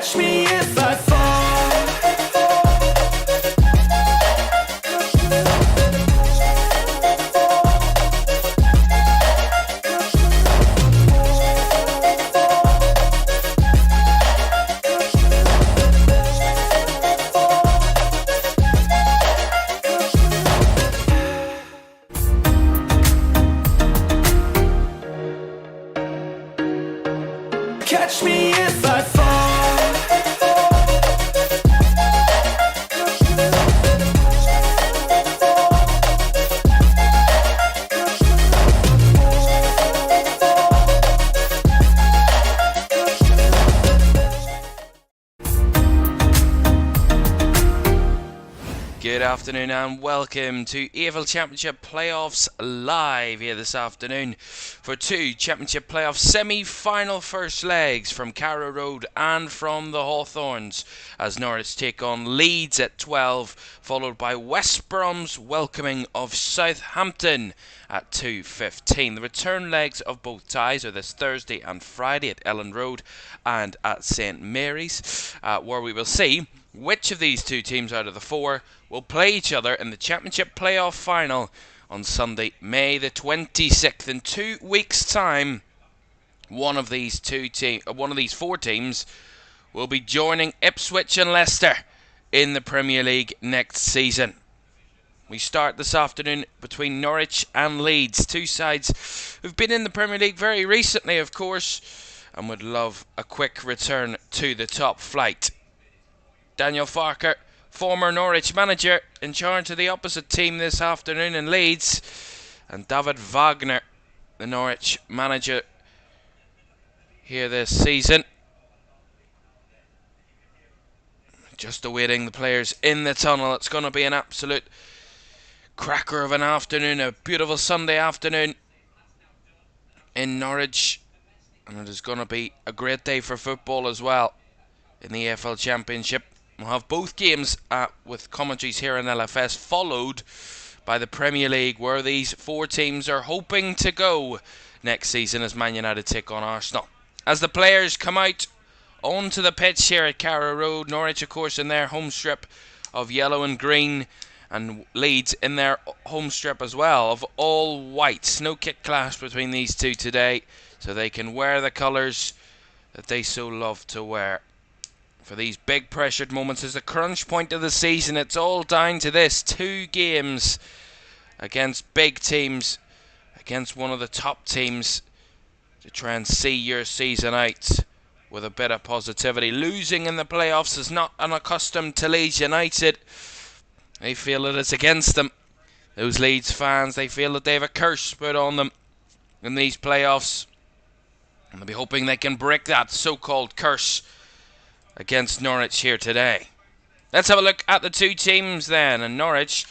Catch me if I fall. Catch me if I fall. Good afternoon and welcome to EFL Championship Playoffs live here this afternoon for two Championship Playoff Semi-Final first legs from Carrow Road and from the Hawthorns as Norwich take on Leeds at 12, followed by West Brom's welcoming of Southampton at 2:15. The return legs of both ties are this Thursday and Friday at Carrow Road and at St Mary's, where we will see which of these two teams out of the four will play each other in the Championship Playoff Final on Sunday, May the 26th. In 2 weeks' time, one of these four teams will be joining Ipswich and Leicester in the Premier League next season. We start this afternoon between Norwich and Leeds, two sides who've been in the Premier League very recently, of course, and would love a quick return to the top flight. Daniel Farke, former Norwich manager, in charge of the opposite team this afternoon in Leeds, and David Wagner, the Norwich manager here this season. Just awaiting the players in the tunnel. It's going to be an absolute cracker of an afternoon, a beautiful Sunday afternoon in Norwich, and it is going to be a great day for football as well in the EFL Championship. We'll have both games with commentaries here in LFS, followed by the Premier League, where these four teams are hoping to go next season as Man United take on Arsenal. As the players come out onto the pitch here at Carrow Road, Norwich, of course, in their home strip of yellow and green, and Leeds in their home strip as well of all white. No kit clash between these two today, so they can wear the colours that they so love to wear. For these big pressured moments, as the crunch point of the season, it's all down to this. 2 games against big teams, against one of the top teams, to try and see your season out with a bit of positivity. Losing in the playoffs is not unaccustomed to Leeds United. They feel that it's against them. Those Leeds fans, they feel that they have a curse put on them in these playoffs, and they'll be hoping they can break that so-called curse against Norwich here today. Let's have a look at the two teams then. And Norwich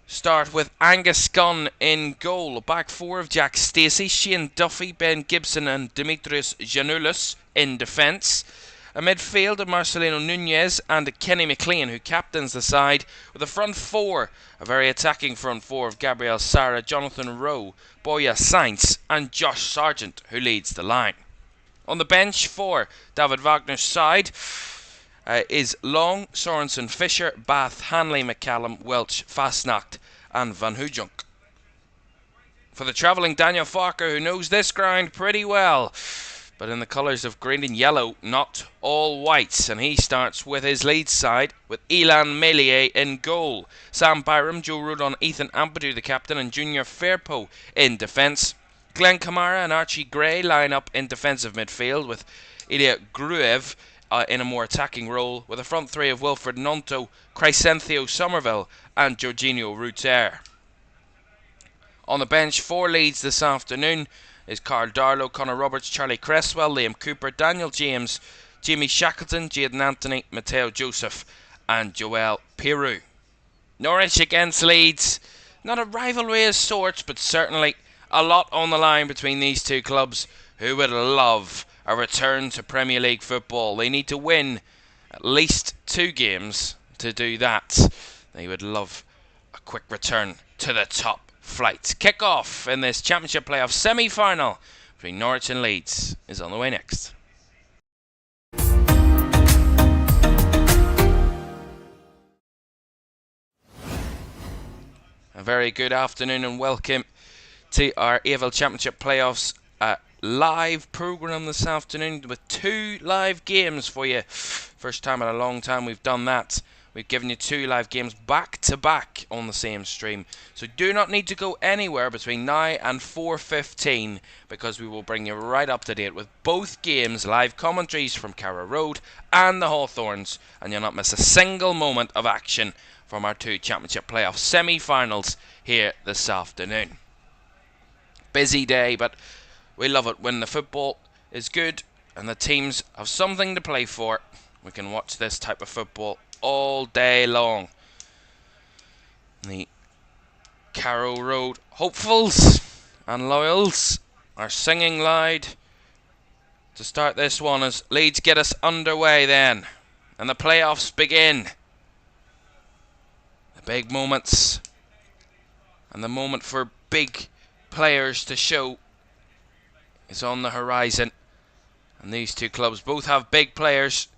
start with Angus Gunn in goal. A back four of Jack Stacey, Shane Duffy, Ben Gibson and Dimitrios Giannoulis in defence. A midfield of Marcelino Nunez and Kenny McLean, who captains the side, with a front four, a very attacking front four of Gabriel Sara, Jonathan Rowe, Boya Sainz and Josh Sargent, who leads the line. On the bench for David Wagner's side is Long, Sorensen, Fisher, Bath, Hanley, McCallum, Welch, Fastnacht and Van Hooydonk. For the travelling Daniel Farke, who knows this ground pretty well, but in the colours of green and yellow, not all whites, and he starts with his Leeds side with Ilan Melier in goal. Sam Byram, Joe Rudon, Ethan Ampadu the captain, and Junior Firpo in defence. Glenn Kamara and Archie Gray line up in defensive midfield, with Ilya Gruev in a more attacking role, with a front three of Wilfred Nonto, Crysencio Somerville and Jorginho Ruter. On the bench for Leeds this afternoon is Carl Darlow, Connor Roberts, Charlie Cresswell, Liam Cooper, Daniel James, Jamie Shackleton, Jayden Anthony, Matteo Joseph and Joel Peru. Norwich against Leeds. Not a rivalry as sorts, but certainly a lot on the line between these two clubs, who would love a return to Premier League football. They need to win at least 2 games to do that. They would love a quick return to the top flight. Kick-off in this Championship Playoff Semi-Final between Norwich and Leeds is on the way next. very good afternoon and welcome to our EFL Championship Playoffs live programme this afternoon with 2 live games for you. First time in a long time we've done that. We've given you 2 live games back to back on the same stream. So do not need to go anywhere between now and 4:15 because we will bring you right up to date with both games, live commentaries from Carrow Road and the Hawthorns, and you'll not miss a single moment of action from our 2 Championship Playoff Semi-Finals here this afternoon. Busy day, but we love it when the football is good and the teams have something to play for. We can watch this type of football all day long. The Carrow Road hopefuls and loyals are singing loud to start this one as Leeds get us underway then, and the playoffs begin. The big moments and the moment for big players to show is on the horizon, and these 2 clubs both have big players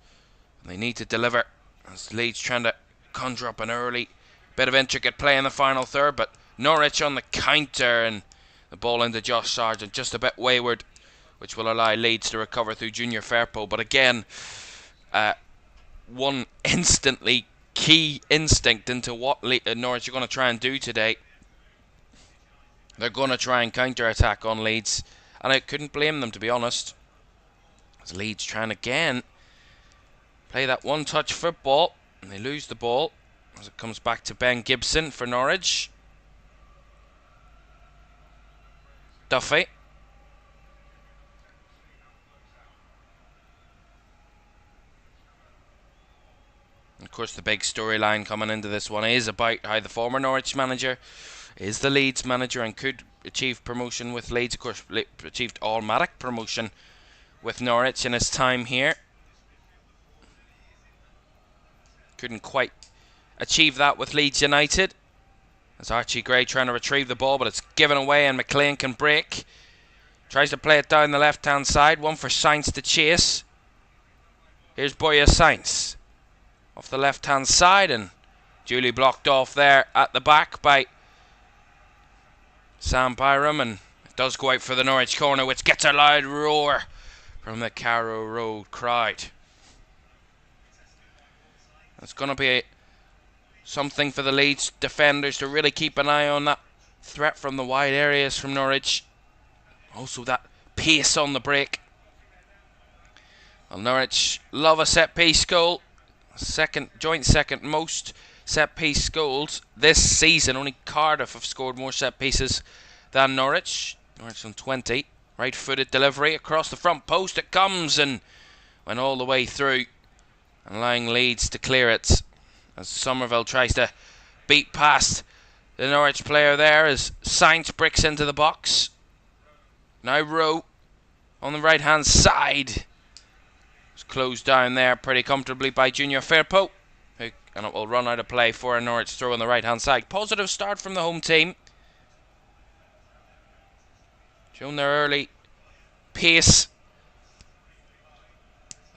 and they need to deliver, as Leeds trying to conjure up an early bit of intricate play in the final third, but Norwich on the counter and the ball into Josh Sargent just a bit wayward, which will allow Leeds to recover through Junior Firpo. But again, one instantly key instinct into what Norwich are going to try and do today. They're going to try and counter-attack on Leeds, and I couldn't blame them, to be honest. As Leeds trying again play that one-touch football, and they lose the ball as it comes back to Ben Gibson for Norwich. Duffy. Of course, the big storyline coming into this one is about how the former Norwich manager is the Leeds manager and could achieve promotion with Leeds. Of course, achieved automatic promotion with Norwich in his time here. Couldn't quite achieve that with Leeds United. As Archie Gray trying to retrieve the ball, but it's given away and McLean can break. Tries to play it down the left-hand side. One for Sainz to chase. Here's Boya Sainz off the left-hand side and duly blocked off there at the back by Sam Byram, and it does go out for the Norwich corner, which gets a loud roar from the Carrow Road crowd. It's going to be something for the Leeds defenders to really keep an eye on, that threat from the wide areas from Norwich. Also that pace on the break. Well, Norwich love a set-piece goal. Joint second most set-piece goals this season. Only Cardiff have scored more set-pieces than Norwich. Norwich on 20. Right-footed delivery across the front post. It comes and went all the way through, allowing Leeds to clear it as Somerville tries to beat past the Norwich player there as Sainz bricks into the box. Now Rowe on the right-hand side. It's closed down there pretty comfortably by Junior Firpo, and it will run out of play for a Norwich throw on the right-hand side. Positive start from the home team. Shown their early pace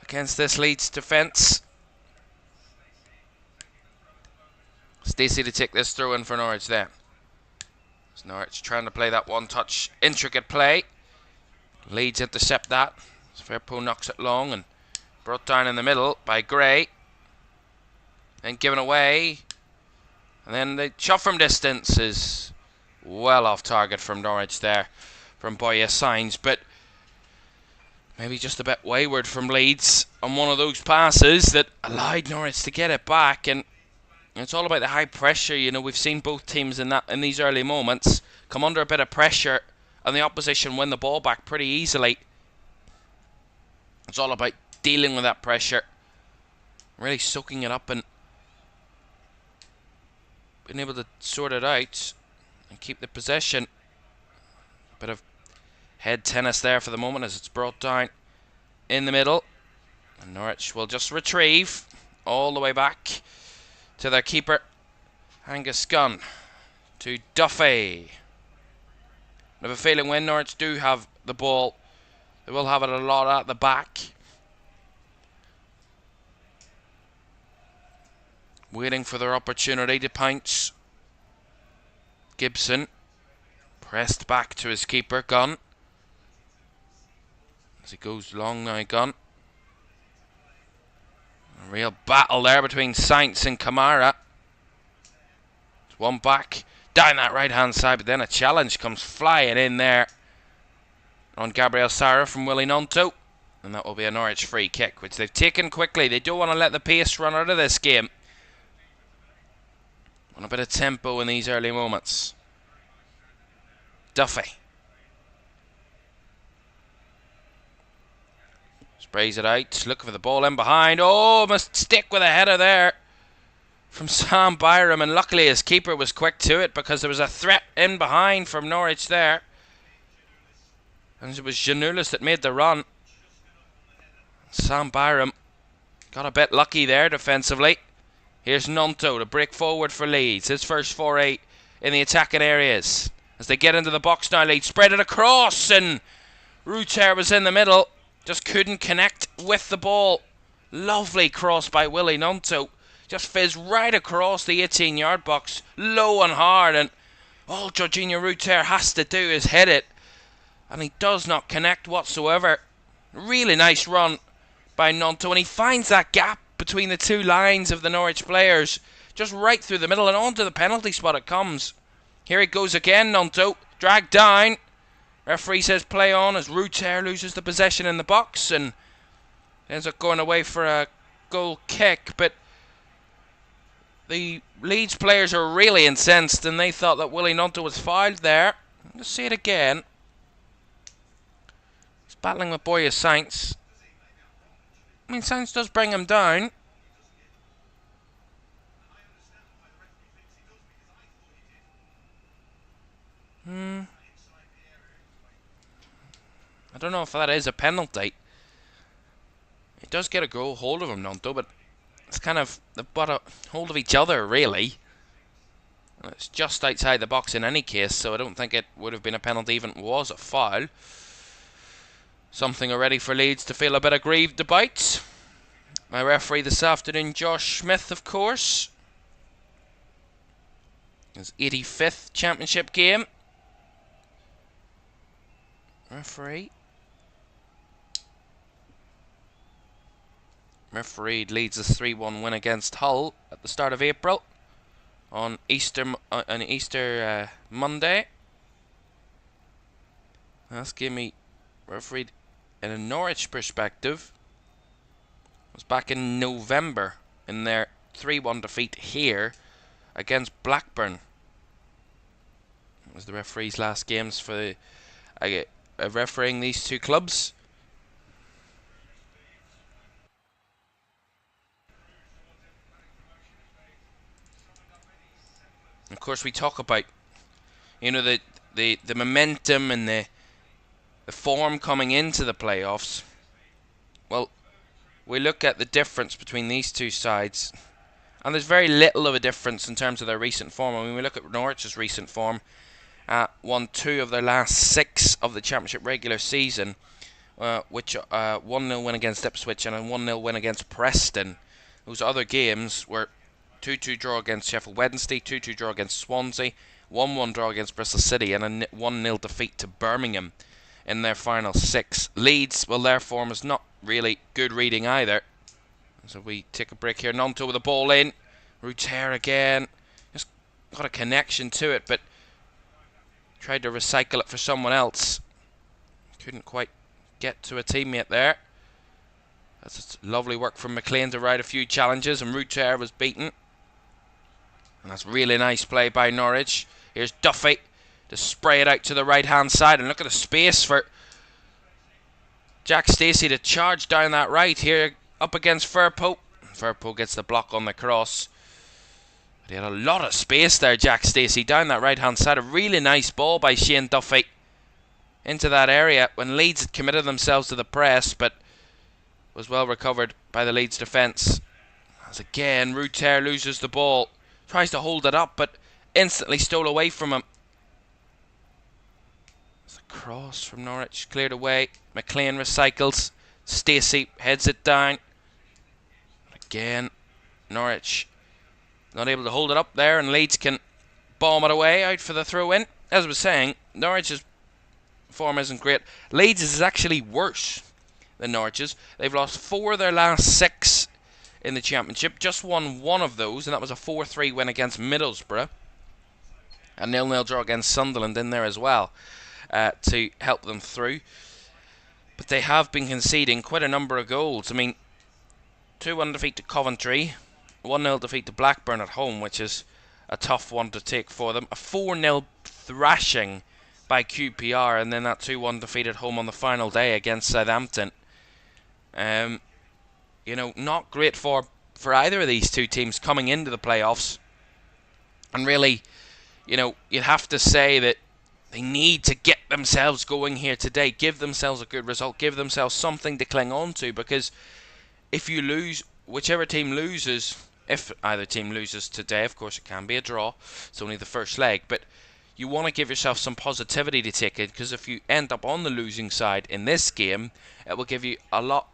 against this Leeds defence. Stacey to take this throw in for Norwich then. It's Norwich trying to play that one-touch intricate play. Leeds intercept that. Firpo knocks it long and brought down in the middle by Gray. And given away. And then the shot from distance is well off target from Norwich there, from Boya Sainz, but maybe just a bit wayward from Leeds on one of those passes that allowed Norwich to get it back. And it's all about the high pressure. You know, we've seen both teams in these early moments come under a bit of pressure and the opposition win the ball back pretty easily. It's all about dealing with that pressure, really soaking it up and being able to sort it out and keep the possession. Bit of head tennis there for the moment as it's brought down in the middle, and Norwich will just retrieve all the way back to their keeper Angus Gunn to Duffy. I have a feeling when Norwich do have the ball, they will have it a lot at the back, waiting for their opportunity to pounce. Gibson pressed back to his keeper, Gunn. As he goes long now, Gunn. A real battle there between Sainz and Kamara. It's one back down that right hand side, but then a challenge comes flying in there on Gabriel Sara from Willie Nonto. And that will be a Norwich free kick, which they've taken quickly. They don't want to let the pace run out of this game. Want a bit of tempo in these early moments. Duffy. Sprays it out, looking for the ball in behind. Oh, must stick with a header there from Sam Byram, and luckily his keeper was quick to it because there was a threat in behind from Norwich there. And it was Janulis that made the run. Sam Byram got a bit lucky there defensively. Here's Nonto to break forward for Leeds. His first foray in the attacking areas. As they get into the box now, Leeds spread it across, and Ruter was in the middle. Just couldn't connect with the ball. Lovely cross by Willie Nonto. Just fizzed right across the 18-yard box. Low and hard, and all Jorginho Ruter has to do is hit it. And he does not connect whatsoever. Really nice run by Nonto, and he finds that gap between the two lines of the Norwich players, just right through the middle, and onto the penalty spot it comes. Here it goes again, Nonto, dragged down. Referee says play on as Ruter loses the possession in the box and ends up going away for a goal kick. But the Leeds players are really incensed, and they thought that Willie Nonto was fouled there. Let's see it again. He's battling with Boya Sainz. I mean, Sainz does bring him down. I don't know if that is a penalty. He does get a goal hold of him, Nonto, but it's kind of they've got a hold of each other, really. And it's just outside the box in any case, so I don't think it would have been a penalty even if it was a foul. Something already for Leeds to feel a bit aggrieved about. My referee this afternoon, Josh Smith, of course. His 85th championship game. Refereed Leeds a 3-1 win against Hull at the start of April on Easter Monday. That's gave me refereed in a Norwich perspective. It was back in November in their 3-1 defeat here against Blackburn. It was the referee's last games for refereeing these two clubs. Of course, we talk about, you know, the momentum and the form coming into the playoffs. Well, we look at the difference between these two sides, and there's very little of a difference in terms of their recent form. I mean, we look at Norwich's recent form, won 2 of their last 6 of the Championship regular season, which 1-0 win against Ipswich and a 1-0 win against Preston. Those other games were 2-2 draw against Sheffield Wednesday, 2-2 draw against Swansea, 1-1 draw against Bristol City, and a 1-0 defeat to Birmingham in their final 6. Leeds, well, their form is not really good reading either. So we take a break here. Nonto with the ball in. Ruter again. Just got a connection to it, but tried to recycle it for someone else. Couldn't quite get to a teammate there. That's lovely work from McLean to ride a few challenges, and Ruter was beaten. And that's really nice play by Norwich. Here's Duffy to spray it out to the right hand side, and look at the space for Jack Stacey to charge down that right here up against Firpo. Firpo gets the block on the cross. But he had a lot of space there, Jack Stacey, down that right hand side. A really nice ball by Shane Duffy into that area when Leeds had committed themselves to the press, but was well recovered by the Leeds defence. As again, Ruter loses the ball. Tries to hold it up, but instantly stole away from him. It's a cross from Norwich, cleared away. McLean recycles. Stacey heads it down. Again, Norwich not able to hold it up there, and Leeds can bomb it away, out for the throw-in. As I was saying, Norwich's form isn't great. Leeds is actually worse than Norwich's. They've lost 4 of their last 6 in the Championship. Just won 1 of those, and that was a 4-3 win against Middlesbrough. A 0-0 draw against Sunderland in there as well to help them through. But they have been conceding quite a number of goals. I mean, 2-1 defeat to Coventry, 1-0 defeat to Blackburn at home, which is a tough one to take for them. A 4-0 thrashing by QPR, and then that 2-1 defeat at home on the final day against Southampton. You know, not great for either of these two teams coming into the playoffs. And really, you know, you'd have to say that they need to get themselves going here today. Give themselves a good result. Give themselves something to cling on to. Because if you lose, whichever team loses, if either team loses today, of course it can be a draw. It's only the first leg. But you want to give yourself some positivity to take it. Because if you end up on the losing side in this game, it will give you a lot,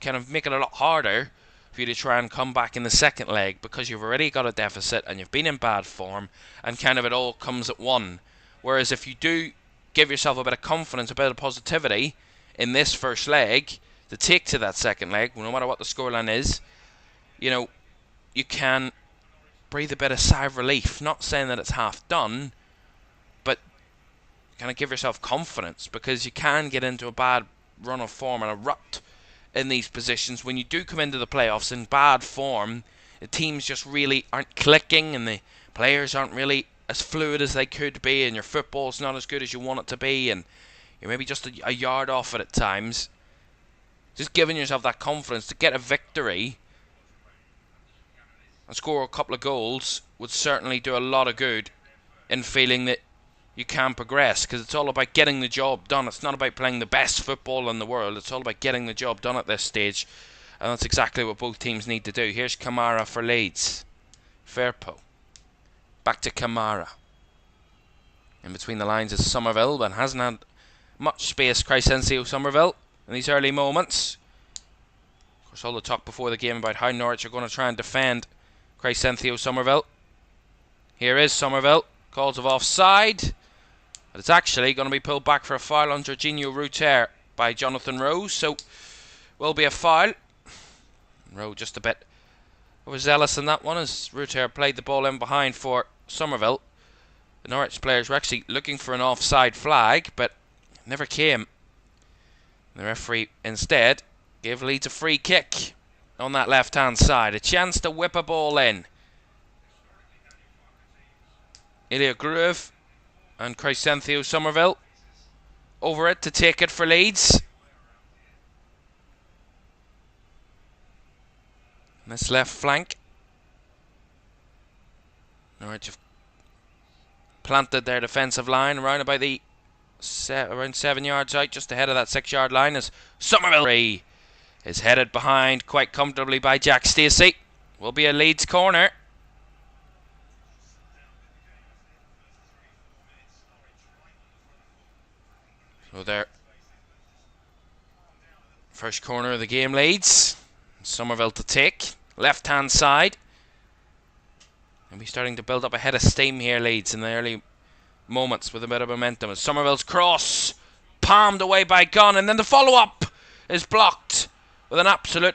kind of make it a lot harder for you to try and come back in the second leg, because you've already got a deficit and you've been in bad form, and kind of it all comes at one. Whereas if you do give yourself a bit of confidence, a bit of positivity in this first leg to take to that second leg, no matter what the scoreline is, you know, you can breathe a bit of sigh of relief. Not saying that it's half done, but kind of give yourself confidence, because you can get into a bad run of form and a rut in these positions when you do come into the playoffs in bad form. The teams just really aren't clicking, and the players aren't really as fluid as they could be, and your football's not as good as you want it to be, and you're maybe just a yard off it at times. Just giving yourself that confidence to get a victory and score a couple of goals would certainly do a lot of good in feeling that you can progress, because it's all about getting the job done. It's not about playing the best football in the world. It's all about getting the job done at this stage, and that's exactly what both teams need to do. Here's Kamara for Leeds. Firpo. Back to Kamara. In between the lines is Somerville, but hasn't had much space, Crescencio Somerville, in these early moments. Of course, all the talk before the game about how Norwich are going to try and defend Crescencio Somerville. Here is Somerville. Calls of offside. But it's actually going to be pulled back for a foul on Jorginho Ruter by Jonathan Rowe. So, will be a foul. Rowe just a bit overzealous in that one, as Ruter played the ball in behind for Somerville. The Norwich players were actually looking for an offside flag, but never came. The referee instead gave Leeds a free kick on that left-hand side. A chance to whip a ball in. Ilya Gruev and Crescencio Somerville over it to take it for Leeds. And this left flank, Norwich have planted their defensive line around about the around 7 yards out, just ahead of that 6-yard line, as Somerville is headed behind quite comfortably by Jack Stacey. Will be a Leeds corner. So their first corner of the game, Leeds. Somerville to take. Left hand side. And we're starting to build up a head of steam here, Leeds, in the early moments with a bit of momentum. As Somerville's cross palmed away by Gunn, and then the follow-up is blocked with an absolute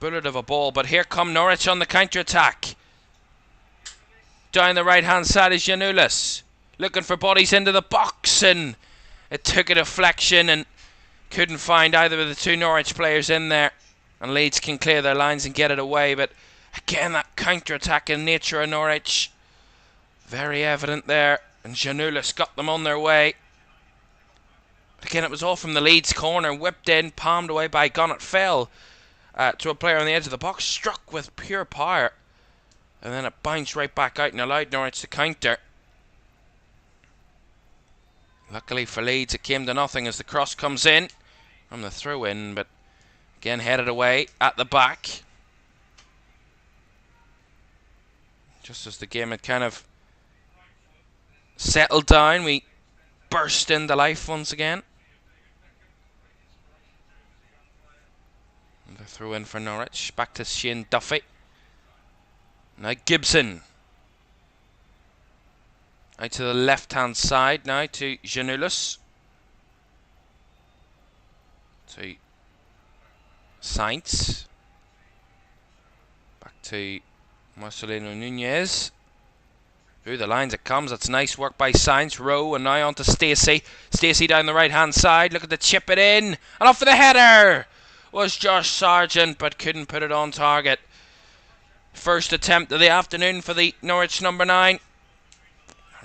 bullet of a ball. But here come Norwich on the counter-attack. Down the right-hand side is Janulis, looking for bodies into the box, and it took a deflection and couldn't find either of the two Norwich players in there. And Leeds can clear their lines and get it away. But again, that counter-attacking nature of Norwich, very evident there. And Janulis got them on their way. But again, it was all from the Leeds corner. Whipped in, palmed away by Gunn. It fell to a player on the edge of the box. Struck with pure power. And then it bounced right back out and allowed Norwich to counter. Luckily for Leeds, it came to nothing as the cross comes in from the throw-in, but again headed away at the back. Just as the game had kind of settled down, we burst into life once again. And the throw-in for Norwich. Back to Shane Duffy. Now Gibson. Out to the left-hand side now to Janoulis. To Sainz. Back to Marcelino Nunez. Through the lines it comes. That's nice work by Sainz. Rowe, and now on to Stacey. Stacey down the right-hand side. Looking to chip it in. And off for the header was Josh Sargent, but couldn't put it on target. First attempt of the afternoon for the Norwich number 9.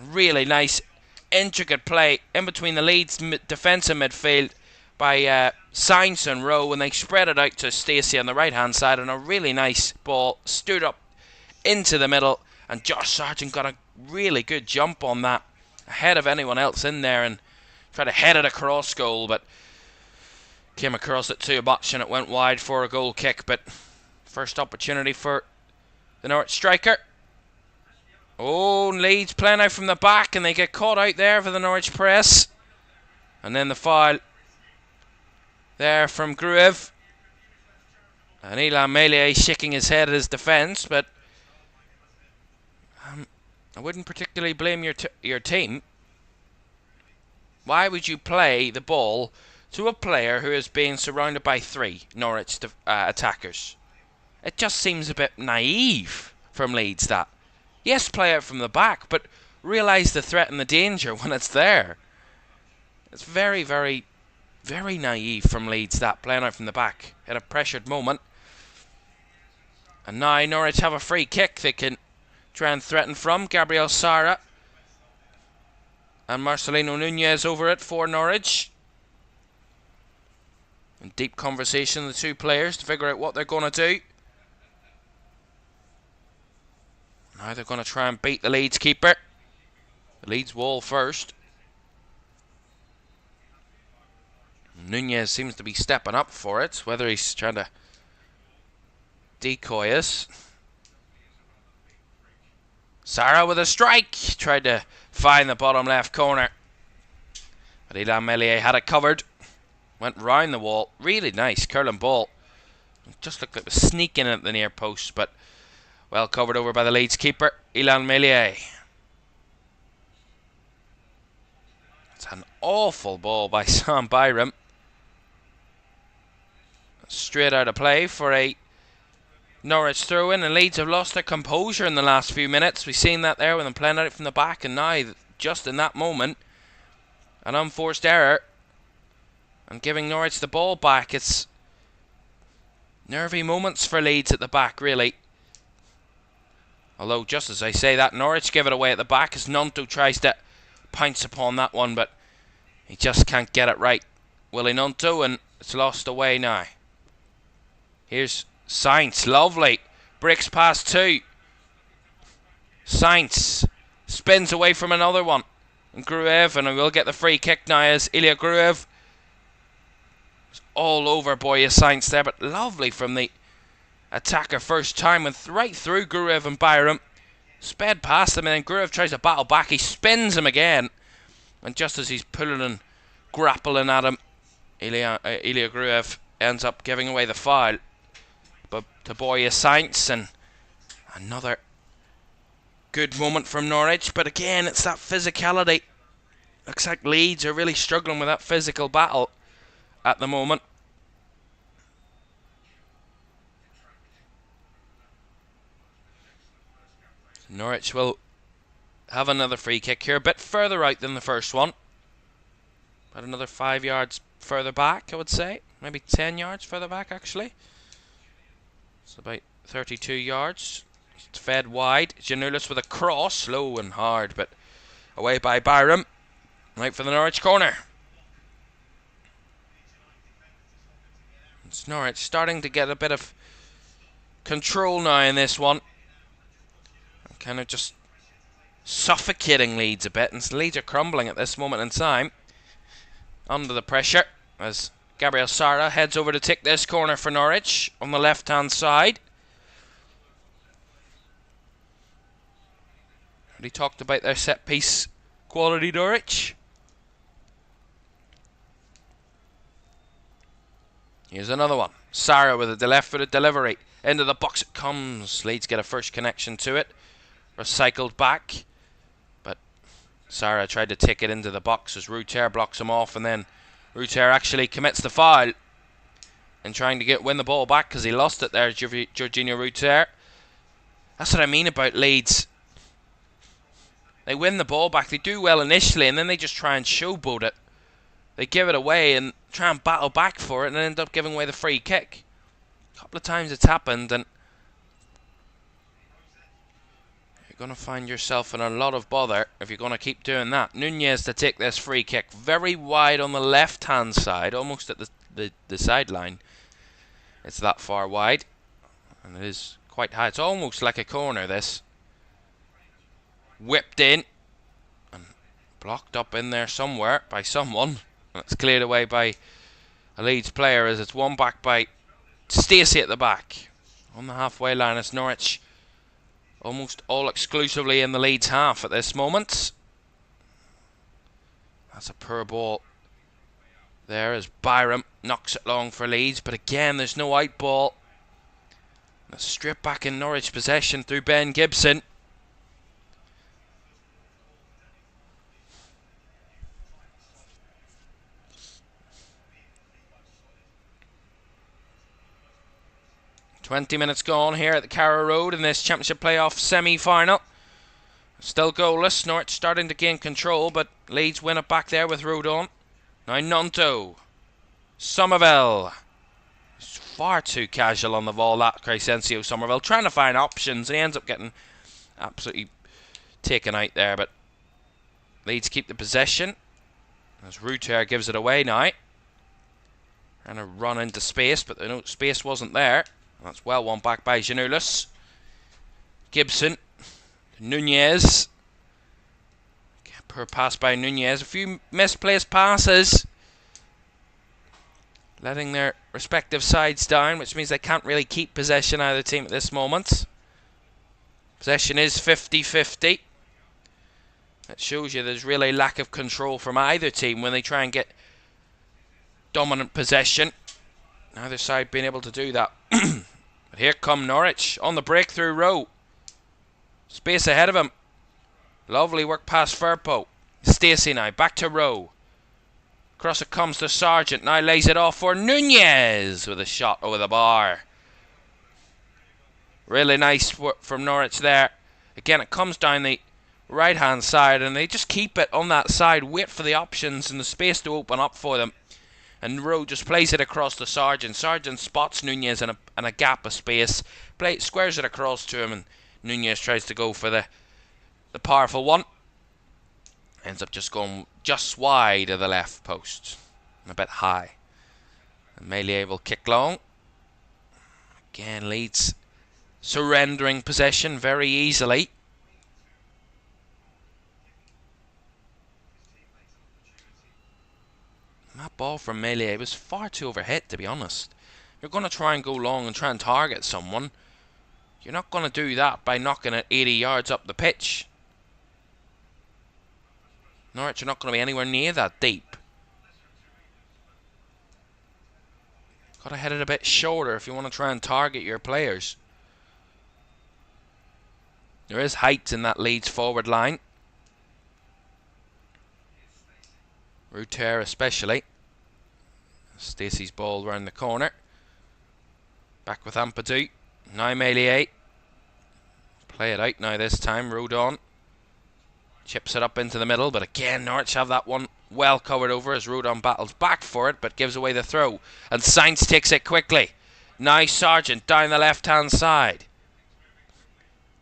Really nice, intricate play in between the Leeds defensive midfield by Sainz and Rowe, when they spread it out to Stacey on the right-hand side, and a really nice ball stood up into the middle, and Josh Sargent got a really good jump on that, ahead of anyone else in there, and tried to head it across goal, but came across it too much, and it went wide for a goal kick. But first opportunity for the Norwich striker. Oh, Leeds playing out from the back, and they get caught out there for the Norwich press. And then the foul there from Gruev. And Ilan Melia shaking his head at his defence, but I wouldn't particularly blame your team. Why would you play the ball to a player who is being surrounded by 3 Norwich attackers? It just seems a bit naive from Leeds, that. Yes, play out from the back, but realise the threat and the danger when it's there. It's very, very, very naive from Leeds, that, playing out from the back at a pressured moment. And now Norwich have a free kick they can try and threaten from. Gabriel Sara and Marcelino Nunez over it for Norwich. In deep conversation, the 2 players, to figure out what they're going to do. Now they're going to try and beat the Leeds keeper. The Leeds wall first. Nunez seems to be stepping up for it, whether he's trying to decoy us. Sara with a strike. Tried to find the bottom left corner, but Ilan Melia had it covered. Went round the wall. Really nice curling ball. It just looked like it was sneaking at the near post, but well covered over by the Leeds keeper, Ilan Melia. It's an awful ball by Sam Byram. Straight out of play for a Norwich throw-in, and Leeds have lost their composure in the last few minutes. We've seen that there with them playing out from the back, and now, just in that moment, an unforced error and giving Norwich the ball back. It's nervy moments for Leeds at the back, really. Although, just as I say that, Norwich give it away at the back as Nonto tries to pounce upon that one, but he just can't get it right. Willie Nonto, and it's lost away now. Here's Sainz, lovely. Breaks past 2. Sainz spins away from another one. And Gruev, and we'll get the free kick now as Ilya Gruev. It's all over Boya Sainz there, but lovely from the attacker first time, and right through Gruev and Byram. Sped past him, and then Gruev tries to battle back. He spins him again, and just as he's pulling and grappling at him, Ilya Gruev ends up giving away the foul. But to Boya Sainz, and another good moment from Norwich. But again, it's that physicality. Looks like Leeds are really struggling with that physical battle at the moment. Norwich will have another free kick here, a bit further out than the first one. About another 5 yards further back, I would say. Maybe 10 yards further back, actually. It's about 32 yards. It's fed wide. Janoulis with a cross, low and hard, but away by Byram. Right for the Norwich corner. It's Norwich starting to get a bit of control now in this one. Kind of just suffocating Leeds a bit, and Leeds are crumbling at this moment in time under the pressure as Gabriel Sara heads over to take this corner for Norwich on the left hand side. Already talked about their set piece quality, Norwich. Here's another one. Sara with a left-footed delivery into the box it comes. Leeds get a first connection to it. Recycled back, but Sarah tried to take it into the box as Ruter blocks him off, and then Ruter actually commits the foul and trying to win the ball back because he lost it there, Georgina Ruter. That's what I mean about Leeds. They win the ball back, they do well initially, and then they just try and showboat it. They give it away and try and battle back for it and end up giving away the free kick. A couple of times it's happened, and you're going to find yourself in a lot of bother if you're going to keep doing that. Nunez to take this free kick very wide on the left hand side, almost at the sideline. It's that far wide, and it is quite high. It's almost like a corner, this. Whipped in and blocked up in there somewhere by someone. And it's cleared away by a Leeds player as it's won back by Stacey at the back. On the halfway line, it's Norwich almost all exclusively in the Leeds half at this moment. That's a poor ball there as Byram knocks it long for Leeds, but again there's no out ball. Straight back in Norwich possession through Ben Gibson. .20 minutes gone here at the Carrow Road in this Championship Playoff Semi-Final. Still goalless. Norwich starting to gain control, but Leeds win it back there with Rodon. Now Nonto. Somerville. He's far too casual on the ball, that Crescencio Somerville. Trying to find options, and he ends up getting absolutely taken out there. But Leeds keep the possession as Ruter gives it away now. Trying to run into space, but the space wasn't there. That's well won back by Janulis. Gibson. Nunez. Poor pass by Nunez. A few misplaced passes. Letting their respective sides down, which means they can't really keep possession either team at this moment. Possession is 50-50. That shows you there's really lack of control from either team when they try and get dominant possession. Neither side being able to do that. But here come Norwich on the breakthrough row. Space ahead of him. Lovely work past Firpo. Stacey now back to Rowe. Across it comes to Sargent. Now lays it off for Nunez with a shot over the bar. Really nice work from Norwich there. Again, it comes down the right hand side and they just keep it on that side. Wait for the options and the space to open up for them. And Rowe just plays it across to Sargent. Sargent spots Nunez in a gap of space. Squares it across to him, and Nunez tries to go for the powerful one. Ends up just going just wide of the left post. And a bit high. And Meilier will kick long. Again, Leeds surrendering possession very easily. That ball from Meilier was far too overhit, to be honest. You're going to try and go long and try and target someone. You're not going to do that by knocking it 80 yards up the pitch. Norwich are not going to be anywhere near that deep. Got to hit it a bit shorter if you want to try and target your players. There is height in that Leeds forward line. Ruter especially. Stacey's ball round the corner. Back with Ampadu. Now Meilier. Play it out now this time. Rodon. Chips it up into the middle, but again Norwich have that one well covered over as Rodon battles back for it, but gives away the throw. And Sainz takes it quickly. Now Sargent down the left hand side.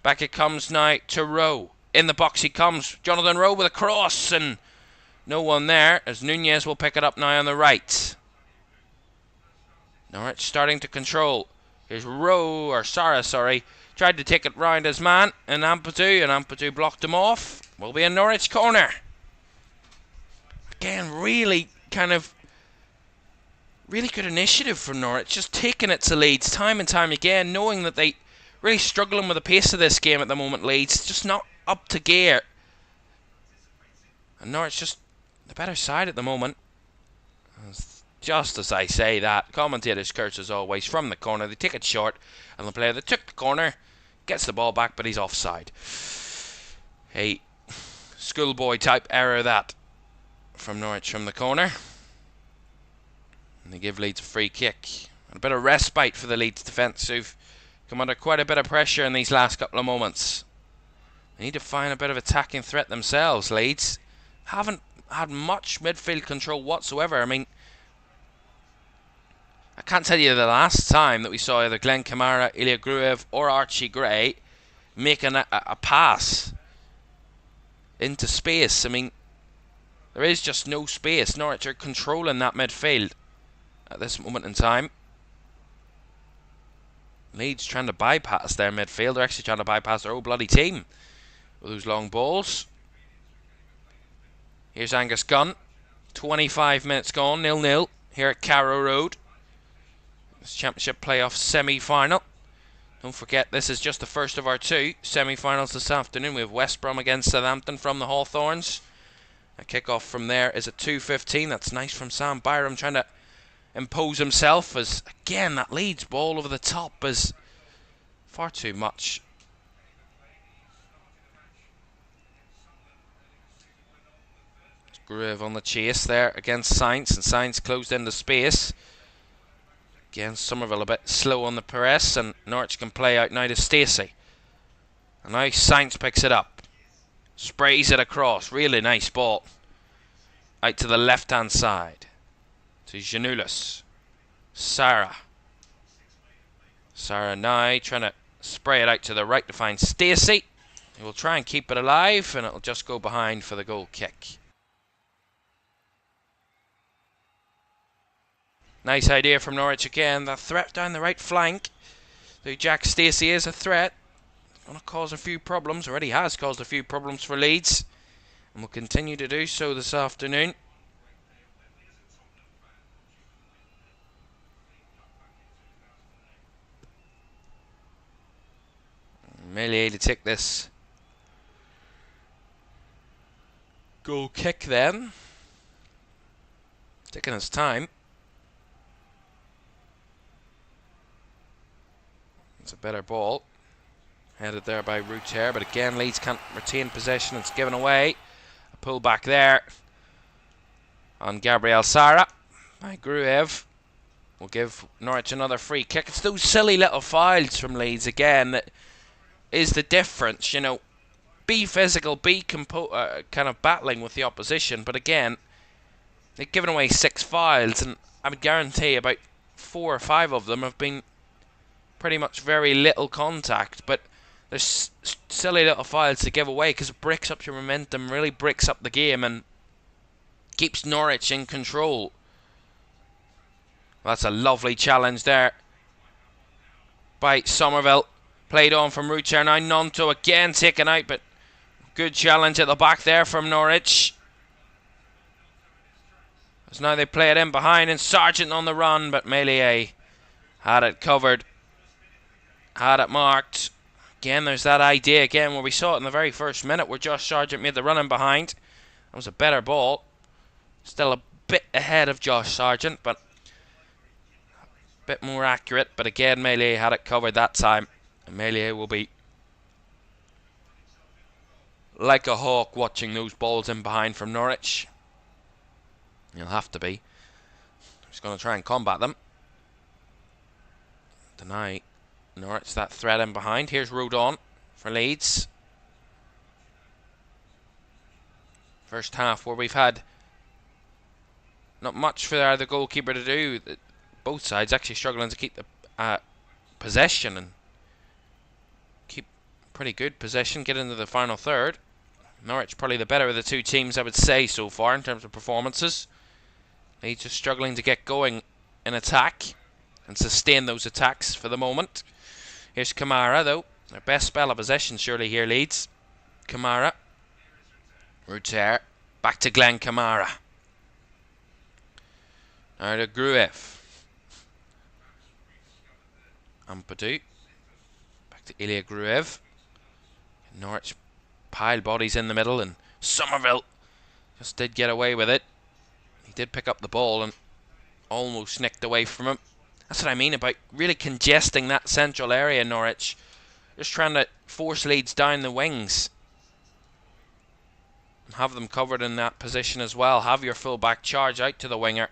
Back it comes now to Rowe. In the box he comes. Jonathan Rowe with a cross, and no one there as Nunez will pick it up now on the right. Norwich starting to control. Here's Sarah, tried to take it round his man and Ampadu blocked him off. Will be a Norwich corner. Again, really good initiative from Norwich, just taking it to Leeds time and time again, knowing that they really struggling with the pace of this game at the moment. Leeds just not up to gear, and Norwich just the better side at the moment. Just as I say that, commentators curse as always from the corner. They take it short, and the player that took the corner gets the ball back, but he's offside. A schoolboy type error that from Norwich from the corner. And they give Leeds a free kick. A bit of respite for the Leeds defence, who've come under quite a bit of pressure in these last couple of moments. They need to find a bit of attacking threat themselves, Leeds. Haven't had much midfield control whatsoever. I mean, I can't tell you the last time that we saw either Glenn Kamara, Ilya Gruev or Archie Gray making a pass into space. I mean, there is just no space. Norwich are controlling that midfield at this moment in time. Leeds trying to bypass their midfield. They're actually trying to bypass their whole bloody team with those long balls. Here's Angus Gunn. 25 minutes gone, 0-0 here at Carrow Road. This Championship Playoff Semi-Final. Don't forget, this is just the first of our two semi-finals this afternoon. We have West Brom against Southampton from the Hawthorns. A kick-off from there is at 2:15. That's nice from Sam Byram, trying to impose himself, as again that Leeds ball over the top is far too much. Groove on the chase there against Sainz, and Sainz closed into space. Again, Somerville a bit slow on the press, and Norwich can play out now to Stacey. And now Sainz picks it up, sprays it across. Really nice ball out to the left hand side to Janulis. Sarah now trying to spray it out to the right to find Stacey. He will try and keep it alive, and it'll just go behind for the goal kick. Nice idea from Norwich again. The threat down the right flank. Though Jack Stacey is a threat, going to cause a few problems. Already has caused a few problems for Leeds, and will continue to do so this afternoon. Melee to take this goal kick then. Taking his time. It's a better ball. Headed there by Ruter, but again Leeds can't retain possession. It's given away. A pull back there on Gabriel Sara by Gruev. Will give Norwich another free kick. It's those silly little fouls from Leeds again that is the difference. You know, be physical, be kind of battling with the opposition, but again, they've given away 6 fouls, and I would guarantee about 4 or 5 of them have been pretty much very little contact, but there's silly little fouls to give away because it breaks up your momentum, really breaks up the game, and keeps Norwich in control. Well, that's a lovely challenge there by Somerville. Played on from Ruter, now Nonto again taken out, but good challenge at the back there from Norwich. As now they play it in behind, and Sargent on the run, but Melee had it covered. Had it marked. Again, there's that idea again where we saw it in the very first minute where Josh Sargent made the run in behind. That was a better ball. Still a bit ahead of Josh Sargent, but a bit more accurate. But again, Melee had it covered that time. And Melee will be like a hawk watching those balls in behind from Norwich. He'll have to be. He's going to try and combat them. Deny Norwich that threat in behind. Here's Rodon for Leeds. First half where we've had not much for either goalkeeper to do. Both sides actually struggling to keep the possession and keep pretty good possession, get into the final third. Norwich probably the better of the two teams, I would say, so far in terms of performances. Leeds just struggling to get going in attack and sustain those attacks for the moment. Here's Kamara, though. Their best spell of possession, surely, here, Leeds. Kamara. Ruter. Back to Glenn Kamara. Now to Gruev. Ampadu. Back to Ilya Gruev. Norwich pile bodies in the middle, and Somerville just did get away with it. He did pick up the ball and almost nicked away from him. That's what I mean about really congesting that central area, Norwich. Just trying to force Leeds down the wings. Have them covered in that position as well. Have your full back charge out to the winger.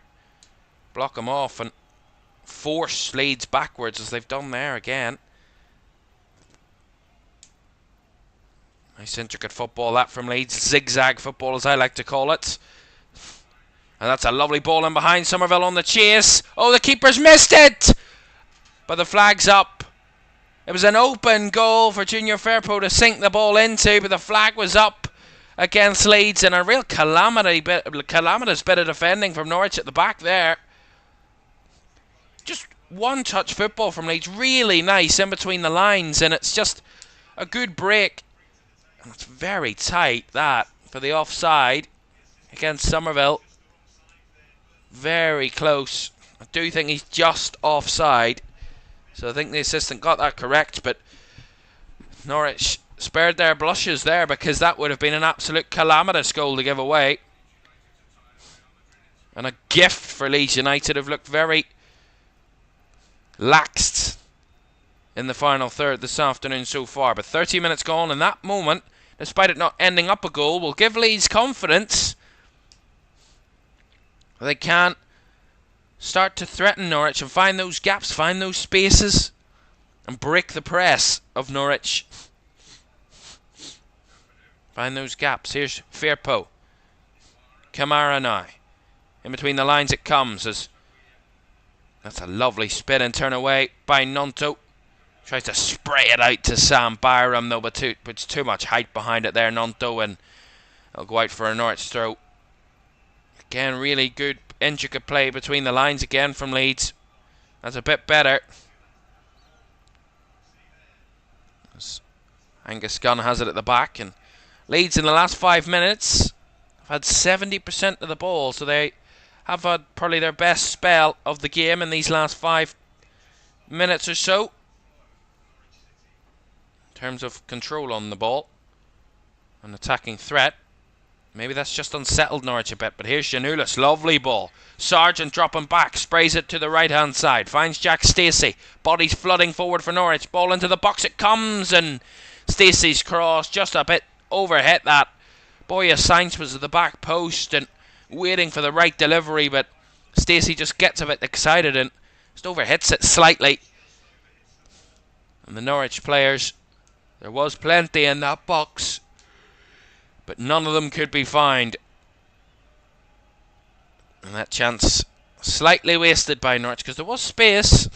Block them off and force Leeds backwards as they've done there again. Nice intricate football that from Leeds. Zigzag football as I like to call it. And that's a lovely ball in behind. Somerville on the chase. Oh, the keeper's missed it! But the flag's up. It was an open goal for Junior Firpo to sink the ball into, but the flag was up against Leeds, and a real calamitous bit of defending from Norwich at the back there. Just one-touch football from Leeds. Really nice in between the lines, and it's just a good break. And it's very tight, that, for the offside against Somerville. Very close. I do think he's just offside. So I think the assistant got that correct, but Norwich spared their blushes there because that would have been an absolute calamitous goal to give away. And a gift for Leeds United, have looked very laxed in the final third this afternoon so far. But 30 minutes gone, and that moment, despite it not ending up a goal, will give Leeds confidence. They can start to threaten Norwich and find those gaps, find those spaces, and break the press of Norwich. Find those gaps. Here's Firpo. Kamara now. In between the lines it comes as that's a lovely spin and turn away by Nonto. Tries to spray it out to Sam Byram though, but puts too much height behind it there, Nonto, and it'll go out for a Norwich throw. Again, really good intricate play between the lines again from Leeds. That's a bit better. As Angus Gunn has it at the back, and Leeds in the last 5 minutes have had 70% of the ball, so they have had probably their best spell of the game in these last 5 minutes or so in terms of control on the ball and attacking threat. Maybe that's just unsettled Norwich a bit, but here's Janulis, lovely ball. Sargent dropping back, sprays it to the right hand side, finds Jack Stacey, bodies flooding forward for Norwich, ball into the box it comes, and Stacey's cross just a bit overhit that. Boya Sainz was at the back post and waiting for the right delivery, but Stacey just gets a bit excited and just overhits it slightly. And the Norwich players, there was plenty in that box, but none of them could be found. And that chance slightly wasted by Norwich because there was space.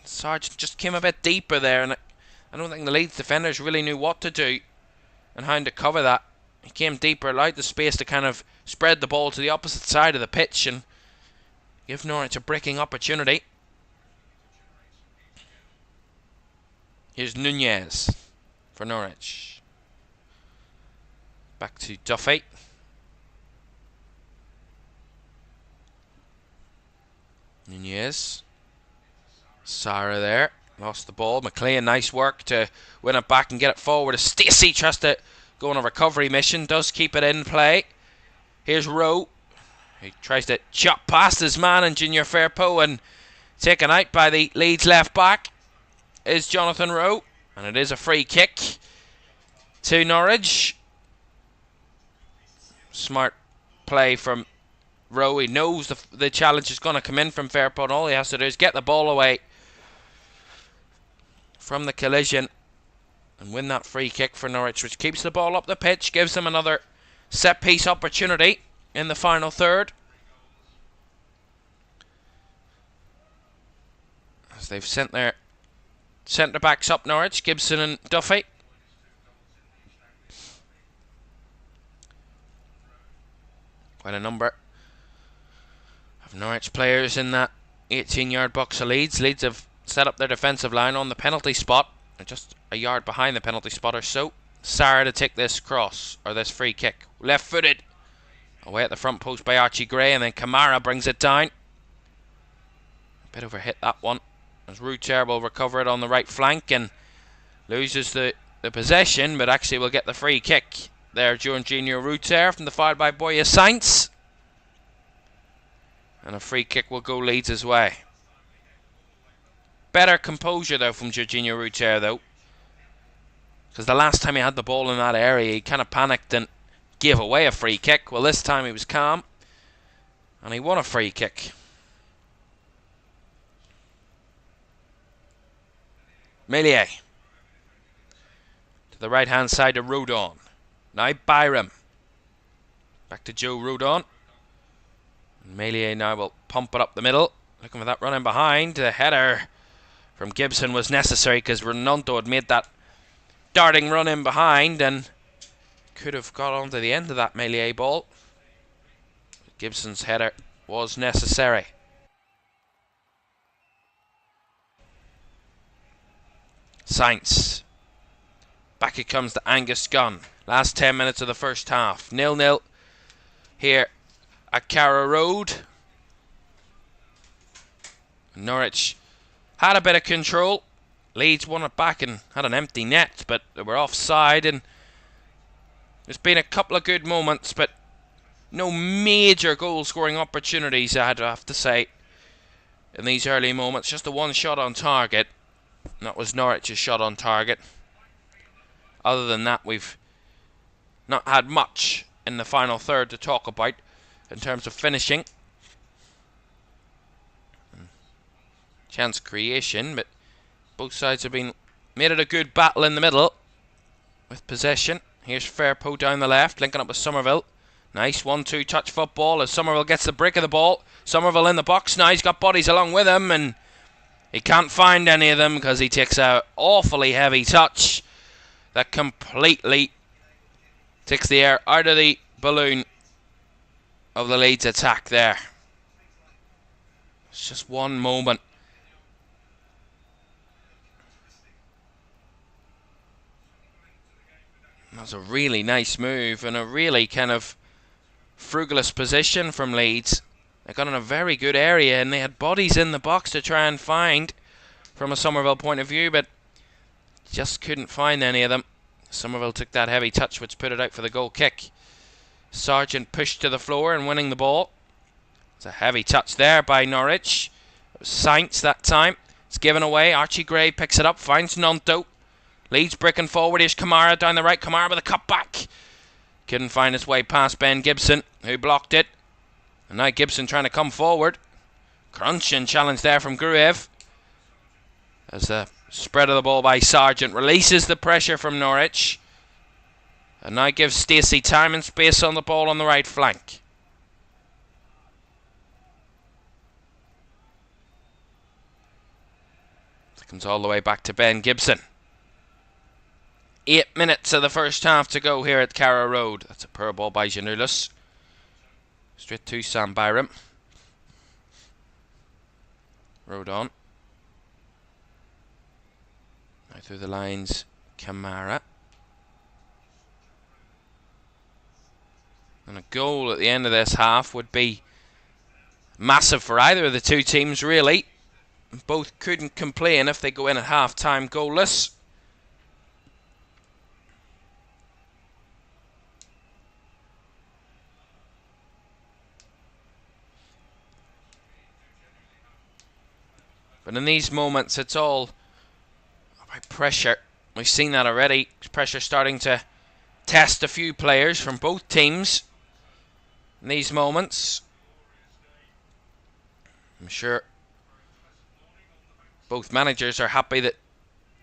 Sargent just came a bit deeper there, and I don't think the Leeds defenders really knew what to do and how to cover that. He came deeper, allowed the space to kind of spread the ball to the opposite side of the pitch and give Norwich a breaking opportunity. Here's Nunez for Norwich. Back to Duffy. Nunez. Sarah there. Lost the ball. McLean, nice work to win it back and get it forward. As Stacey tries to go on a recovery mission. Does keep it in play. Here's Rowe. He tries to chop past his man and Junior Firpo, and taken out by the Leeds left back is Jonathan Rowe. And it is a free kick to Norwich. Smart play from Rowe. He knows the challenge is going to come in from Firpo, and all he has to do is get the ball away from the collision and win that free kick for Norwich, which keeps the ball up the pitch, gives them another set piece opportunity in the final third. As they've sent their centre backs up, Norwich, Gibson and Duffy. Quite a number of Norwich players in that 18-yard box of Leeds. Leeds have set up their defensive line on the penalty spot. They're just a yard behind the penalty spot or so. Sarah to take this cross, or this free kick. Left-footed. Away at the front post by Archie Gray, and then Kamara brings it down. A bit overhit that one. As Ruter will recover it on the right flank and loses the possession, but actually will get the free kick there during Junior Ruter from the foul by Boya Sainz. And a free kick will go Leeds' way. Better composure though from Jorginho Ruter though. Because the last time he had the ball in that area, he kind of panicked and gave away a free kick. Well, this time he was calm, and he won a free kick. Millier. To the right-hand side of Rodon. Now Byram. Back to Joe Rodon. Millier now will pump it up the middle. Looking for that run in behind. The header from Gibson was necessary because Ronaldo had made that darting run in behind and could have got onto the end of that Millier ball. Gibson's header was necessary. Sainz. Back it comes to Angus Gunn. Last 10 minutes of the first half. 0-0 here at Carrow Road. Norwich had a bit of control. Leeds won it back and had an empty net, but they were offside, and there's been a couple of good moments, but no major goal-scoring opportunities, I'd have to say, in these early moments. Just the one shot on target. And that was Norwich's shot on target. Other than that, we've not had much in the final third to talk about in terms of finishing. Chance creation, but both sides have been made it a good battle in the middle with possession. Here's Fairpo down the left, linking up with Somerville. Nice 1-2 touch football as Somerville gets the break of the ball. Somerville in the box now. He's got bodies along with him, and he can't find any of them because he takes an awfully heavy touch that completely takes the air out of the balloon of the Leeds attack there. It's just one moment. That was a really nice move and a really kind of frugalist position from Leeds. They got in a very good area and they had bodies in the box to try and find from a Somerville point of view, but just couldn't find any of them. Somerville took that heavy touch which put it out for the goal kick. Sargent pushed to the floor and winning the ball. It's a heavy touch there by Norwich. It was Sainz that time. It's given away. Archie Gray picks it up, finds Nonto. Leeds breaking forward. Here's Kamara down the right. Kamara with a cut back. Couldn't find his way past Ben Gibson, who blocked it. And now Gibson trying to come forward. Crunching challenge there from Gruev. As the spread of the ball by Sargent releases the pressure from Norwich. And now gives Stacey time and space on the ball on the right flank. It comes all the way back to Ben Gibson. 8 minutes of the first half to go here at Carrow Road. That's a poor ball by Janulis. Straight to Sam Byram. Rodon. Now through the lines, Kamara. And a goal at the end of this half would be massive for either of the two teams, really. Both couldn't complain if they go in at half-time goalless. But in these moments, it's all about pressure. We've seen that already. Pressure starting to test a few players from both teams in these moments. I'm sure both managers are happy that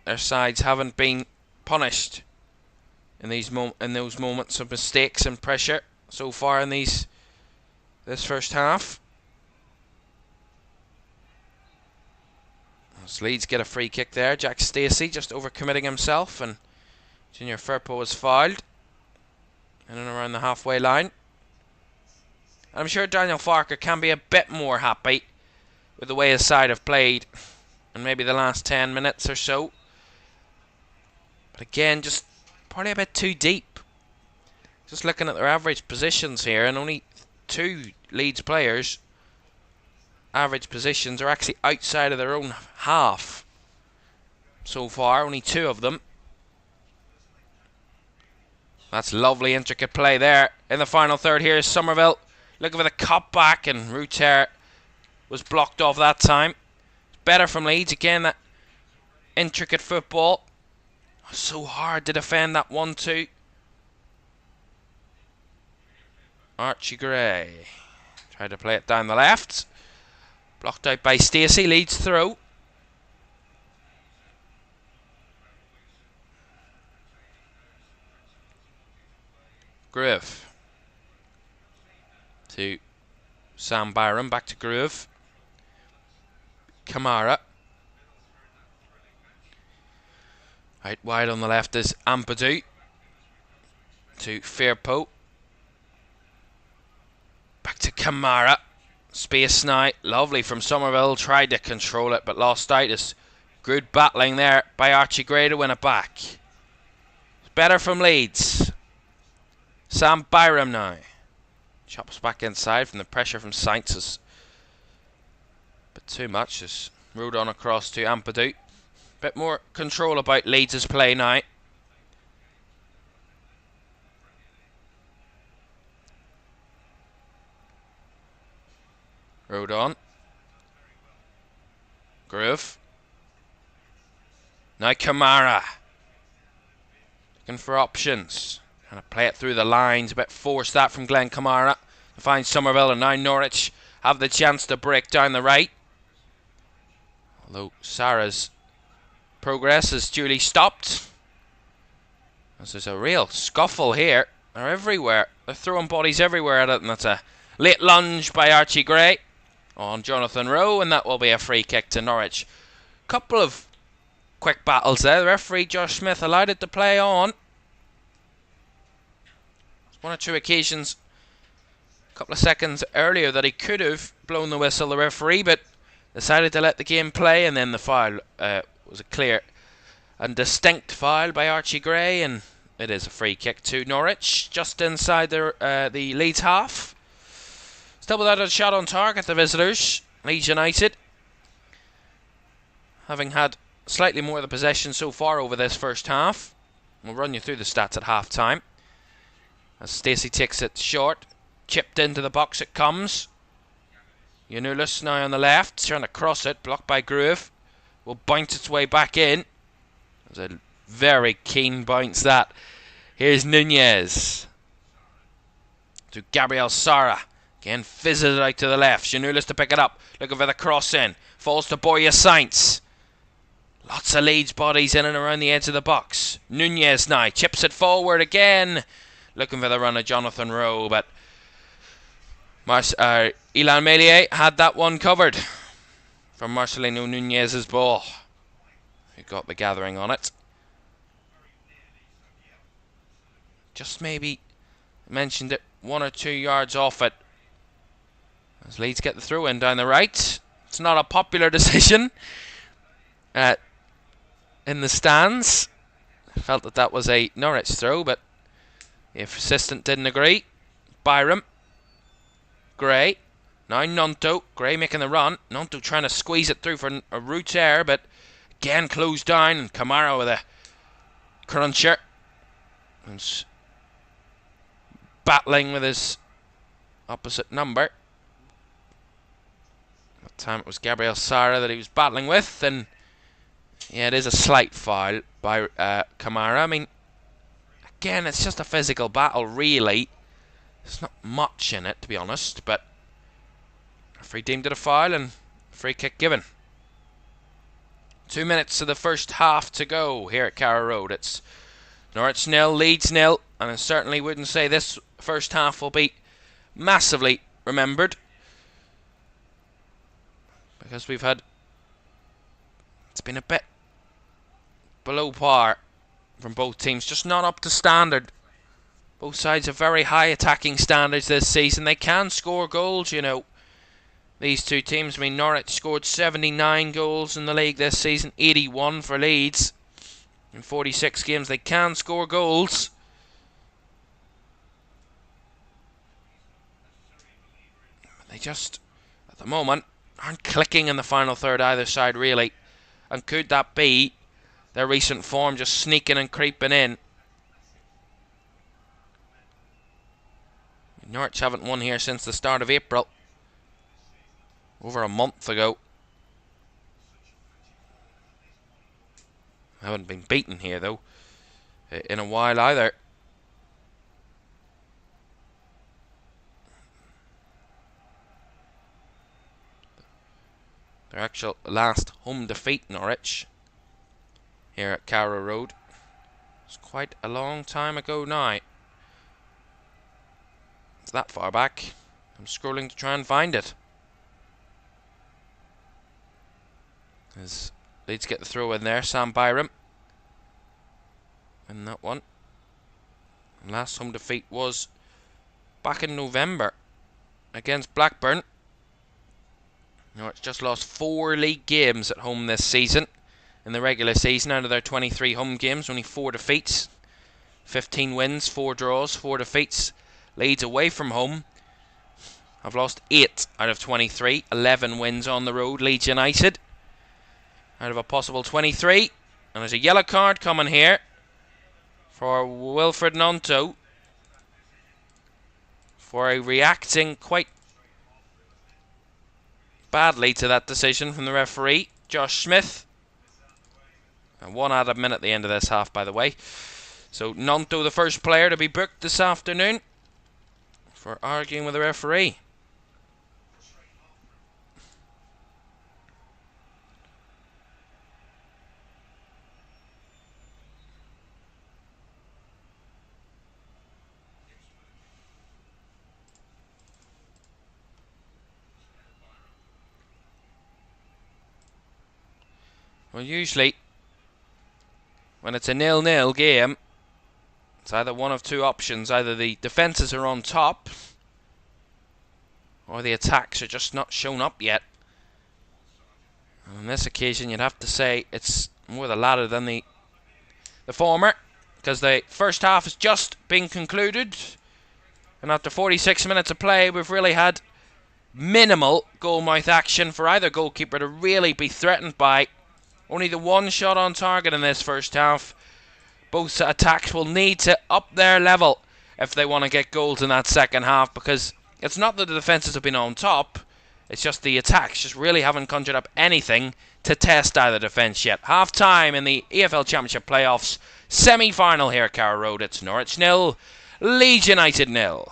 their sides haven't been punished in those moments of mistakes and pressure so far in this first half. As Leeds get a free kick there. Jack Stacey just overcommitting himself, and Junior Firpo was fouled in and around the halfway line. And I'm sure Daniel Farker can be a bit more happy with the way his side have played in maybe the last 10 minutes or so. But again, just probably a bit too deep. Just looking at their average positions here, and only 2 Leeds players' average positions are actually outside of their own half so far. Only 2 of them. That's lovely intricate play there in the final third. Here is Somerville looking for the cut back, and Ruter was blocked off that time. Better from Leeds again, that intricate football. So hard to defend that 1-2. Archie Gray tried to play it down the left. Blocked out by Stacey. Leeds throw. Groove. To Sam Byram. Back to Groove. Kamara. Out wide on the left is Ampadu. To Firpo. Back to Kamara. Space now. Lovely from Somerville. Tried to control it but lost out. It's good battling there by Archie Gray to win it back. It's better from Leeds. Sam Byram now. Chops back inside from the pressure from Saints. But too much. Just rode on across to Ampadu. Bit more control about Leeds' play now. Rode on. Groove. Now Kamara. Looking for options. Trying to play it through the lines. A bit forced that from Glenn Kamara. To find Somerville, and now Norwich have the chance to break down the right. Although Sarah's progress is duly stopped. As there's a real scuffle here. They're everywhere. They're throwing bodies everywhere at it, and that's a late lunge by Archie Gray on Jonathan Rowe, and that will be a free kick to Norwich. Couple of quick battles there. The referee Josh Smith allowed it to play on. One or two occasions a couple of seconds earlier that he could have blown the whistle, the referee, but decided to let the game play, and then the foul was a clear and distinct foul by Archie Gray, and it is a free kick to Norwich just inside the Leeds half. Still without a shot on target, the visitors. Leeds United, having had slightly more of the possession so far over this first half. We'll run you through the stats at half time. As Stacey takes it short, chipped into the box it comes. Yanulis now on the left, trying to cross it, blocked by Groove. Will bounce its way back in. There's a very keen bounce that. Here's Nunez. To Gabriel Sara. Again, fizzes it out to the left. Yanulis to pick it up. Looking for the cross in. Falls to Borja Saints. Lots of Leeds bodies in and around the edge of the box. Nunez now. Chips it forward again. Looking for the run of Jonathan Rowe, but Ilan Melier had that one covered from Marcelino Nunez's ball, who got the gathering on it. Just maybe mentioned it 1 or 2 yards off it. As Leeds get the throw in down the right. It's not a popular decision in the stands. I felt that that was a Norwich throw, but the assistant didn't agree. Byram. Gray. Now Nonto. Gray making the run. Nonto trying to squeeze it through for a root air, but again closed down. And Kamara with a cruncher. And battling with his opposite number. That time it was Gabriel Sara that he was battling with. And yeah, it is a slight foul by Kamara. I mean, again, it's just a physical battle, really. There's not much in it, to be honest, but referee deemed it a foul and free kick given. 2 minutes of the first half to go here at Carrow Road. It's Norwich 0, Leeds 0, and I certainly wouldn't say this first half will be massively remembered, because it's been a bit below par from both teams, just not up to standard. Both sides have very high attacking standards this season. They can score goals, you know. These two teams, I mean, Norwich scored 79 goals in the league this season, 81 for Leeds. In 46 games, they can score goals. They just, at the moment, aren't clicking in the final third either side, really. And could that be their recent form just sneaking and creeping in? Norwich haven't won here since the start of April. Over a month ago. Haven't been beaten here though in a while either. Their actual last home defeat, Norwich, here at Carrow Road, it's quite a long time ago now. It's that far back. I'm scrolling to try and find it. As Leeds get the throw in there, Sam Byram. And that one. And last home defeat was back in November against Blackburn. Norwich just lost 4 league games at home this season. In the regular season, out of their 23 home games, only 4 defeats. 15 wins, 4 draws, 4 defeats. Leeds away from home have lost 8 out of 23. 11 wins on the road. Leeds United out of a possible 23. And there's a yellow card coming here for Wilfred Gnonto for reacting quite badly to that decision from the referee, Josh Smith. And 1 added minute at the end of this half, by the way. So Gnonto, the first player to be booked this afternoon for arguing with the referee. Well, usually when it's a 0-0 game, it's either one of 2 options. Either the defences are on top, or the attacks are just not shown up yet. And on this occasion, you'd have to say it's more the latter than the former, because the first half has just been concluded, and after 46 minutes of play, we've really had minimal goal-mouth action for either goalkeeper to really be threatened by. Only the 1 shot on target in this first half. Both attacks will need to up their level if they want to get goals in that second half, because it's not that the defences have been on top, it's just the attacks just really haven't conjured up anything to test either defence yet. Half time in the EFL Championship Playoffs Semi-Final here at Carrow Road. It's Norwich 0, Leeds United 0.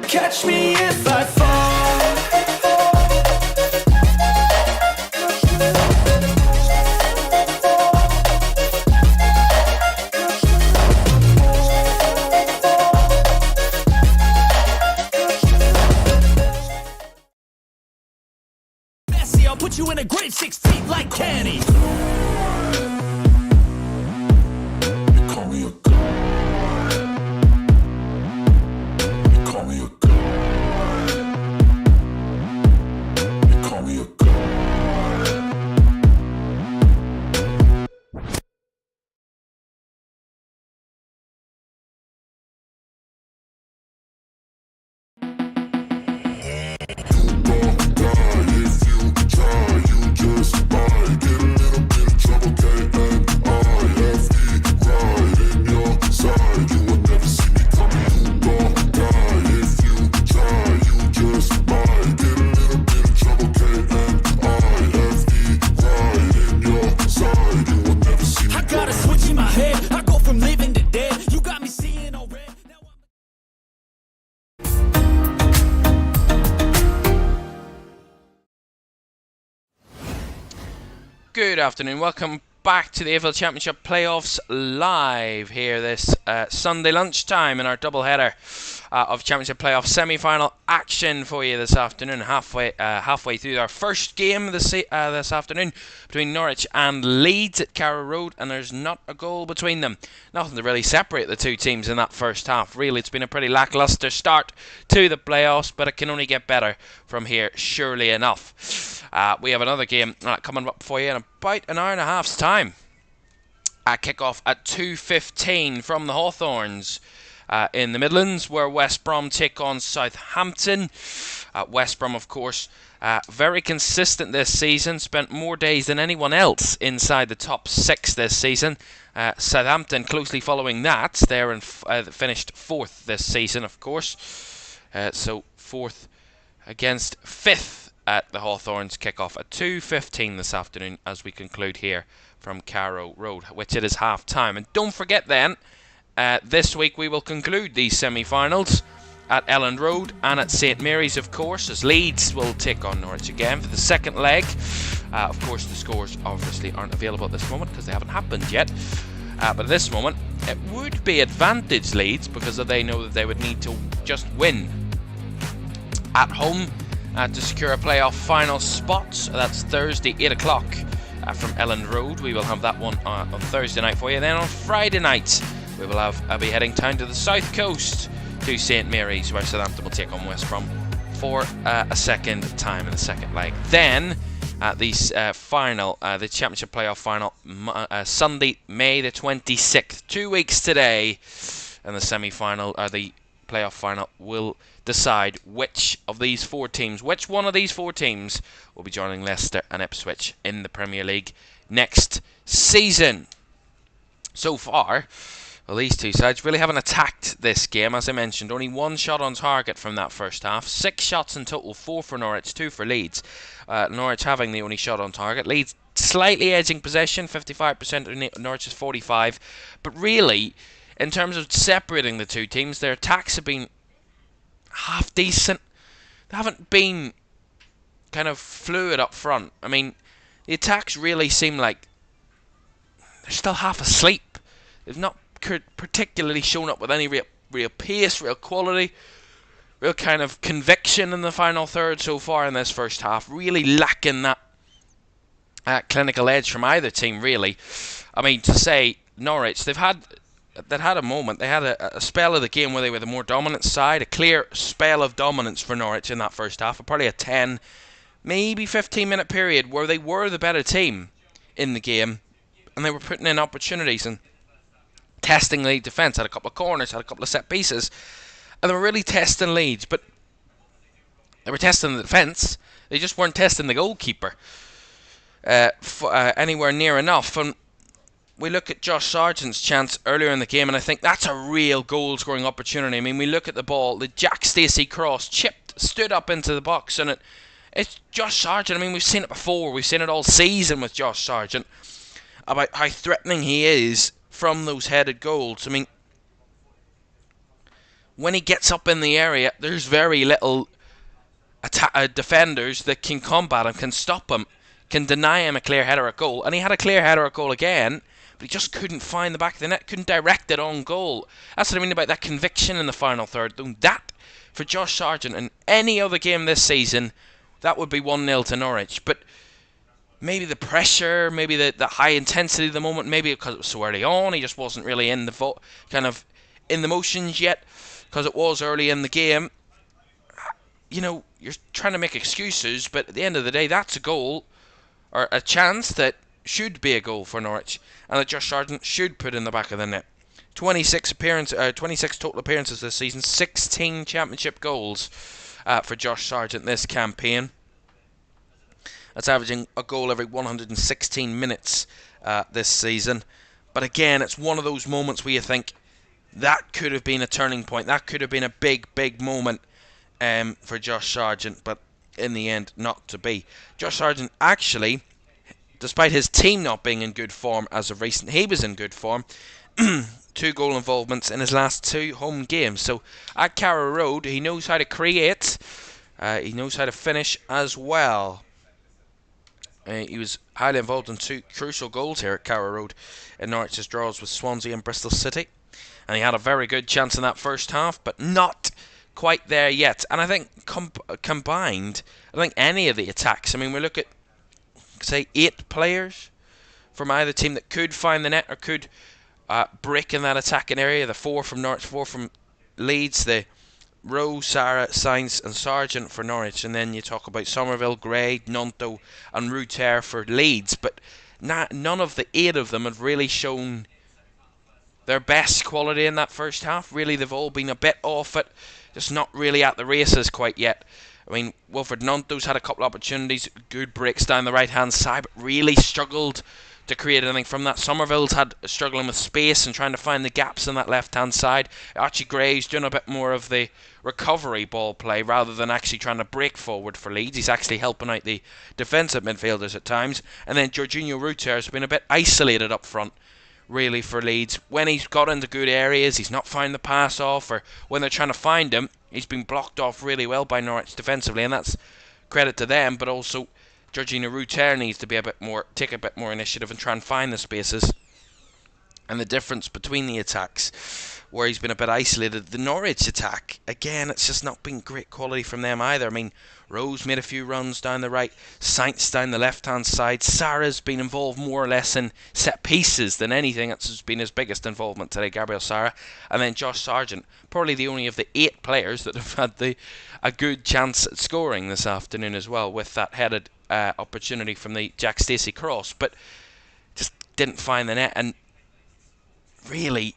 Catch me if I fall. Messi, I'll put you in a grade 16 like Kenny. Good afternoon, welcome back to the EFL Championship Playoffs live here this Sunday lunchtime in our doubleheader of Championship Playoff Semi-Final action for you this afternoon. Halfway through our first game this afternoon between Norwich and Leeds at Carrow Road, and there's not a goal between them. Nothing to really separate the two teams in that first half. Really, it's been a pretty lacklustre start to the playoffs, but it can only get better from here, surely enough. We have another game coming up for you in about an hour and a half's time. Kick-off at 2:15 from the Hawthorns in the Midlands, where West Brom take on Southampton. West Brom, of course, Very consistent this season, spent more days than anyone else inside the top 6 this season. Southampton closely following that. They're finished 4th this season, of course. So 4th against 5th at the Hawthorns. Kick-off at 2:15 this afternoon as we conclude here from Carrow Road, which it is half-time. And don't forget then, this week we will conclude these semi-finals at Elland Road and at St Mary's, of course, as Leeds will take on Norwich again for the second leg. Of course, the scores obviously aren't available at this moment because they haven't happened yet. But at this moment, it would be advantage Leeds because they know that they would need to just win at home to secure a playoff final spot. That's Thursday, 8 o'clock from Elland Road. We will have that one on Thursday night for you. Then on Friday night, we will be heading down to the south coast to St Mary's, where Southampton will take on West Brom for a second time in the second leg. Then the Championship Playoff Final, Sunday, May the 26th, 2 weeks today, and the semi-final, the playoff final, will decide which one of these four teams will be joining Leicester and Ipswich in the Premier League next season. So far, well, these two sides really haven't attacked this game. As I mentioned, only 1 shot on target from that first half. 6 shots in total, 4 for Norwich, 2 for Leeds. Norwich having the only shot on target. Leeds slightly edging possession, 55%, Norwich is 45%. But really, in terms of separating the two teams, their attacks have been half decent. They haven't been kind of fluid up front. I mean, the attacks really seem like they're still half asleep. They've not particularly shown up with any real pace, real quality, real kind of conviction in the final third so far in this first half. Really lacking that clinical edge from either team, really. I mean, to say Norwich, they'd had a moment. They had a spell of the game where they were the more dominant side, a clear spell of dominance for Norwich in that first half, probably a 10, maybe 15-minute period where they were the better team in the game, and they were putting in opportunities and testing Leeds defence, had a couple of corners, had a couple of set pieces, and they were really testing Leeds, but they were testing the defence. They just weren't testing the goalkeeper anywhere near enough. And we look at Josh Sargent's chance earlier in the game, and I think that's a real goal-scoring opportunity. I mean, we look at the ball, the Jack Stacey cross, chipped, stood up into the box, and it's Josh Sargent. I mean, we've seen it before. We've seen it all season with Josh Sargent, about how threatening he is from those headed goals. I mean, when he gets up in the area, there's very little defenders that can combat him, can stop him, can deny him a clear header at goal. And he had a clear header at goal again, but he just couldn't find the back of the net, couldn't direct it on goal. That's what I mean about that conviction in the final third. That, for Josh Sargent, in any other game this season, that would be 1-0 to Norwich. But maybe the pressure, maybe the high intensity of the moment, maybe because it was so early on, he just wasn't really in the motions yet, because it was early in the game. You know, you're trying to make excuses, but at the end of the day, that's a goal, or a chance that should be a goal for Norwich, and that Josh Sargent should put in the back of the net. 26 total appearances this season, 16 championship goals for Josh Sargent this campaign. That's averaging a goal every 116 minutes this season. But again, it's one of those moments where you think that could have been a turning point. That could have been a big, big moment for Josh Sargent. But in the end, not to be. Josh Sargent actually, despite his team not being in good form as of recent, he was in good form. 2 goal involvements in his last 2 home games. So at Carrow Road, he knows how to create. He knows how to finish as well. He was highly involved in 2 crucial goals here at Carrow Road in Norwich's draws with Swansea and Bristol City. And he had a very good chance in that first half, but not quite there yet. And I think combined, I think any of the attacks, I mean, we look at, say, 8 players from either team that could find the net or could break in that attacking area. The 4 from Norwich, 4 from Leeds, the Rowe, Sarah, Sainz and Sargent for Norwich, and then you talk about Somerville, Gray, Nonto and Ruter for Leeds, but none of the 8 of them have really shown their best quality in that first half. Really, they've all been a bit off it, just not really at the races quite yet. I mean, Wilfred Nanto's had a couple of opportunities, good breaks down the right-hand side, but really struggled to create anything from that. Somerville's had struggling with space and trying to find the gaps on that left-hand side. Archie Gray's doing a bit more of the recovery ball play rather than actually trying to break forward for Leeds. He's actually helping out the defensive midfielders at times. And then Jorginho Rutter has been a bit isolated up front, really, for Leeds. When he's got into good areas, he's not found the pass off, or when they're trying to find him, he's been blocked off really well by Norwich defensively, and that's credit to them, but also Jorginho Rutter needs to be take a bit more initiative and try and find the spaces. And the difference between the attacks, where he's been a bit isolated, the Norwich attack, again, it's just not been great quality from them either. I mean, Rose made a few runs down the right, Saints down the left-hand side. Sarah's been involved more or less in set pieces than anything. That's been his biggest involvement today, Gabriel Sarah. And then Josh Sargent, probably the only of the 8 players that have had a good chance at scoring this afternoon as well, with that headed opportunity from the Jack Stacey cross, but just didn't find the net. And really,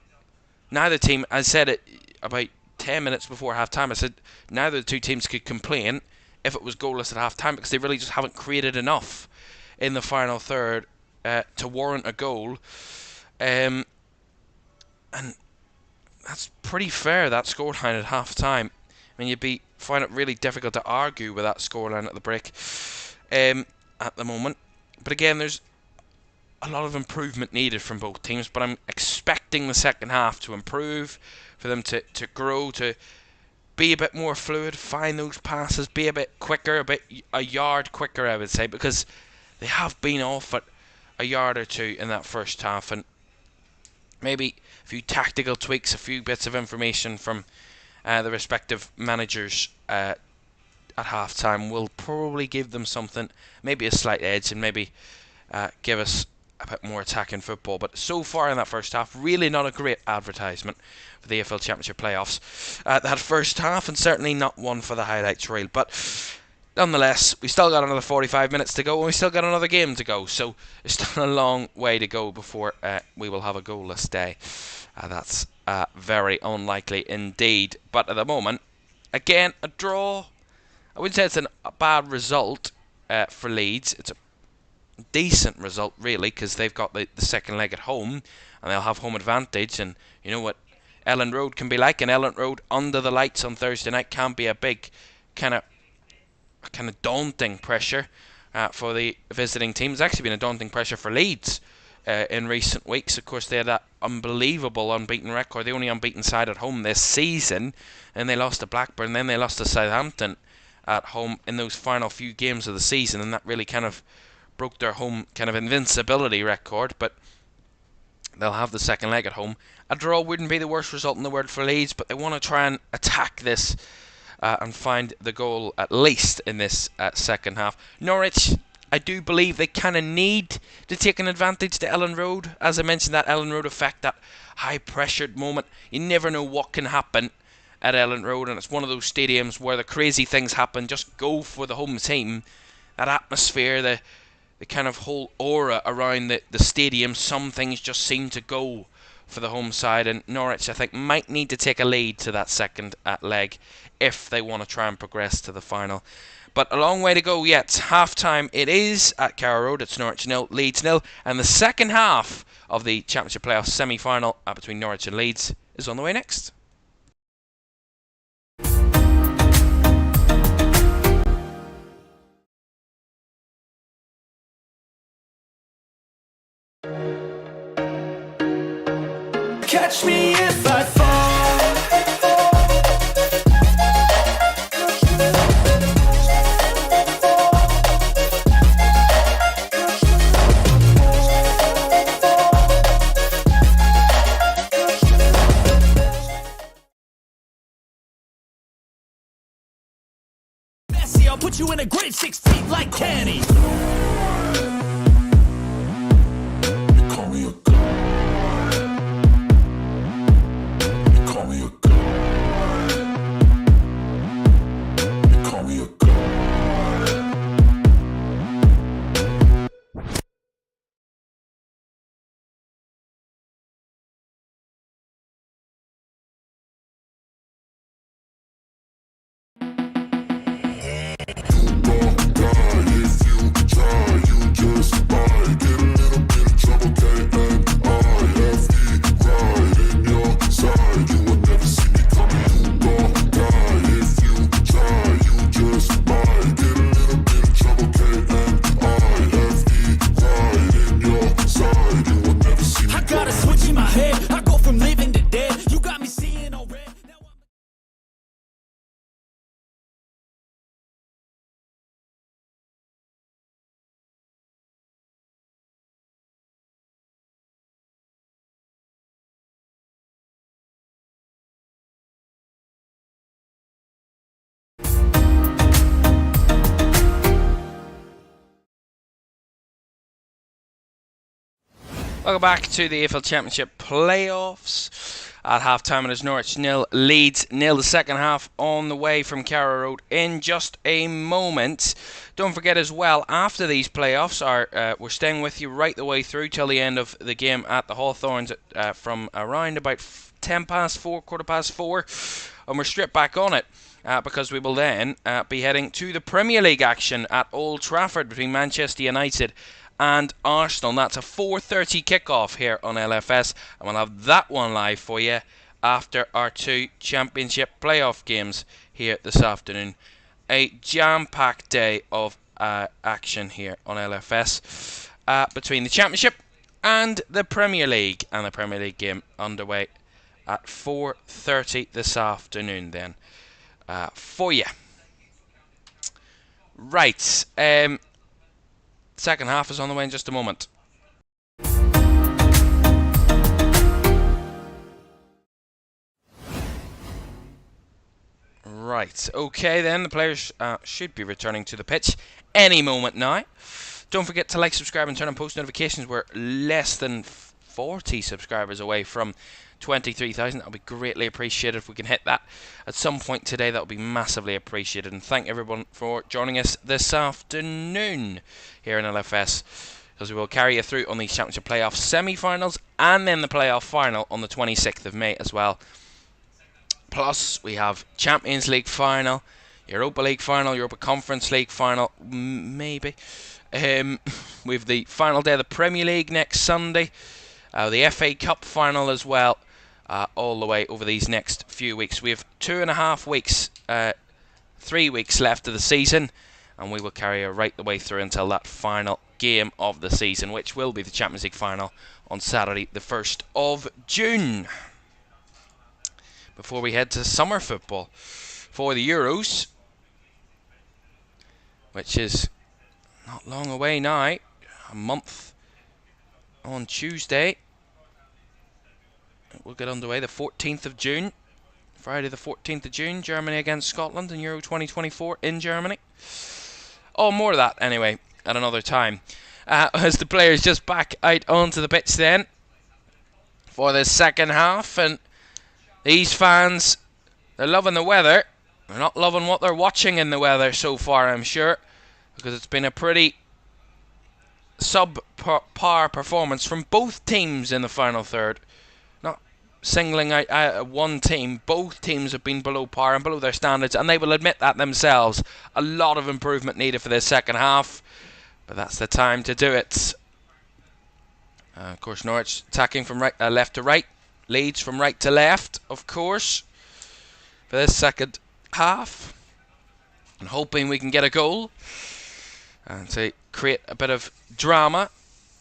neither team, I said it about 10 minutes before half-time, I said neither of the two teams could complain if it was goalless at half-time, because they really just haven't created enough in the final third to warrant a goal. And that's pretty fair, that scoreline at half-time. I mean, you'd find it really difficult to argue with that scoreline at the break at the moment. But again, there's a lot of improvement needed from both teams, but I'm expecting the second half to improve, for them to grow, to be a bit more fluid, find those passes, be a bit quicker, a yard quicker, I would say, because they have been off at a yard or two in that first half, and maybe a few tactical tweaks, a few bits of information from the respective managers at half-time will probably give them something, maybe a slight edge, and maybe give us a bit more attacking football. But so far in that first half, really not a great advertisement for the EFL Championship Playoffs that first half, and certainly not one for the highlights reel. But nonetheless, we still got another 45 minutes to go, and we still got another game to go, so there's still a long way to go before we will have a goalless day. That's very unlikely indeed. But at the moment, again, a draw. I wouldn't say it's a bad result for Leeds. It's a decent result, really, because they've got the second leg at home, and they'll have home advantage. And you know what Ellen Road can be like, and Ellen Road under the lights on Thursday night can be a big kind of daunting pressure for the visiting team. It's actually been a daunting pressure for Leeds in recent weeks. Of course, they had that unbelievable unbeaten record, the only unbeaten side at home this season, and they lost to Blackburn, then they lost to Southampton at home in those final few games of the season, and that really kind of broke their home kind of invincibility record. But they'll have the second leg at home. A draw wouldn't be the worst result in the world for Leeds, but they want to try and attack this and find the goal at least in this second half. Norwich, I do believe they kind of need to take an advantage to Ellen Road. As I mentioned, that Ellen Road effect, that high-pressured moment. You never know what can happen at Ellen Road, and it's one of those stadiums where the crazy things happen. Just go for the home team. That atmosphere, the kind of whole aura around the stadium, some things just seem to go for the home side, and Norwich, I think, might need to take a lead to that second leg if they want to try and progress to the final. But a long way to go yet. Half-time it is at Carrow Road. It's Norwich 0, Leeds 0, and the second half of the Championship Playoff Semi-Final between Norwich and Leeds is on the way next. Catch me if I fall. Messi, I'll put you in a grade 6 feet like Kenny. Welcome back to the EFL Championship Playoffs. At half-time it is Norwich 0, Leeds 0. The second half on the way from Carrow Road in just a moment. Don't forget as well, after these playoffs, we're staying with you right the way through till the end of the game at the Hawthorns from around about 10 past 4, quarter past 4. And we're straight back on it. Because we will then be heading to the Premier League action at Old Trafford between Manchester United and Arsenal. And that's a 4:30 kickoff here on LFS, and we'll have that one live for you after our two championship playoff games here this afternoon. A jam-packed day of action here on LFS between the championship and the Premier League, and the Premier League game underway at 4:30 this afternoon then for you. Right, second half is on the way in just a moment. Right, okay then, the players should be returning to the pitch any moment now. Don't forget to like, subscribe and turn on post notifications. We're less than 40 subscribers away from 23,000. That'll be greatly appreciated if we can hit that at some point today. That'll be massively appreciated, and thank everyone for joining us this afternoon here in LFS, because we will carry you through on the Championship Playoff Semi-Finals and then the Playoff Final on the 26th of May as well. Plus we have Champions League Final, Europa League Final, Europa Conference League Final, maybe. We have the final day of the Premier League next Sunday, the FA Cup Final as well. All the way over these next few weeks. We have 2.5 weeks, 3 weeks left of the season, and we will carry you right the way through until that final game of the season, which will be the Champions League final on Saturday the 1st of June. Before we head to summer football for the Euros, which is not long away now, a month on Tuesday. We'll get underway the 14th of June. Friday the 14th of June, Germany against Scotland in Euro 2024 in Germany. Oh, more of that anyway at another time. As the players just back out onto the pitch then for the second half. And these fans, they're loving the weather. They're not loving what they're watching in the weather so far, I'm sure, because it's been a pretty subpar performance from both teams in the final third. Singling out one team, both teams have been below par and below their standards, and they will admit that themselves. A lot of improvement needed for this second half, but that's the time to do it. Of course, Norwich attacking from left to right, Leeds from right to left, of course, for this second half, and hoping we can get a goal and to create a bit of drama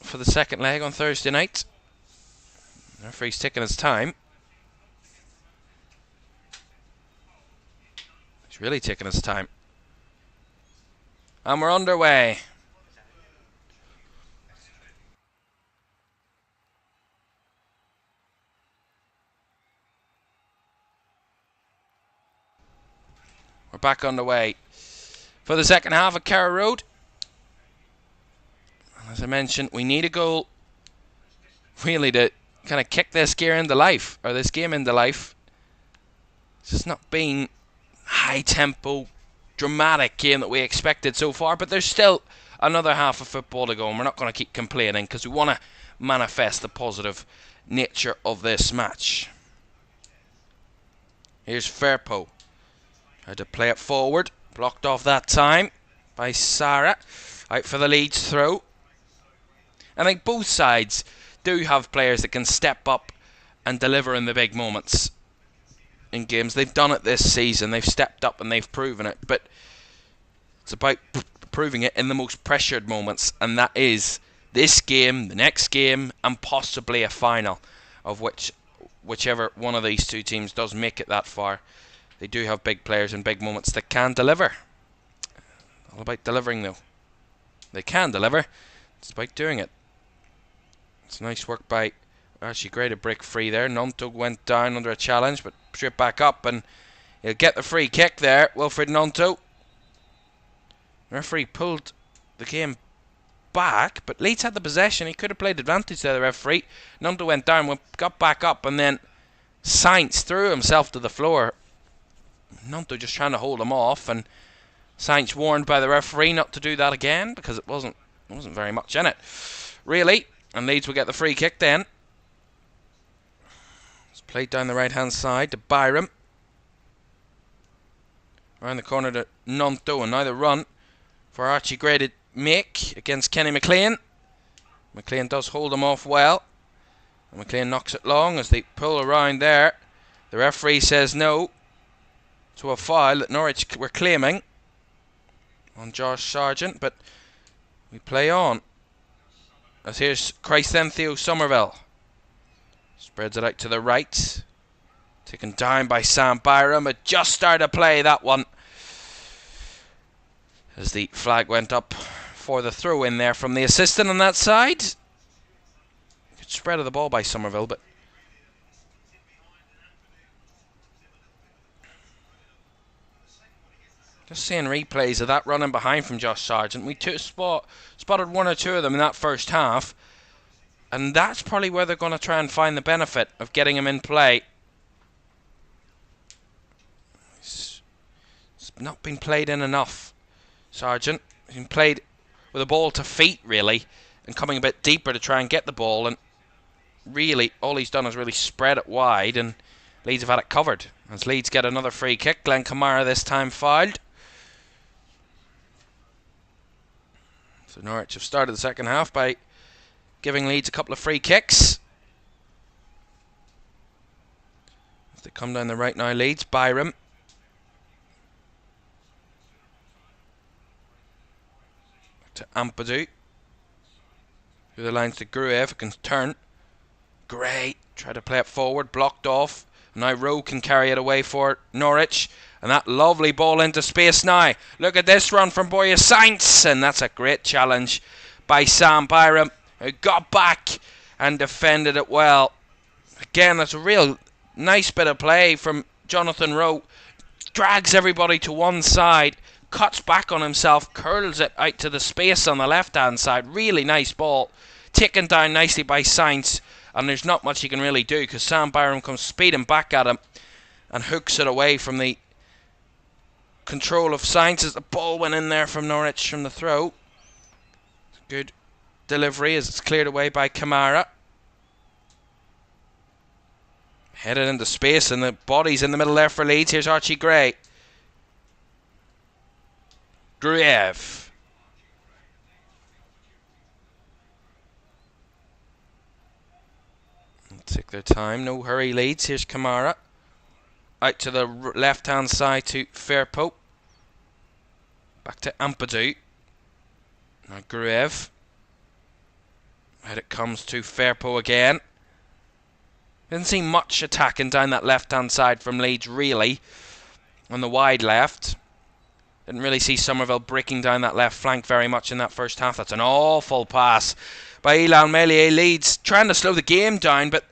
for the second leg on Thursday night. The referee's taking his time. He's really taking his time. And we're underway. We're back underway for the second half of Carrow Road. As I mentioned, we need a goal really to kind of kick this gear into life, or this game into life. It's just not been high tempo, dramatic game that we expected so far, but there's still another half of football to go, and we're not going to keep complaining because we want to manifest the positive nature of this match. Here's Firpo. Tried to play it forward, blocked off that time by Sarah. Out for the Leeds throw. I think both sides do have players that can step up and deliver in the big moments in games. They've done it this season. They've stepped up and they've proven it. But it's about proving it in the most pressured moments, and that is this game, the next game, and possibly a final, of whichever one of these two teams does make it that far. They do have big players in big moments that can deliver. All about delivering, though. They can deliver. It's about doing it. It's nice work by, actually great a break free there. Nonto went down under a challenge, but straight back up, and he'll get the free kick there. Wilfred Nonto. Referee pulled the game back, but Leeds had the possession. He could have played advantage there, the referee. Nunto went down, got back up, and then Sainz threw himself to the floor. Nunto just trying to hold him off, and Sainz warned by the referee not to do that again because it wasn't very much in it, really. And Leeds will get the free kick then. It's played down the right-hand side to Byram. Around the corner to Nunto, and now the run for Archie Gray to make against Kenny McLean. McLean does hold him off well, and McLean knocks it long as they pull around there. The referee says no to a foul that Norwich were claiming on Josh Sargent, but we play on. As here's Crysencio Somerville. Spreads it out to the right. Taken down by Sam Byram. It just started to play, that one. As the flag went up for the throw in there from the assistant on that side. Good spread of the ball by Somerville, but just seeing replays of that running behind from Josh Sargent. We spotted one or two of them in that first half, and that's probably where they're going to try and find the benefit of getting him in play. It's not been played in enough, Sargent. He's been played with a ball to feet, really, and coming a bit deeper to try and get the ball, and really all he's done is really spread it wide, and Leeds have had it covered. As Leeds get another free kick, Glenn Kamara this time fouled. So Norwich have started the second half by giving Leeds a couple of free kicks. As they come down the right now, Leeds, Byram. To Ampadu. Through the lines to Gruev, who can turn. Gray, try to play it forward, blocked off. Now Rowe can carry it away for Norwich. And that lovely ball into space now. Look at this run from Boya Sainz. And that's a great challenge by Sam Byram, who got back and defended it well. Again, that's a real nice bit of play from Jonathan Rowe. Drags everybody to one side, cuts back on himself, curls it out to the space on the left-hand side. Really nice ball. Taken down nicely by Sainz. And there's not much he can really do because Sam Byram comes speeding back at him and hooks it away from the control of Sainz as the ball went in there from Norwich from the throw. Good delivery as it's cleared away by Kamara. Headed into space and the body's in the middle there for Leeds. Here's Archie Gray. Gruev. Take their time, no hurry Leeds. Here's Kamara. Out to the left hand side to Fairpo. Back to Ampadu. Now Gruev. Out it comes to Fairpo again. Didn't see much attacking down that left hand side from Leeds really. On the wide left. Didn't really see Somerville breaking down that left flank very much in that first half. That's an awful pass by Ilan Meslier. Leeds trying to slow the game down, but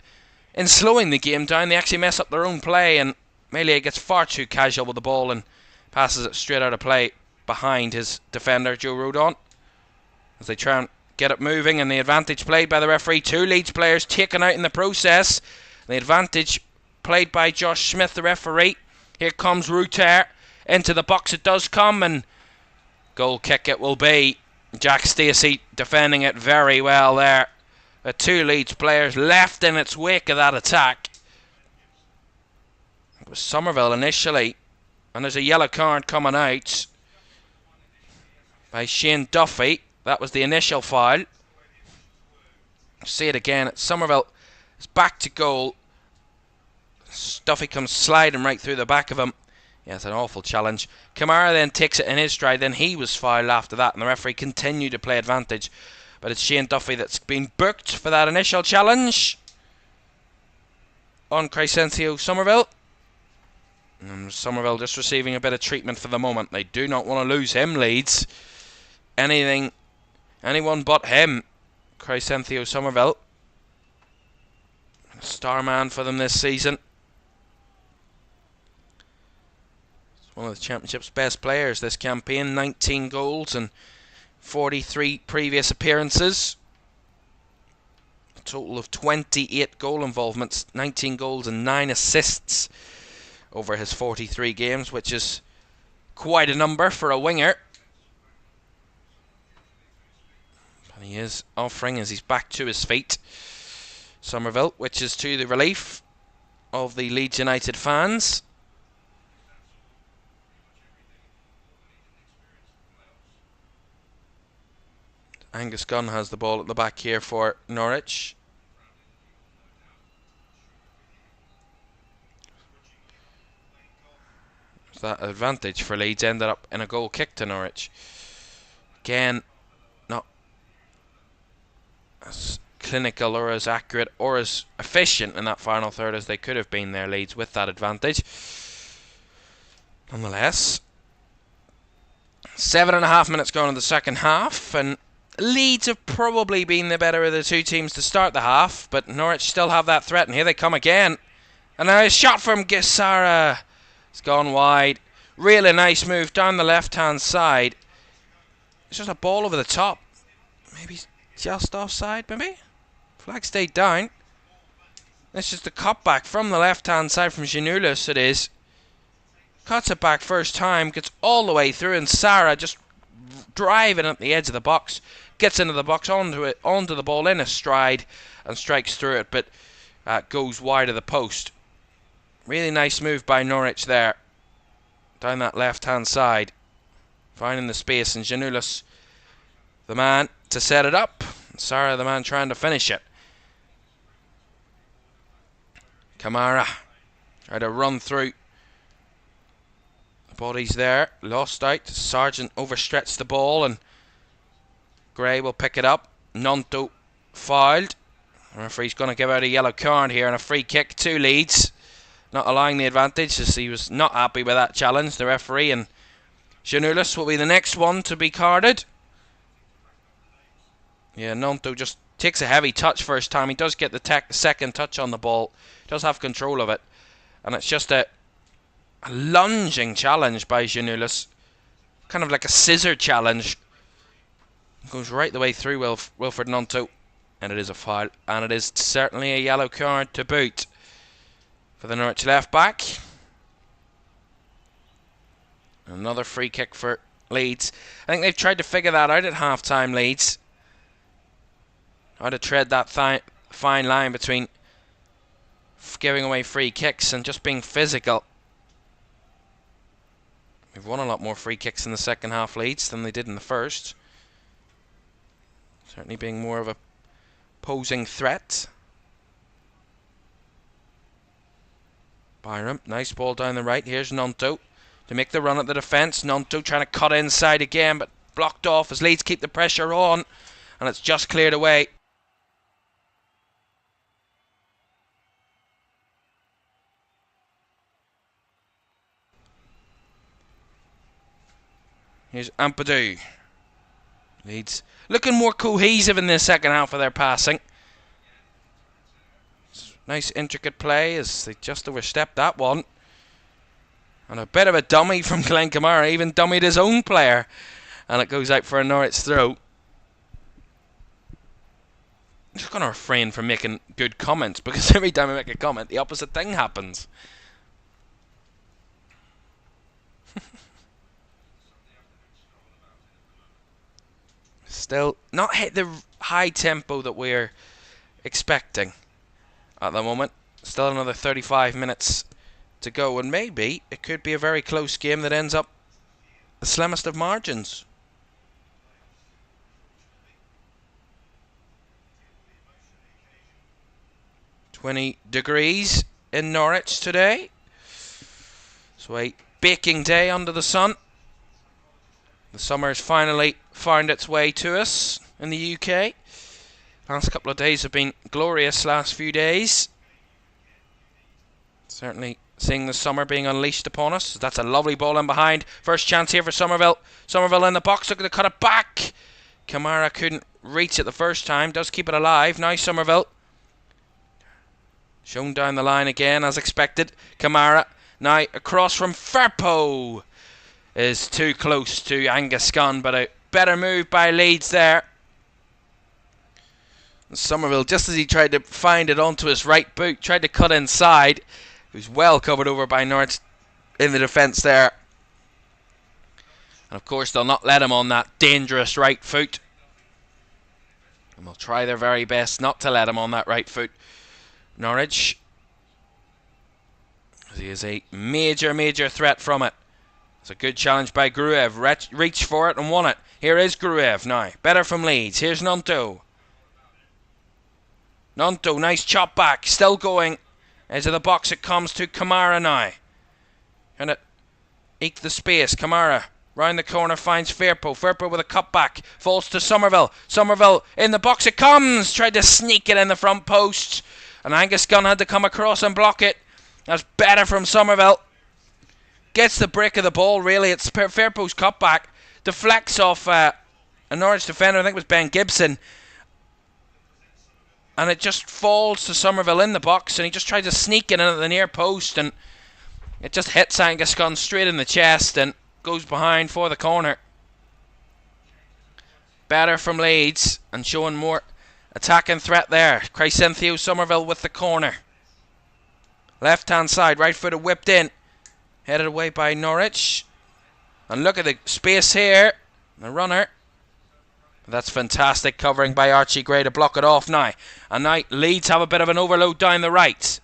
in slowing the game down, they actually mess up their own play, and Meslier gets far too casual with the ball and passes it straight out of play behind his defender, Joe Rodon. As they try and get it moving, and the advantage played by the referee. Two Leeds players taken out in the process. The advantage played by Josh Smith, the referee. Here comes Ruter. Into the box it does come, and goal kick it will be. Jack Stacey defending it very well there. The two Leeds players left in its wake of that attack. It was Somerville initially, and there's a yellow card coming out by Shane Duffy. That was the initial foul. See it again. It's Somerville. It's back to goal. Duffy comes sliding right through the back of him. Yeah, it's an awful challenge. Kamara then takes it in his stride. Then he was fouled after that, and the referee continued to play advantage. But it's Shane Duffy that's been booked for that initial challenge on Crysencio Somerville. And Somerville just receiving a bit of treatment for the moment. They do not want to lose him, Leeds. Anyone but him. Crysencio Somerville. A star man for them this season. One of the Championship's best players this campaign. 19 goals and 43 previous appearances. A total of 28 goal involvements, 19 goals and 9 assists over his 43 games, which is quite a number for a winger. And he is offering as he's back to his feet. Somerville, which is to the relief of the Leeds United fans. Angus Gunn has the ball at the back here for Norwich. That advantage for Leeds ended up in a goal kick to Norwich. Again, not as clinical or as accurate or as efficient in that final third as they could have been there, Leeds, with that advantage. Nonetheless, 7.5 minutes gone in the second half, and Leeds have probably been the better of the two teams to start the half, but Norwich still have that threat, and here they come again. And now a shot from Gisara. It's gone wide. Really nice move down the left-hand side. It's just a ball over the top. Maybe just offside, maybe? Flag stayed down. It's just a cut back from the left-hand side from Giannoulis, it is. Cuts it back first time, gets all the way through, and Sarah just driving at the edge of the box. Gets into the box, onto the ball in a stride, and strikes through it, but goes wide of the post. Really nice move by Norwich there. Down that left-hand side. Finding the space, and Giannoulis, the man to set it up. Sarah, the man trying to finish it. Kamara tried to run through. The body's there. Lost out. Sargent overstretched the ball, and Gray will pick it up. Nonto fouled. The referee's going to give out a yellow card here and a free kick to Leeds. Not allowing the advantage as he was not happy with that challenge, the referee, and Giannoulis will be the next one to be carded. Yeah, Nonto just takes a heavy touch first time. He does get the second touch on the ball. He does have control of it. And it's just a lunging challenge by Giannoulis. Kind of like a scissor challenge. Goes right the way through Wilfred Nonto. And it is a foul. And it is certainly a yellow card to boot for the Norwich left back. Another free kick for Leeds. I think they've tried to figure that out at half-time, Leeds. How to tread that fine line between giving away free kicks and just being physical. We've won a lot more free kicks in the second half, Leeds, than they did in the first. Certainly being more of a posing threat. Byram, nice ball down the right. Here's Nonto to make the run at the defence. Nonto trying to cut inside again, but blocked off as Leeds keep the pressure on. And it's just cleared away. Here's Ampadu. Leeds looking more cohesive in the second half of their passing. Nice intricate play as they just overstepped that one. And a bit of a dummy from Glenn Kamara, even dummied his own player. And it goes out for a Norwich throw. I'm just going to refrain from making good comments, because every time I make a comment, the opposite thing happens. Still not hit the high tempo that we're expecting at the moment. Still another 35 minutes to go, and maybe it could be a very close game that ends up the slimmest of margins. $20 in Norwich today. So a baking day under the sun. The summer has finally found its way to us in the UK. Last couple of days have been glorious, last few days. Certainly seeing the summer being unleashed upon us. That's a lovely ball in behind. First chance here for Somerville. Somerville in the box, looking to cut it back. Kamara couldn't reach it the first time. Does keep it alive. Now Somerville. Shown down the line again as expected. Kamara now across from Firpo. Is too close to Angus Gunn, but a better move by Leeds there. And Somerville, just as he tried to find it onto his right boot, tried to cut inside. He was well covered over by Norwich in the defence there. And of course they'll not let him on that dangerous right foot. And they'll try their very best not to let him on that right foot. Norwich. He is a major threat from it. It's a good challenge by Gruev. Reached for it and won it. Here is Gruev now. Better from Leeds. Here's Nonto. Nonto, nice chop back. Still going. Into the box it comes to Kamara now. And it eke the space. Kamara round the corner finds Firpo. Firpo with a cutback. Falls to Somerville. Somerville in the box it comes. Tried to sneak it in the front post. And Angus Gunn had to come across and block it. That's better from Somerville. Gets the break of the ball, really. It's Firpo's cutback. Deflects off a Norwich defender. I think it was Ben Gibson. And it just falls to Somerville in the box. And he just tried to sneak it in at the near post. And it just hits Angus Gunn straight in the chest. And goes behind for the corner. Better from Leeds. And showing more attacking threat there. Crysenthio Somerville with the corner. Left hand side, right footer whipped in. Headed away by Norwich. And look at the space here. The runner. That's fantastic covering by Archie Gray to block it off now. And now Leeds have a bit of an overload down the right.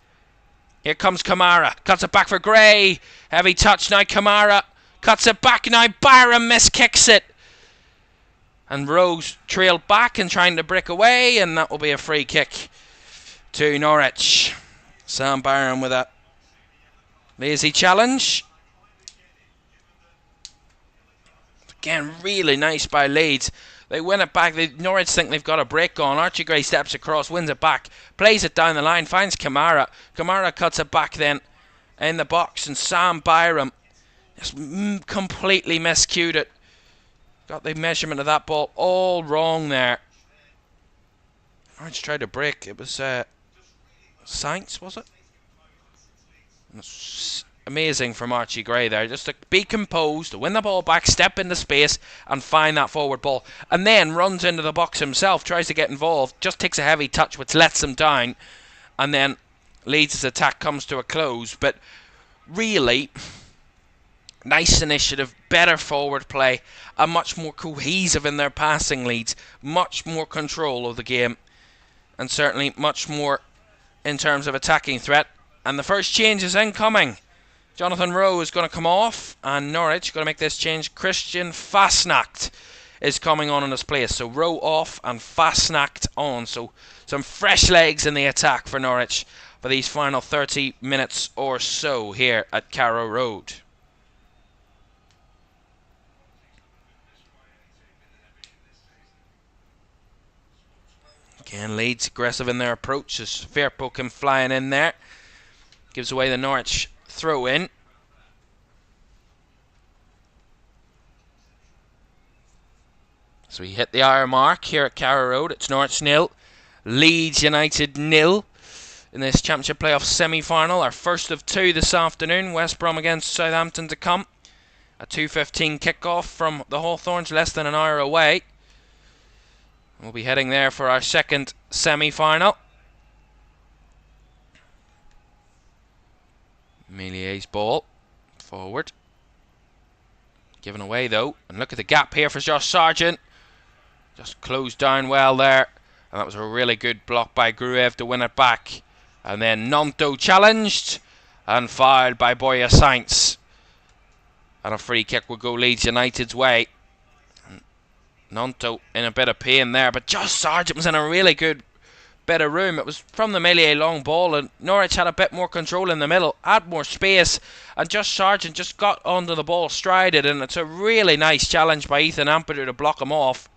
Here comes Kamara. Cuts it back for Gray. Heavy touch now. Kamara cuts it back now. Byram miskicks it. And Rose trailed back and trying to break away. And that will be a free kick to Norwich. Sam Byram with a lazy challenge. Again, really nice by Leeds. They win it back. Norwich think they've got a break on. Archie Gray steps across, wins it back, plays it down the line, finds Kamara. Kamara cuts it back then in the box, and Sam Byram just completely miscued it. Got the measurement of that ball all wrong there. Norwich tried to break. It was Saints, was it? It's amazing from Archie Gray there, just to be composed, to win the ball back, step into space and find that forward ball, and then runs into the box himself, tries to get involved, just takes a heavy touch which lets him down, and then Leeds' attack comes to a close. But really nice initiative, better forward play, and much more cohesive in their passing. Leeds, much more control of the game, and certainly much more in terms of attacking threat. And the first change is incoming. Jonathan Rowe is going to come off, and Norwich going to make this change. Christian Fasnacht is coming on in his place. So Rowe off and Fasnacht on. So some fresh legs in the attack for Norwich for these final 30 minutes or so here at Carrow Road. Again, Leeds aggressive in their approach as Firpo came flying in there. Gives away the Norwich throw in. So we hit the hour mark here at Carrow Road. It's Norwich 0, Leeds United 0 in this Championship Playoff Semi-Final. Our first of two this afternoon. West Brom against Southampton to come. A 2:15 kickoff from the Hawthorns, less than an hour away. We'll be heading there for our second semi-final. Melier's ball forward, given away though, and look at the gap here for Josh Sargent. Just closed down well there, and that was a really good block by Gruev to win it back. And then Nonto challenged and fouled by Boya Saints, and a free kick will go Leeds United's way. And Nonto in a bit of pain there, but Josh Sargent was in a really good bit of room. It was from the Melier long ball, and Norwich had a bit more control in the middle, had more space, and Josh Sargent just got onto the ball, strided, and it's a really nice challenge by Ethan Ampadu to block him off.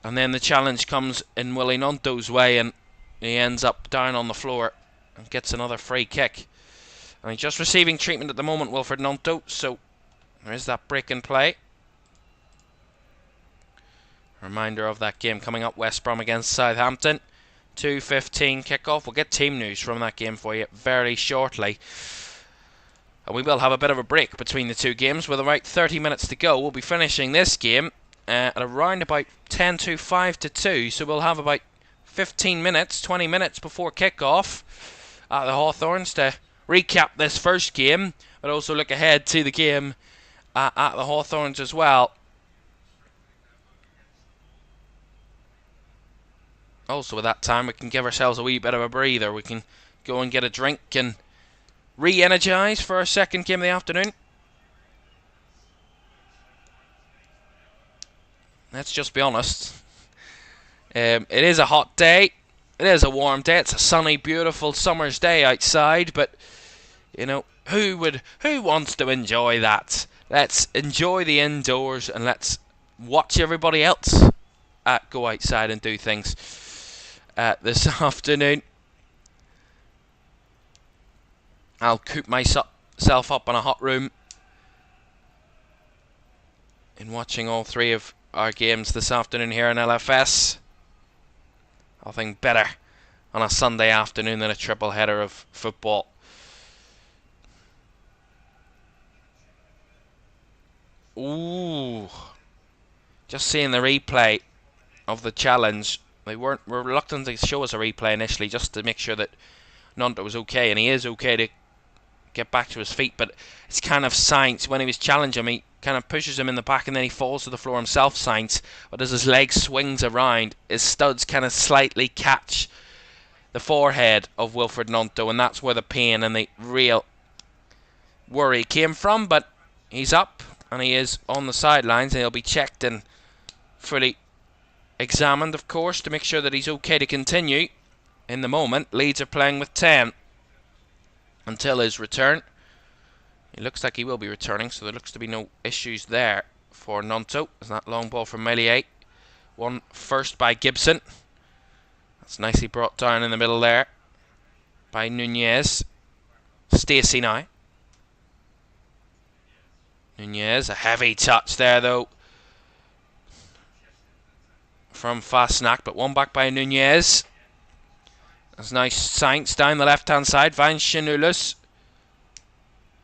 And then the challenge comes in Willie Nonto's way, and he ends up down on the floor and gets another free kick. And he's just receiving treatment at the moment, Wilfred Nonto, so there is that break in play. Reminder of that game coming up, West Brom against Southampton. 2:15 kickoff. We'll get team news from that game for you very shortly. And we will have a bit of a break between the two games with about 30 minutes to go. We'll be finishing this game at around about 10 to 5 to 2. So we'll have about 15 minutes, 20 minutes before kickoff at the Hawthorns to recap this first game, but also look ahead to the game at the Hawthorns as well. Also, at that time, we can give ourselves a wee bit of a breather. We can go and get a drink and re-energise for our second game of the afternoon. Let's just be honest. It is a hot day. It is a warm day. It's a sunny, beautiful summer's day outside. But you know, who wants to enjoy that? Let's enjoy the indoors and let's watch everybody else go outside and do things this afternoon. I'll coop myself up in a hot room in watching all three of our games this afternoon here in LFS. Nothing better on a Sunday afternoon than a triple header of football. Ooh. Just seeing the replay of the challenge. They were reluctant to show us a replay initially just to make sure that Nonto was okay, and he is okay to get back to his feet, but it's kind of science. When he was challenging him, he kind of pushes him in the back and then he falls to the floor himself, science. But as his leg swings around, his studs kind of slightly catch the forehead of Wilfred Nonto, and that's where the pain and the real worry came from. But he's up and he is on the sidelines, and he'll be checked and fully examined, of course, to make sure that he's okay to continue. In the moment, Leeds are playing with 10 until his return. It looks like he will be returning, so there looks to be no issues there for Nonto. There's that long ball from Melier. One first by Gibson. That's nicely brought down in the middle there by Nunez. Stacey now. Nunez, a heavy touch there though from Fastnack, but one back by Nunez. That's nice science down the left-hand side. Finds Giannoulis.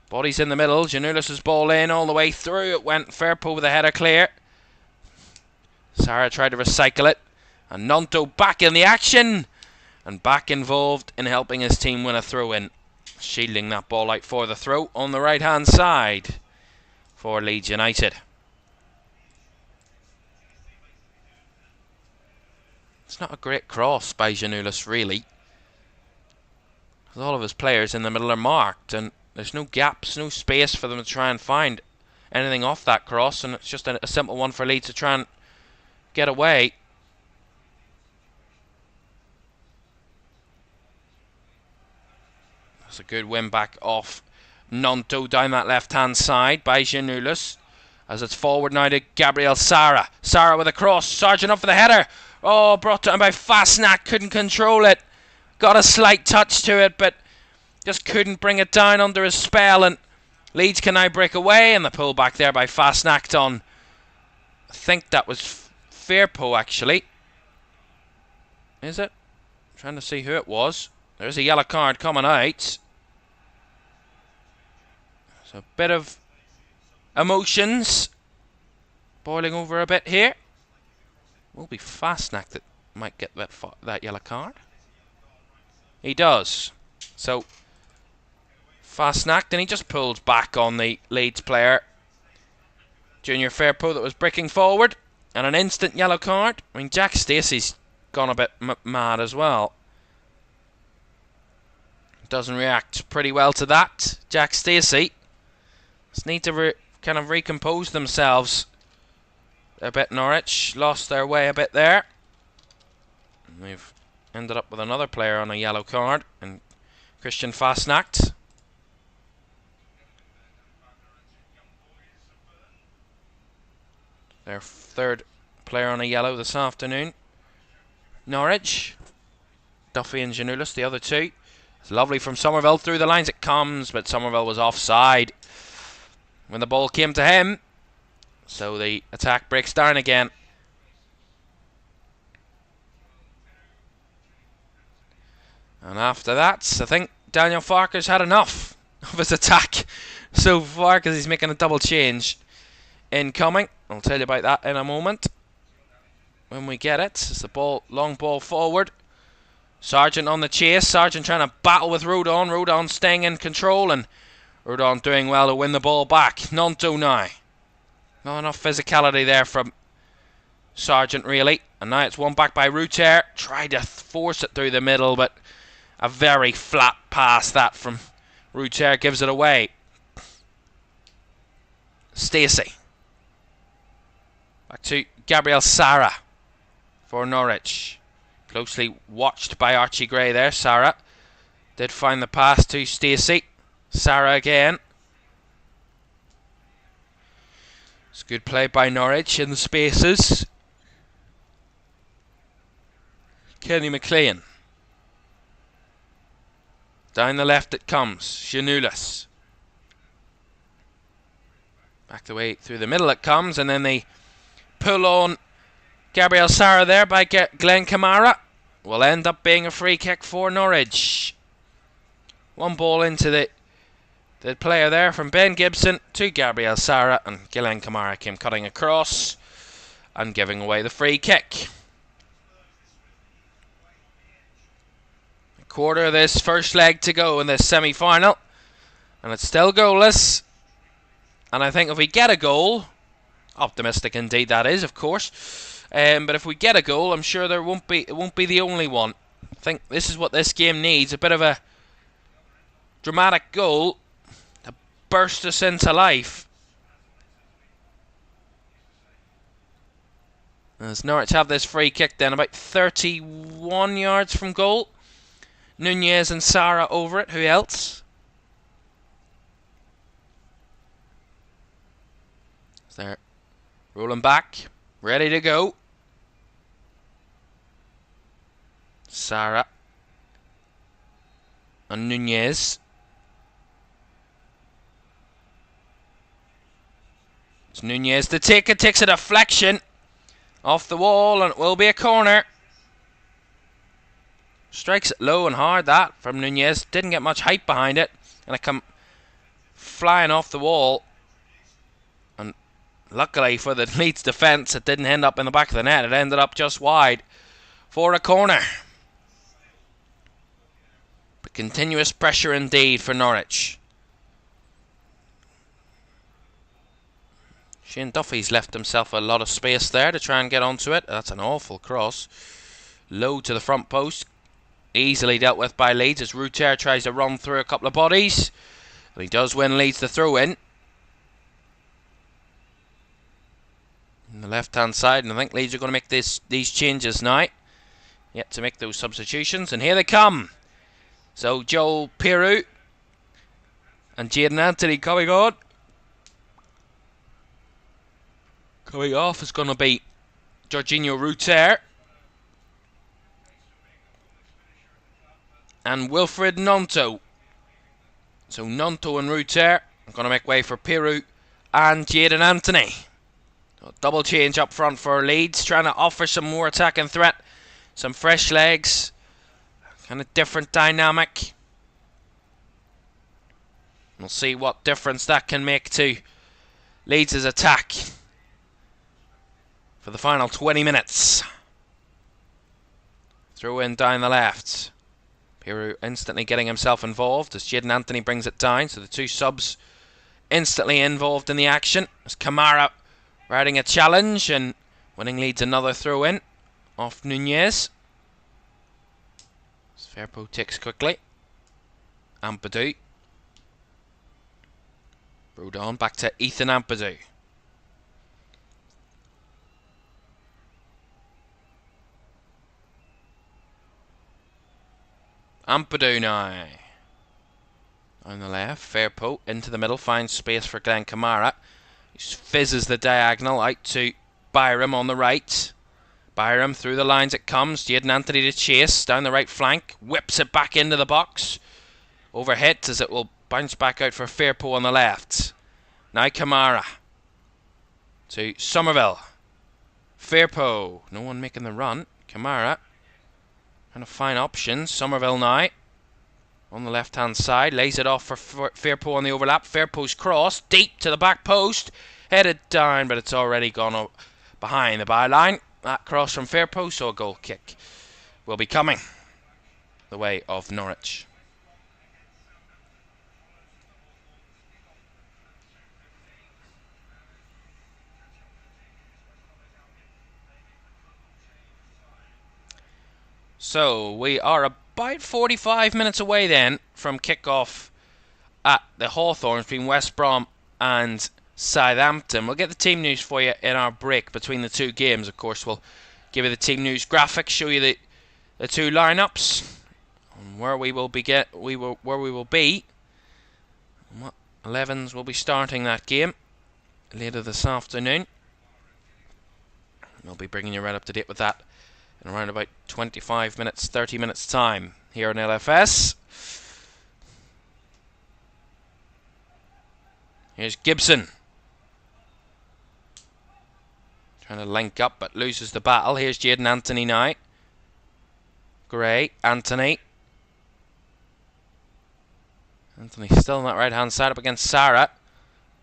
Body's in the middle. Giannoulis' ball in all the way through. It went Fairpo with a header clear. Sarah tried to recycle it. And Nonto back in the action. And back involved in helping his team win a throw-in. Shielding that ball out for the throw on the right-hand side for Leeds United. It's not a great cross by Giannoulis, really. All of his players in the middle are marked, and there's no gaps, no space for them to try and find anything off that cross, and it's just a simple one for Leeds to try and get away. That's a good win back off Nonto down that left-hand side by Giannoulis, as it's forward now to Gabriel Sara. Sara with a cross, Sargent up for the header. Oh, brought down by Fastnack, couldn't control it. Got a slight touch to it, but just couldn't bring it down under his spell. And Leeds can now break away, and the pull back there by Fastnack on. I think that was Fairpo, actually. Is it? I'm trying to see who it was. There's a yellow card coming out. So a bit of emotions boiling over a bit here. Will be Fastnack that might get that yellow card. He does. So Fastnack, and he just pulls back on the Leeds player, Junior Fairpo, that was breaking forward, and an instant yellow card. I mean, Jack Stacey's gone a bit mad as well. Doesn't react pretty well to that. Jack Stacey just need to kind of recompose themselves a bit. Norwich lost their way a bit there. And they've ended up with another player on a yellow card, and Christian Fastnack. Their third player on a yellow this afternoon. Norwich. Duffy and Giannoulis, the other two. It's lovely from Somerville. Through the lines it comes, but Somerville was offside when the ball came to him. So the attack breaks down again. And after that, I think Daniel Farker's had enough of his attack so far, because he's making a double change incoming. I'll tell you about that in a moment when we get it. It's the ball, long ball forward. Sargent on the chase. Sargent trying to battle with Rodon. Rodon staying in control, and Rodon doing well to win the ball back. Nonto now. Not enough physicality there from Sargent, really. And now it's won back by Ruter. Tried to force it through the middle, but a very flat pass that from Ruter gives it away. Stacey. Back to Gabriel Sara for Norwich. Closely watched by Archie Gray there. Sara did find the pass to Stacey. Sara again. It's good play by Norwich in the spaces. Kenny McLean. Down the left it comes. Shanulis. Back the way through the middle it comes, and then they pull on Gabriel Sara there by Glenn Kamara. Will end up being a free kick for Norwich. One ball into the player there from Ben Gibson to Gabriel Sara, and Glenn Kamara came cutting across and giving away the free kick. A quarter of this first leg to go in this semi-final, and it's still goalless. And I think if we get a goal, optimistic indeed that is, of course, but if we get a goal, I'm sure it won't be the only one. I think this is what this game needs, a bit of a dramatic goal to burst us into life. As Norwich have this free kick then, about 31 yards from goal. Nunez and Sara over it, who else? They're rolling back, ready to go. Sara and Nunez. It's Nunez to take it, takes a deflection off the wall, and it will be a corner. Strikes it low and hard, that from Nunez. Didn't get much height behind it, and it come flying off the wall. And luckily for the Leeds defence, it didn't end up in the back of the net. It ended up just wide for a corner. But continuous pressure indeed for Norwich. Shane Duffy's left himself a lot of space there to try and get onto it. That's an awful cross. Low to the front post. Easily dealt with by Leeds as Ruter tries to run through a couple of bodies. And he does win Leeds the throw in. On the left hand side, and I think Leeds are going to make these changes now. Yet to make those substitutions, and here they come. So Joel Peru and Jaden Anthony coming on. Coming off is going to be Jorginho Ruter and Wilfred Gnonto. So Gnonto and Ruter are going to make way for Peru and Jaden Anthony. So double change up front for Leeds, trying to offer some more attacking threat, some fresh legs, kind of different dynamic. We'll see what difference that can make to Leeds' attack for the final 20 minutes. Throw in down the left. Peru instantly getting himself involved as Jaden Anthony brings it down. So the two subs instantly involved in the action. As Kamara riding a challenge and winning Leeds another throw in off Nunez. Firpo ticks quickly. Ampadu. Rodon back to Ethan Ampadu. Ampadu now. On the left, Firpo into the middle, finds space for Glenn Kamara. He fizzes the diagonal out to Byram on the right. Byram through the lines it comes. Jaden Anthony to chase down the right flank. Whips it back into the box. Overhit as it will bounce back out for Firpo on the left. Now Kamara to Somerville. Firpo. No one making the run. Kamara. Kind of fine options. Somerville now on the left hand side. Lays it off for Firpo on the overlap. Firpo's cross deep to the back post. headed down, but it's already gone up behind the byline. That cross from fair post, so a goal kick will be coming the way of Norwich. So we are about 45 minutes away then from kick-off at the Hawthorns between West Brom and Southampton. We'll get the team news for you in our break between the two games. Of course, we'll give you the team news graphic, show you the two lineups, and where we will be and what 11s will be starting that game later this afternoon. We'll be bringing you right up to date with that in around about 25 minutes, 30 minutes time here on LFS. Here's Gibson. Trying to link up but loses the battle. Here's Jaden Anthony now. Gray, Anthony. Anthony still on that right hand side up against Sarah.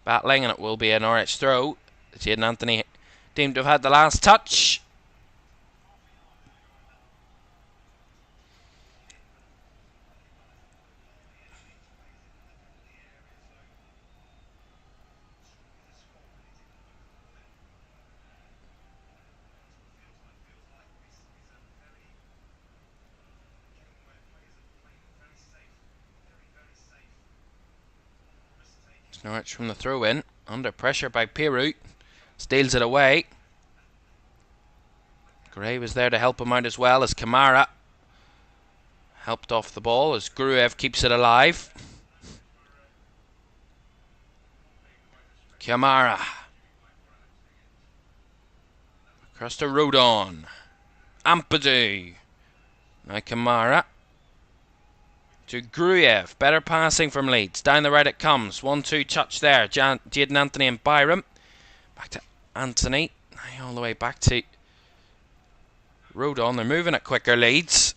Battling, and it will be a Norwich throw. Jaden Anthony deemed to have had the last touch. Norwich from the throw-in, under pressure by Peru, steals it away. Gray was there to help him out as well as Kamara helped off the ball as Gruev keeps it alive. Kamara across to Rodon. Ampadu. Now Kamara to Gruev. Better passing from Leeds. Down the right it comes. 1-2 touch there. Jaden Anthony and Byram. Back to Anthony. All the way back to Rodon. They're moving it quicker, Leeds.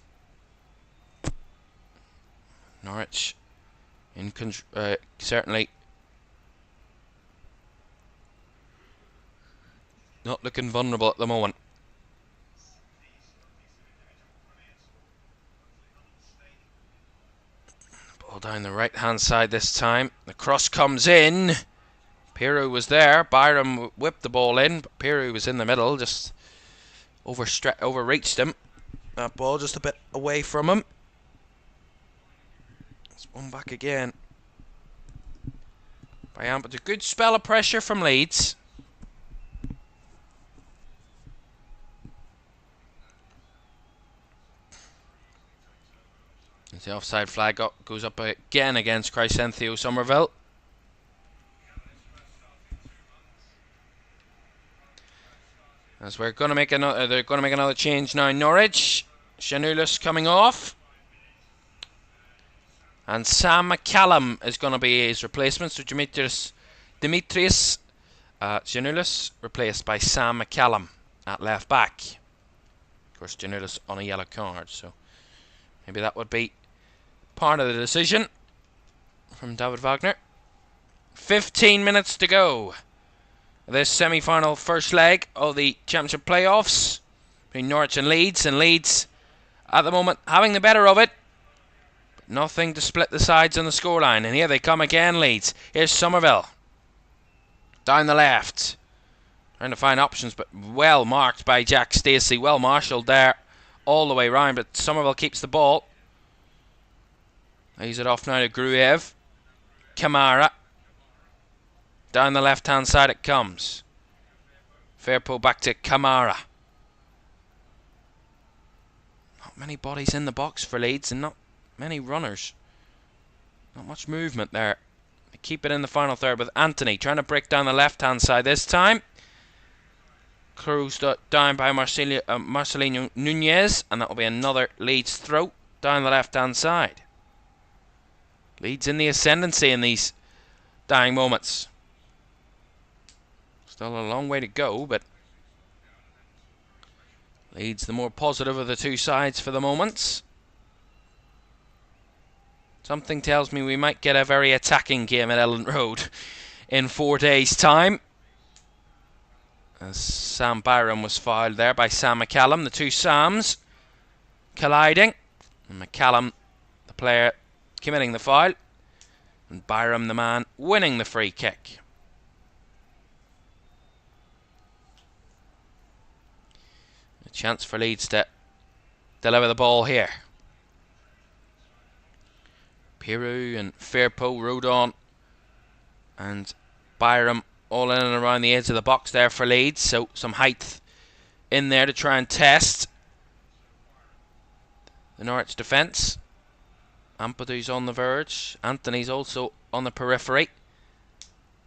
Norwich in certainly not looking vulnerable at the moment. Ball down the right hand side this time. The cross comes in. Peru was there. Byram whipped the ball in, but Peru was in the middle, just overreached him. That ball just a bit away from him. It's one back again by Ampadu. A good spell of pressure from Leeds. As the offside flag goes up again against Crysenthio Somerville. As we're going to make another, they're going to make another change now. Norwich, Shanoulis coming off, and Sam McCallum is going to be his replacement. So Demetrius Shanoulis replaced by Sam McCallum at left back. Of course, Shanoulis on a yellow card, so maybe that would be part of the decision from David Wagner. 15 minutes to go. This semi-final first leg of the Championship Playoffs between Norwich and Leeds. And Leeds, at the moment, having the better of it. But nothing to split the sides on the scoreline. And here they come again, Leeds. Here's Somerville. Down the left. Trying to find options, but well marked by Jack Stacey. Well marshalled there all the way round. But Somerville keeps the ball. Lays it off now to Gruev. Kamara. Down the left-hand side it comes. Fair pull back to Kamara. Not many bodies in the box for Leeds and not many runners. Not much movement there. They keep it in the final third with Anthony trying to break down the left-hand side this time. Closed down by Marcelino Nunez, and that will be another Leeds throw down the left-hand side. Leeds in the ascendancy in these dying moments. Still a long way to go, but Leeds the more positive of the two sides for the moment. Something tells me we might get a very attacking game at Ellen Road in 4 days' time. As Sam Byram was fouled there by Sam McCallum. The two Sams colliding. And McCallum, the player, committing the foul. And Byram, the man, winning the free kick. A chance for Leeds to deliver the ball here. Piru and Firpo rode on. And Byram all in and around the edge of the box there for Leeds. So some height in there to try and test the Norwich defence. Ampadu's on the verge. Anthony's also on the periphery.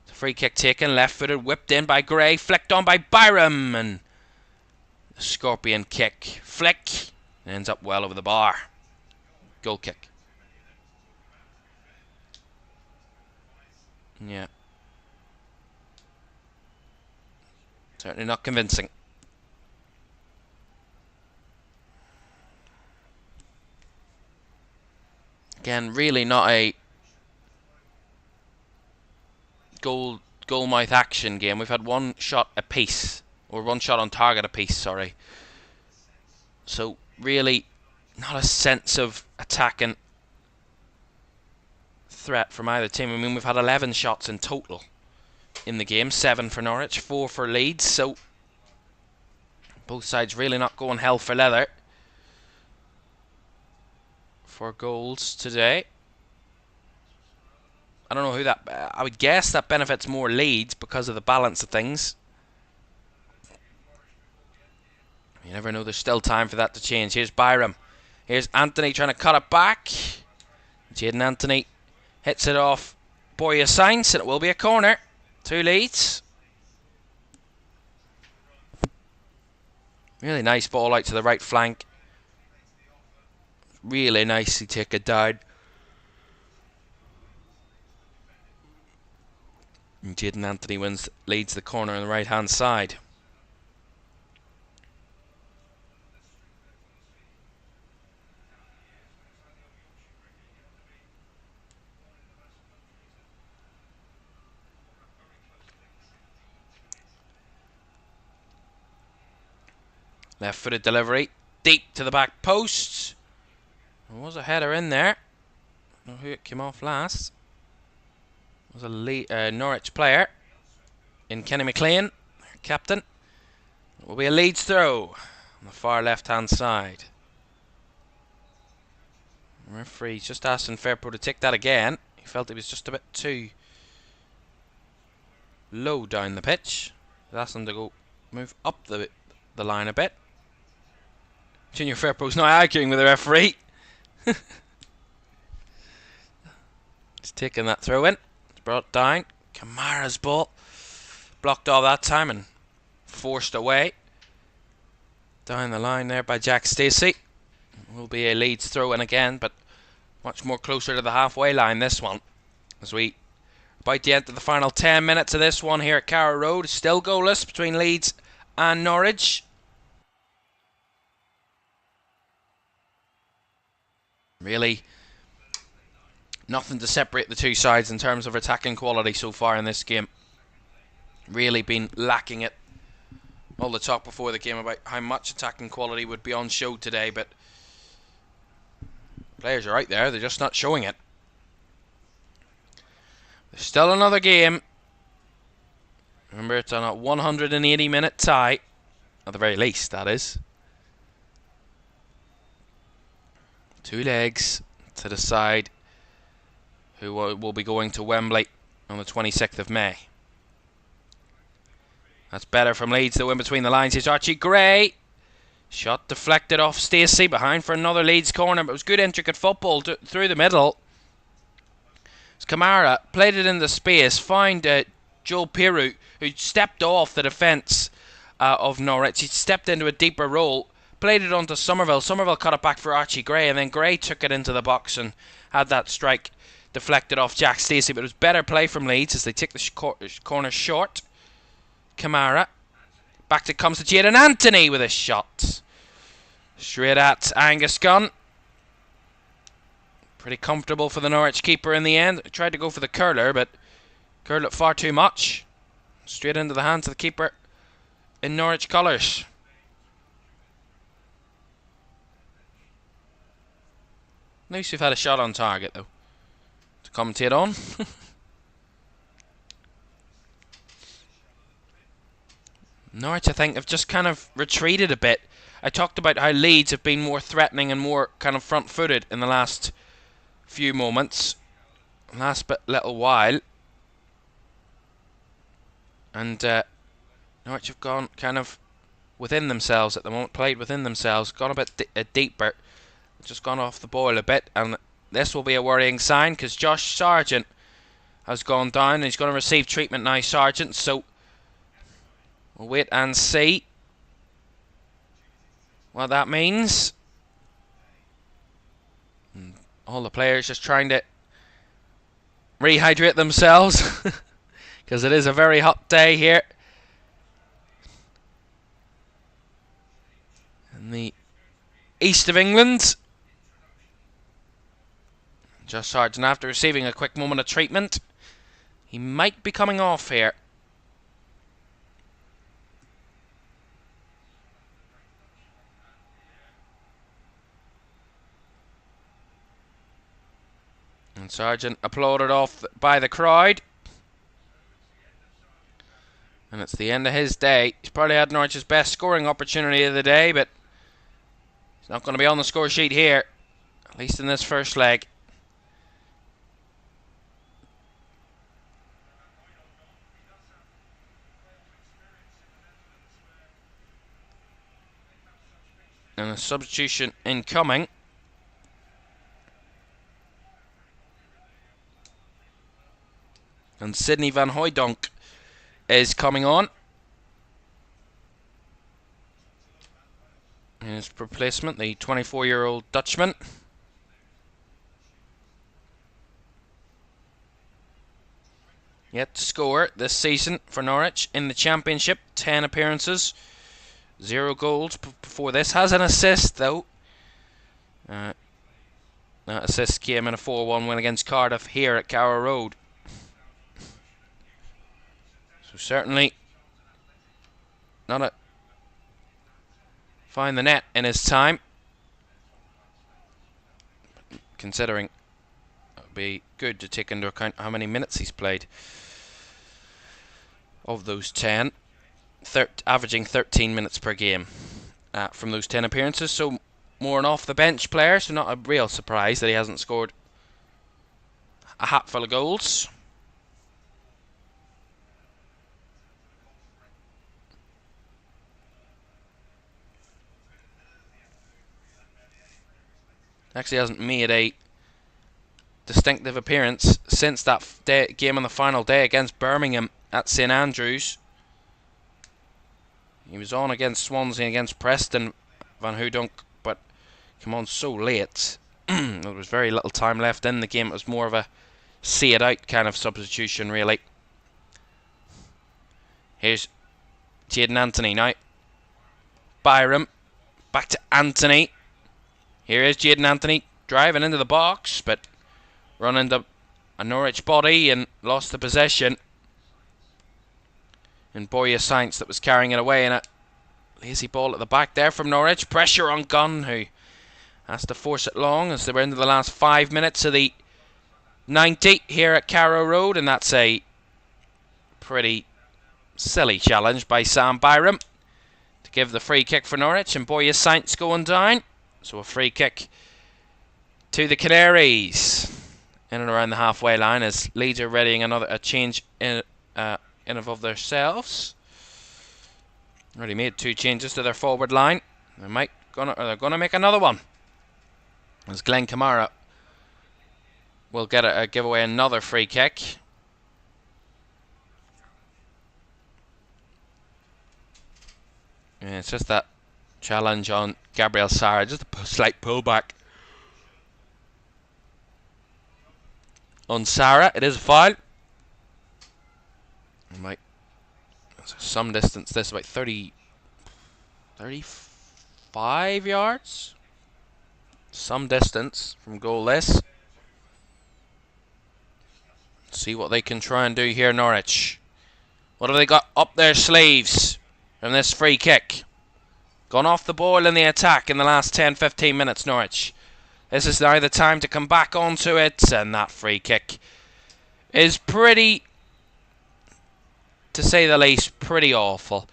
The free kick taken, left-footed, whipped in by Gray, flicked on by Byram, and the scorpion kick, flick, ends up well over the bar. Goal kick. Yeah. Certainly not convincing. Again, really not a goal-mouth action game. We've had one shot apiece, or one shot on target apiece, sorry. So really not a sense of attacking threat from either team. I mean, we've had 11 shots in total in the game, 7 for Norwich, 4 for Leeds, so both sides really not going hell for leather for goals today. I don't know who that... I would guess that benefits more Leeds because of the balance of things. You never know, there's still time for that to change. Here's Byram. Here's Anthony trying to cut it back. Jaden Anthony hits it off Boya Sainz, and it will be a corner to Leeds. Really nice ball out to the right flank. Really nicely taken down. And Jaden Anthony leads the corner on the right hand side. Left footed delivery, deep to the back post. There was a header in there. I don't know who it came off last. It was a Norwich player in Kenny McLean, captain. It will be a Leeds throw on the far left hand side. The referee's just asking Firpo to take that again. He felt it was just a bit too low down the pitch. He's asked him to go move up the line a bit. Junior Firpo's not arguing with the referee. He's taking that throw in. It's brought down. Kamara's ball. Blocked off that time and forced away. Down the line there by Jack Stacey. Will be a Leeds throw in again, but much more closer to the halfway line this one. As we about to enter the final 10 minutes of this one here at Carrow Road. Still goalless between Leeds and Norwich. Really nothing to separate the two sides in terms of attacking quality so far in this game. Really been lacking it. All the talk before the game about how much attacking quality would be on show today, but players are out there, they're just not showing it. There's still another game. Remember, it's on a 180-minute tie, at the very least, that is. 2 legs to decide who will be going to Wembley on the 26th of May. That's better from Leeds, though, in between the lines. Here's Archie Gray. Shot deflected off Stacey, behind for another Leeds corner, but it was good intricate football through the middle. As Kamara played it into space, found Joel Piru, who stepped off the defence of Norwich. He stepped into a deeper role, played it onto Somerville. Somerville cut it back for Archie Gray, and then Gray took it into the box and had that strike deflected off Jack Stacey. But it was better play from Leeds as they take the corner short. Kamara. Back it comes to Jaden Anthony with a shot. Straight at Angus Gunn. Pretty comfortable for the Norwich keeper in the end. Tried to go for the curler, but curled it far too much. Straight into the hands of the keeper in Norwich colours. At least we've had a shot on target, though, to commentate on. Norwich, I think, have just kind of retreated a bit. I talked about how Leeds have been more threatening and more kind of front-footed in the last few moments, little while, and Norwich have gone kind of within themselves at the moment, played within themselves, gone a bit deeper, just gone off the boil a bit, and this will be a worrying sign because Josh Sargent has gone down and he's going to receive treatment now, Sargent, so we'll wait and see what that means. And all the players just trying to rehydrate themselves because it is a very hot day here in the east of England. Josh Sargent, after receiving a quick moment of treatment, he might be coming off here. And Sargent applauded off by the crowd. And it's the end of his day. He's probably had Norwich's best scoring opportunity of the day, but he's not going to be on the score sheet here, at least in this first leg. And a substitution incoming. And Sidney van Hooijdonk is coming on. His replacement, the 24-year-old Dutchman. Yet to score this season for Norwich in the Championship. 10 appearances, 0 goals before this. Has an assist, though. That assist came in a 4-1 win against Cardiff here at Carrow Road. So certainly not a find the net in his time. Considering it would be good to take into account how many minutes he's played. Of those 10, averaging 13 minutes per game from those 10 appearances. So more an off the bench player, so not a real surprise that he hasn't scored a hatful of goals. Actually hasn't made a distinctive appearance since that game on the final day against Birmingham at St Andrews. He was on against Swansea and against Preston, Van Hooijdonk, but came on so late. There was very little time left in the game. It was more of a see it out kind of substitution, really. Here's Jayden Anthony now. Byram, back to Anthony. Here is Jayden Anthony driving into the box, but run into a Norwich body and lost the possession. And Boya Sainz that was carrying it away, and a lazy ball at the back there from Norwich. Pressure on Gunn, who has to force it long as they were into the last 5 minutes of the 90 here at Carrow Road, and that's a pretty silly challenge by Sam Byram to give the free kick for Norwich, and Boya Sainz going down. So a free kick to the Canaries in and around the halfway line as Leeds are readying a change in and of themselves. Already made 2 changes to their forward line. They're going to make another one as Glenn Kamara will get give away another free kick. Yeah, it's just that challenge on Gabriel Sara, just a slight pullback on Sara. It is a foul. Some distance, this about 35 yards. Some distance from goal this. See what they can try and do here, Norwich. What have they got up their sleeves? from this free kick. Gone off the ball in the attack in the last 10-15 minutes, Norwich. This is now the time to come back onto it, and that free kick is pretty, to say the least, pretty awful.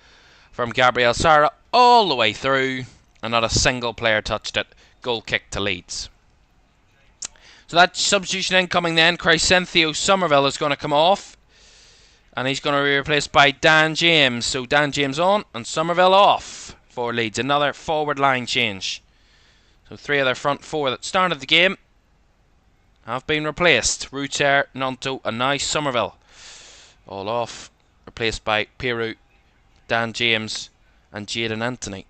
From Gabriel Sara all the way through, and not a single player touched it. Goal kick to Leeds. So that substitution incoming then. Crysencio Somerville is going to come off, and he's going to be replaced by Dan James. So Dan James on and Somerville off for Leeds. Another forward line change. So 3 of their front 4 that started the game have been replaced. Ruter, Nonto and now Somerville. All off. Replaced by Peru, Dan James and Jadon Anthony.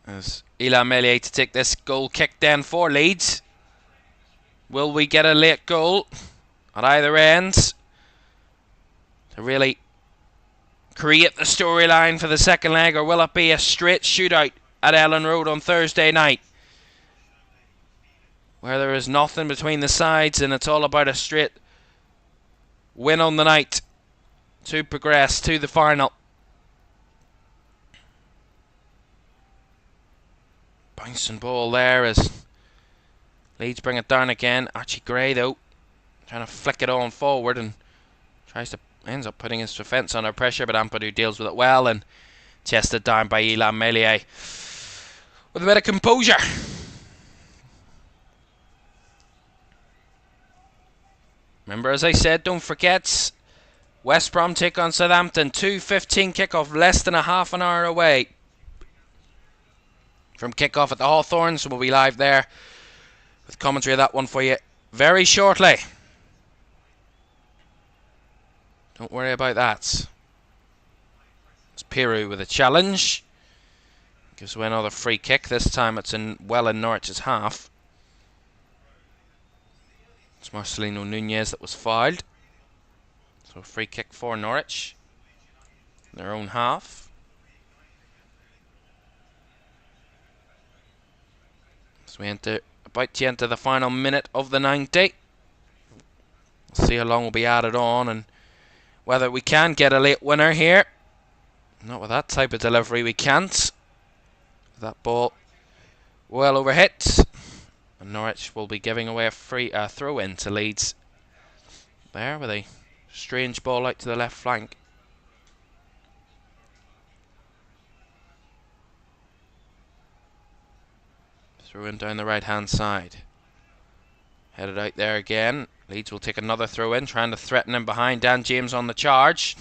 As Illan Meslier to take this goal kick then for Leeds. Will we get a late goal at either end to really create the storyline for the second leg, or will it be a straight shootout at Ellen Road on Thursday night, where there is nothing between the sides and it's all about a straight win on the night to progress to the final? Bouncing ball there as Leeds bring it down again. Archie Gray though trying to flick it on forward and ends up putting his defence under pressure, but Ampadu deals with it well and chested down by Illan Meslier with a bit of composure. Remember, as I said, don't forget, West Brom take on Southampton. 2:15 kickoff, less than a half an hour away from kickoff at the Hawthorns. We'll be live there with commentary of that one for you very shortly. Don't worry about that. It's Peru with a challenge. Gives away another free kick. This time it's in Norwich's half. It's Marcelino Nunez that was fouled. So free kick for Norwich in their own half. So we about to enter the final minute of the 90. We'll see how long will be added on and whether we can get a late winner here. Not with that type of delivery, we can't. That ball well overhit. And Norwich will be giving away a free throw in to Leeds. There with a strange ball out to the left flank. Throw in down the right hand side. Headed out there again. Leeds will take another throw in, trying to threaten him behind. Dan James on the charge.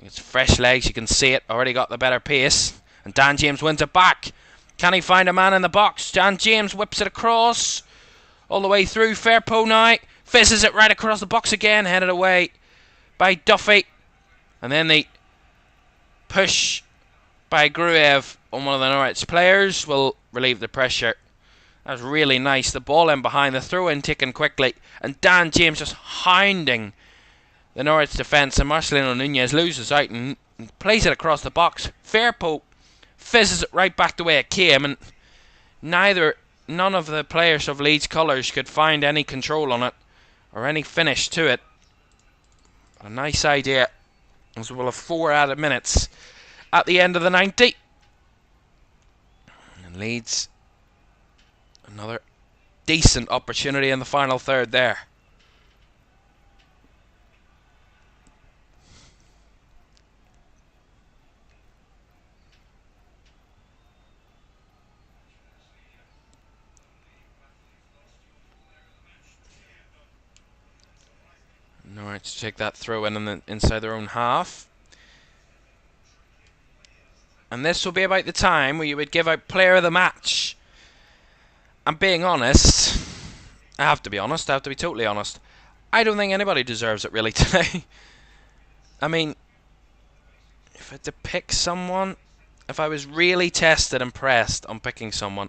It's fresh legs, you can see it. Already got the better pace. And Dan James wins it back. Can he find a man in the box? Dan James whips it across. All the way through. Firpo now. Fizzes it right across the box again. Headed away by Duffy. And then the push by Gruev on one of the Norwich players will relieve the pressure. That was really nice. The ball in behind, the throw in taken quickly, and Dan James just hounding the Norwich defence, and Marcelino Nunez loses out and plays it across the box. Firpo fizzes it right back the way it came, and none of the players of Leeds colours could find any control on it or any finish to it. A nice idea, as we'll have 4 added minutes at the end of the 90. And Leeds, another decent opportunity in the final third there. Norwich to take that throw in inside their own half. And this will be about the time where you would give out player of the match. I'm being honest. I have to be honest. I have to be totally honest. I don't think anybody deserves it really today. I mean, if I had to pick someone, if I was really tested and pressed on picking someone,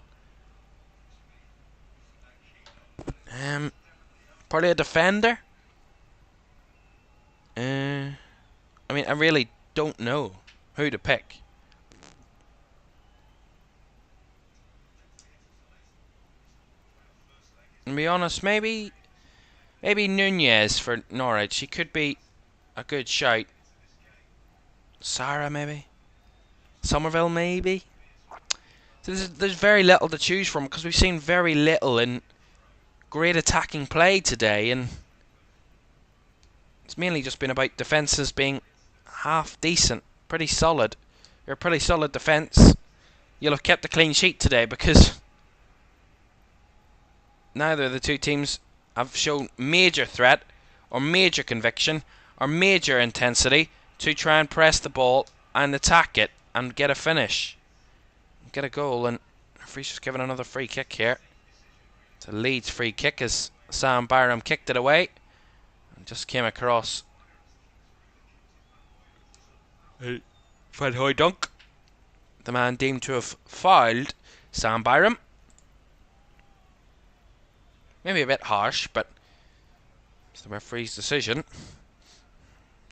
probably a defender. I mean, I really don't know who to pick. And to be honest, maybe Maybe Nunez for Norwich. He could be a good shout. Sarah maybe. Somerville maybe. So there's very little to choose from because we've seen very little in great attacking play today, and it's mainly just been about defences being half decent, pretty solid. You're a pretty solid defence. You'll have kept a clean sheet today because neither of the two teams have shown major threat or major conviction or major intensity to try and press the ball and attack it and get a finish, get a goal. And the referee's just given another free kick here. It's a Leeds free kick as Sam Byram kicked it away and just came across Fred Hoydunk, the man deemed to have fouled Sam Byram. Maybe a bit harsh, but it's the referee's decision.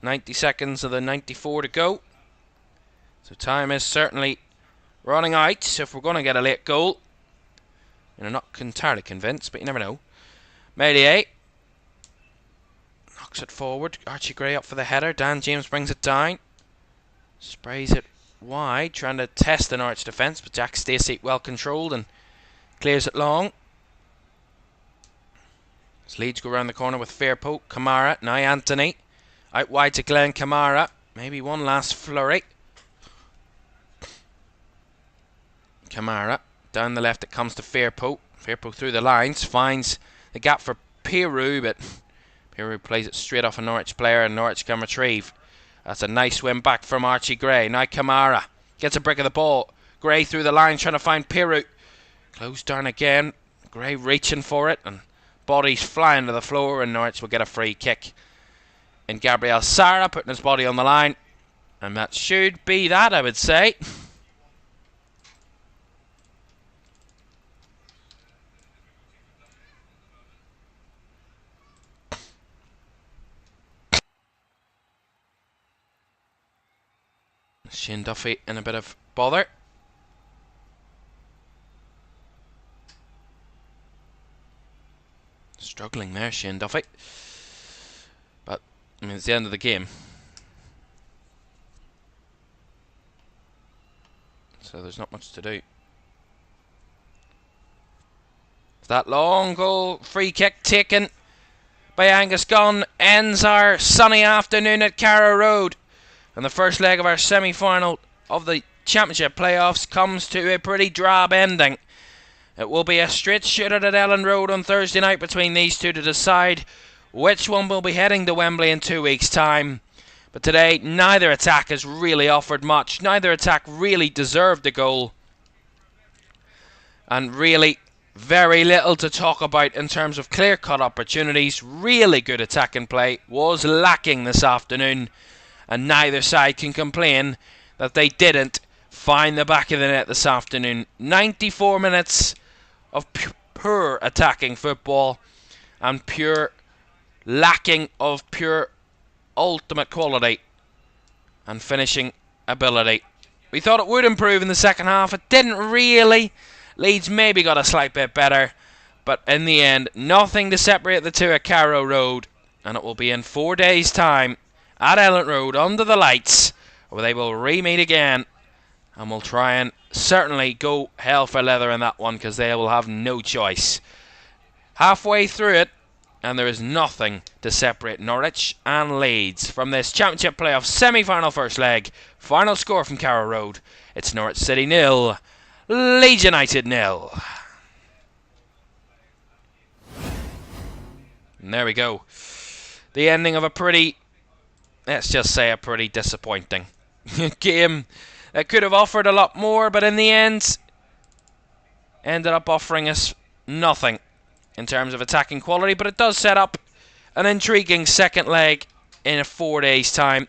90 seconds of the 94 to go. So time is certainly running out if we're going to get a late goal. And I'm not entirely convinced, but you never know. Melier knocks it forward. Archie Gray up for the header. Dan James brings it down. Sprays it wide, trying to test the Norwich defence, but Jack Stacey well controlled and clears it long. As Leeds go round the corner with Fairpoke, Kamara, now Anthony. Out wide to Glenn Kamara. Maybe one last flurry. Kamara, down the left it comes to Fairpoke. Fairpoke through the lines, finds the gap for Peru, but Peru plays it straight off a Norwich player and Norwich can retrieve. That's a nice win back from Archie Gray. Now Kamara gets a break of the ball. Gray through the line trying to find Peru. Closed down again. Gray reaching for it and bodies flying to the floor, and Norwich will get a free kick. And Gabriel Sara putting his body on the line. And that should be that, I would say. Shane Duffy in a bit of bother. Struggling there, Shane Duffy. But, I mean, it's the end of the game. So there's not much to do. That long goal, free kick taken by Angus Gunn ends our sunny afternoon at Carrow Road. And the first leg of our semi-final of the Championship Playoffs comes to a pretty drab ending. It will be a straight shootout at Ellen Road on Thursday night between these two to decide which one will be heading to Wembley in 2 weeks' time. But today, neither attack has really offered much. Neither attack really deserved a goal. And really, very little to talk about in terms of clear-cut opportunities. Really good attacking play was lacking this afternoon. And neither side can complain that they didn't find the back of the net this afternoon. 94 minutes of pure attacking football and pure lacking of pure ultimate quality and finishing ability. We thought it would improve in the second half. It didn't really. Leeds maybe got a slight bit better, but in the end, nothing to separate the two at Carrow Road. And it will be in 4 days' time at Ellen Road under the lights, where they will re-meet again, and will try and certainly go hell for leather in that one, because they will have no choice. Halfway through it, and there is nothing to separate Norwich and Leeds from this Championship Playoff Semi-Final first leg. Final score from Carrow Road, it's Norwich City 0, Leeds United 0. And there we go. The ending of a pretty, let's just say a pretty disappointing game that could have offered a lot more, but in the end ended up offering us nothing in terms of attacking quality. But it does set up an intriguing second leg in 4 days' time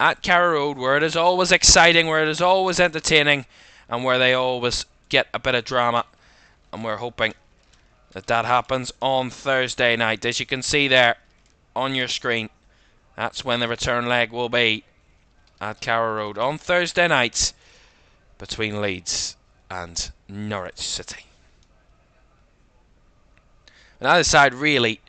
at Carrow Road, where it is always exciting, where it is always entertaining, and where they always get a bit of drama. And we're hoping that that happens on Thursday night, as you can see there on your screen. That's when the return leg will be at Carrow Road on Thursday night between Leeds and Norwich City. And either side really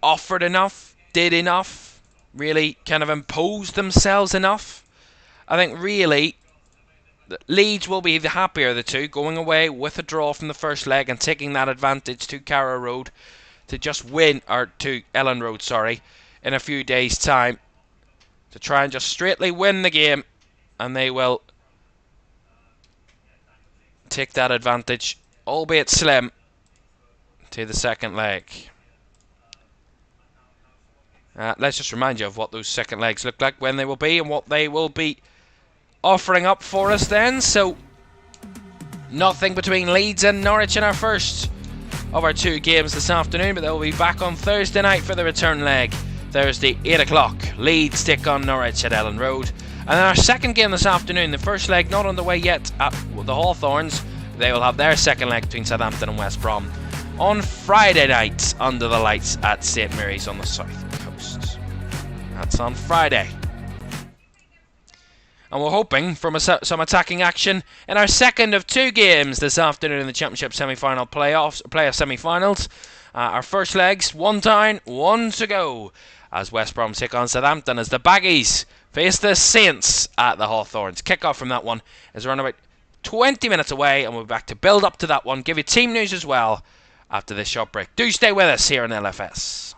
offered enough, did enough, really kind of imposed themselves enough. I think really Leeds will be the happier of the two, going away with a draw from the first leg and taking that advantage to Carrow Road to just win, or to Ellen Road, sorry, in a few days' time, to try and just straightly win the game, and they will take that advantage, albeit slim, to the second leg. Let's just remind you of what those second legs look like, when they will be, and what they will be offering up for us then. So, nothing between Leeds and Norwich in our first of our two games this afternoon, but they'll be back on Thursday night for the return leg. Thursday, 8 o'clock. Leeds take on Norwich at Ellen Road. And then our second game this afternoon, the first leg not on the way yet at the Hawthorns. They will have their second leg between Southampton and West Brom on Friday night under the lights at St Mary's on the south coast. That's on Friday. And we're hoping for some attacking action in our second of two games this afternoon in the Championship Playoff Semi-Finals. Our first legs, one down, one to go, as West Brom take on Southampton as the Baggies face the Saints at the Hawthorns. Kick-off from that one is around about 20 minutes away, and we'll be back to build up to that one, give you team news as well after this short break. Do stay with us here on LFS.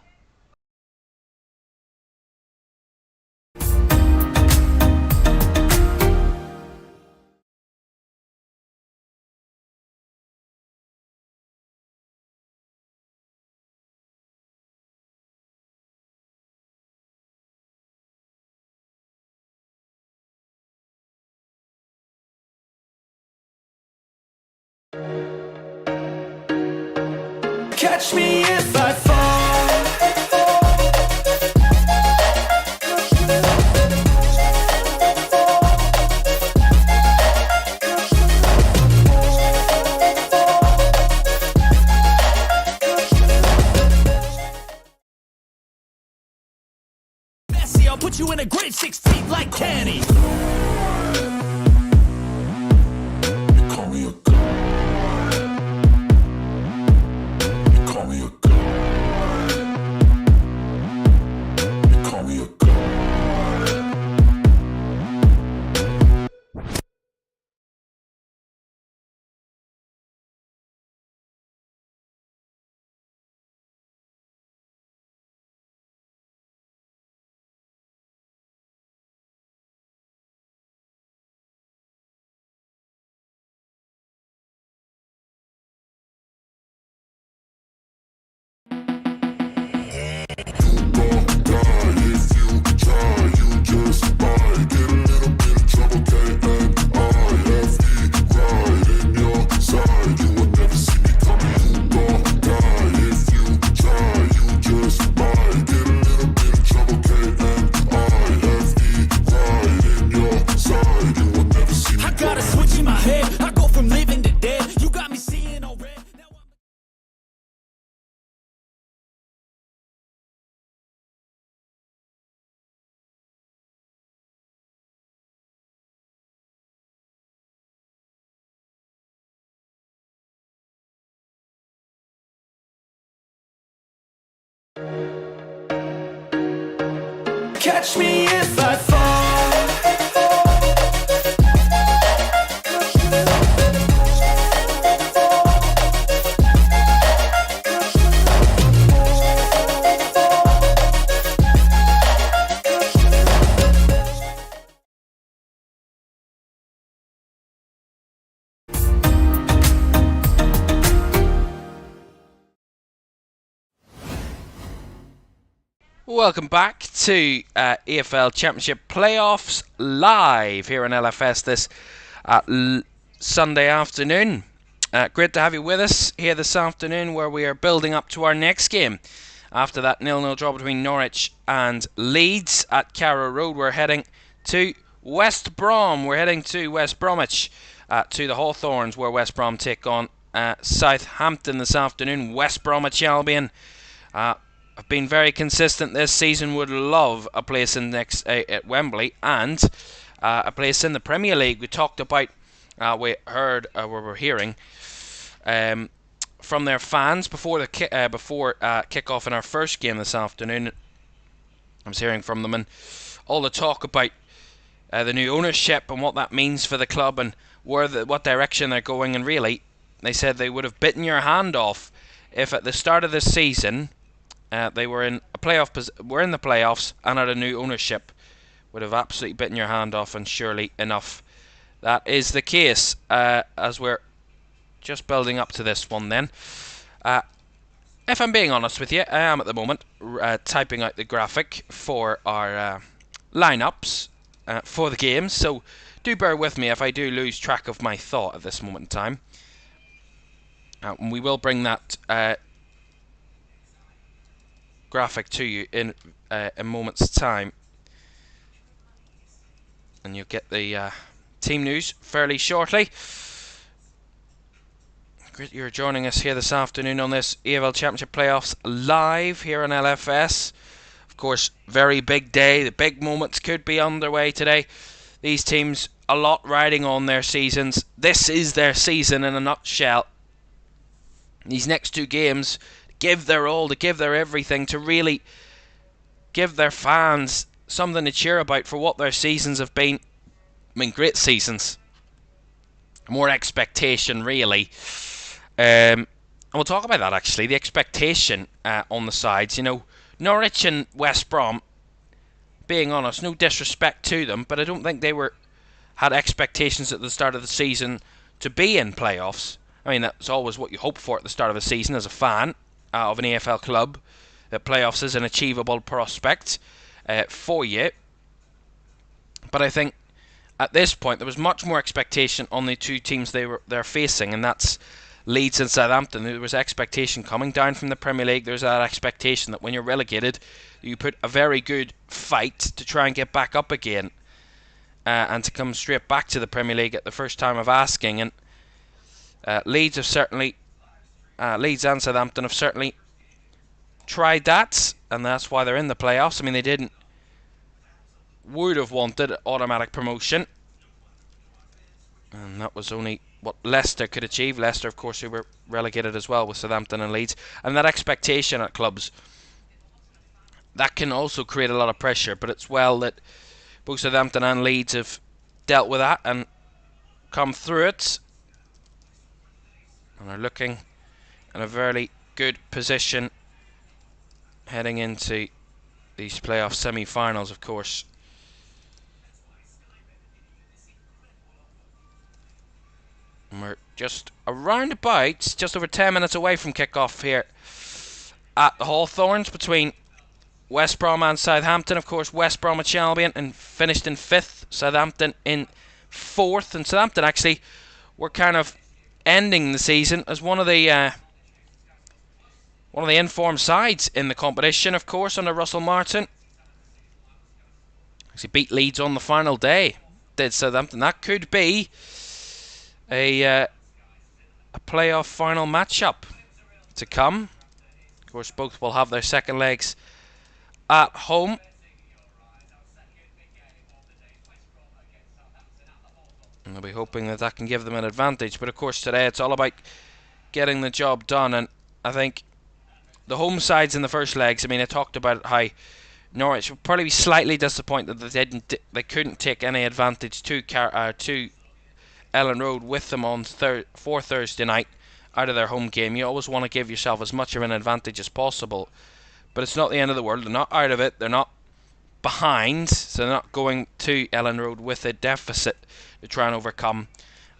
Catch me if I fall. Messi, I'll put you in a grade 16 like Kenny. Catch me if I fall. Welcome back to EFL Championship Playoffs live here on LFS this Sunday afternoon. Great to have you with us here this afternoon, where we are building up to our next game. After that 0-0 draw between Norwich and Leeds at Carrow Road, we're heading to West Brom. We're heading to West Bromwich, to the Hawthorns, where West Brom take on Southampton this afternoon. West Bromwich Albion have been very consistent this season, would love a place in next at Wembley, and a place in the Premier League. We talked about, we were hearing from their fans before the kick-off in our first game this afternoon. I was hearing from them and all the talk about the new ownership and what that means for the club and what direction they're going. And really, they said they would have bitten your hand off if at the start of this season they were in the playoffs and had a new ownership. Would have absolutely bitten your hand off, and surely enough, that is the case as we're just building up to this one then. If I'm being honest with you, I am at the moment typing out the graphic for our lineups for the games, so do bear with me if I do lose track of my thought at this moment in time. We will bring that graphic to you in a moment's time, and you'll get the team news fairly shortly. Great you're joining us here this afternoon on this EFL Championship Playoffs live here on LFS. Of course, very big day. The big moments could be underway today. These teams, a lot riding on their seasons. This is their season in a nutshell. These next two games, give their all, to give their everything, to really give their fans something to cheer about for what their seasons have been. I mean, great seasons. More expectation, really. And we'll talk about that, actually. The expectation on the sides. You know, Norwich and West Brom, being honest, no disrespect to them, but I don't think they had expectations at the start of the season to be in playoffs. I mean, that's always what you hope for at the start of a season as a fan of an EFL club. That playoffs is an achievable prospect for you. But I think at this point there was much more expectation on the two teams they're facing, and that's Leeds and Southampton. There was expectation coming down from the Premier League. There's that expectation that when you're relegated, you put a very good fight to try and get back up again, and to come straight back to the Premier League at the first time of asking. And Leeds and Southampton have certainly tried that, and that's why they're in the playoffs. I mean, would have wanted automatic promotion, and that was only what Leicester could achieve. Leicester, of course, who were relegated as well with Southampton and Leeds. And that expectation at clubs, that can also create a lot of pressure, but it's well that both Southampton and Leeds have dealt with that and come through it, and are looking in a very good position heading into these playoff semi-finals, of course. And we're just around about, just over 10 minutes away from kick-off here at the Hawthorns between West Brom and Southampton. Of course, West Bromwich Albion and finished in 5th, Southampton in 4th. And Southampton actually were kind of ending the season as one of the informed sides in the competition, of course, under Russell Martin. Actually beat Leeds on the final day, did Southampton. That could be a playoff final matchup to come. Of course, both will have their second legs at home. And they'll be hoping that that can give them an advantage. But of course, today it's all about getting the job done. And I think the home sides in the first legs, I mean, I talked about how Norwich will probably be slightly disappointed that they couldn't take any advantage to Ellen Road with them on for Thursday night out of their home game. You always want to give yourself as much of an advantage as possible, but it's not the end of the world. They're not out of it. They're not behind, so they're not going to Ellen Road with a deficit to try and overcome.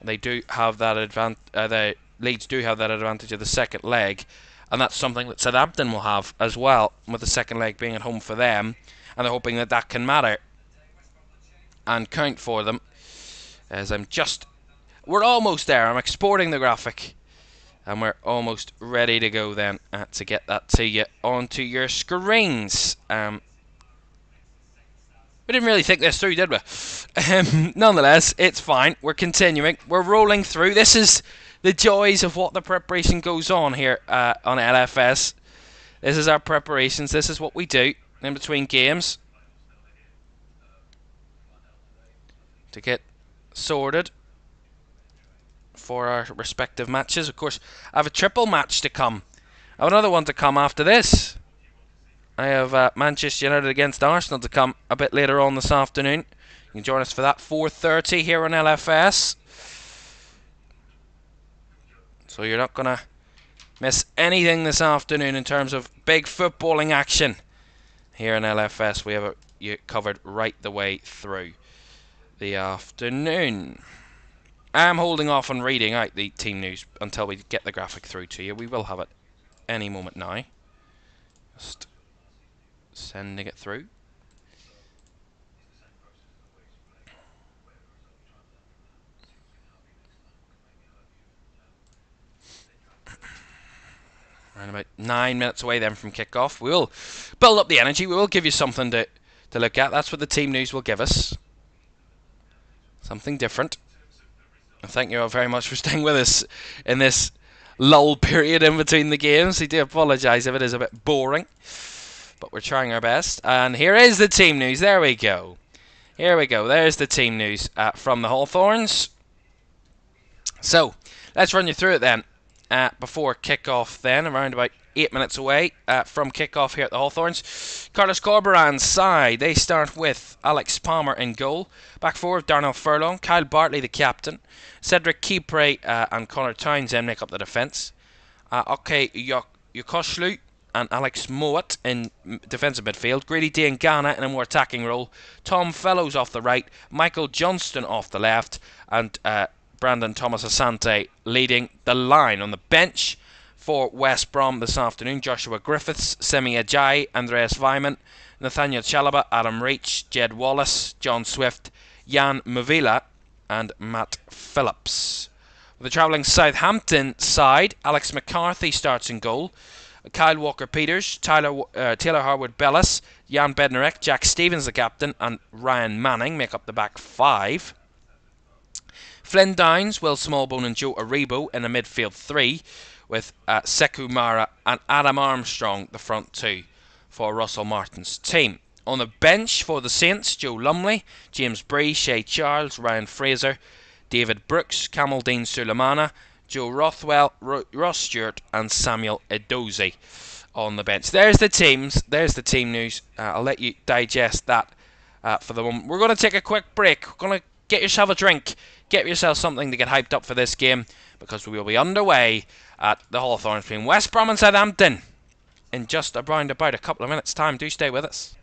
They do have that the Leeds do have that advantage of the second leg, and that's something that Southampton will have as well, with the second leg being at home for them, and they're hoping that that can matter and count for them. As we're almost there. I'm exporting the graphic, and we're almost ready to go then to get that to you onto your screens. We didn't really think this through, did we? Nonetheless, it's fine. We're continuing. We're rolling through. This is the joys of what the preparation goes on here on LFS. This is our preparations. This is what we do in between games to get sorted for our respective matches. Of course, I have a triple match to come. I have another one to come after this. I have Manchester United against Arsenal to come a bit later on this afternoon. You can join us for that 4:30 here on LFS. So you're not going to miss anything this afternoon in terms of big footballing action. Here in LFS, we have you covered right the way through the afternoon. I'm holding off on reading out the team news until we get the graphic through to you. We will have it any moment now. Just sending it through. Around about 9 minutes away then from kickoff. We will build up the energy. We will give you something to look at. That's what the team news will give us. Something different. And thank you all very much for staying with us in this lull period in between the games. I do apologise if it is a bit boring, but we're trying our best. And here is the team news. There we go. Here we go. There's the team news from the Hawthorns. So, let's run you through it then. Before kick-off then, around about 8 minutes away from kick-off here at the Hawthorns. Carlos Corberan's side, they start with Alex Palmer in goal. Back forward, Darnell Furlong, Kyle Bartley the captain. Cedric Kipre and Connor Townsend make up the defence. Oke Yokoshlu and Alex Mowat in defensive midfield. Grady Diangana in a more attacking role. Tom Fellows off the right. Michael Johnston off the left. And Brandon Thomas Asante leading the line. On the bench for West Brom this afternoon, Joshua Griffiths, Semi Ajayi, Andreas Weimann, Nathaniel Chalaba, Adam Reach, Jed Wallace, John Swift, Jan Mavila and Matt Phillips. For the travelling Southampton side, Alex McCarthy starts in goal. Kyle Walker-Peters, Taylor Harwood-Bellis, Jan Bednarek, Jack Stevens the captain and Ryan Manning make up the back five. Flynn Downs, Will Smallbone and Joe Aribo in the midfield three, with Sekou Mara and Adam Armstrong the front two for Russell Martin's team. On the bench for the Saints, Joe Lumley, James Bree, Shay Charles, Ryan Fraser, David Brooks, Kamaldeen Sulemana, Joe Rothwell, Ross Stewart and Samuel Edozie on the bench. There's the teams, there's the team news. I'll let you digest that for the moment. We're going to take a quick break. We're going to get yourself a drink, get yourself something to get hyped up for this game, because we will be underway at the Hawthorns between West Brom and Southampton in just around about a couple of minutes' time. Do stay with us.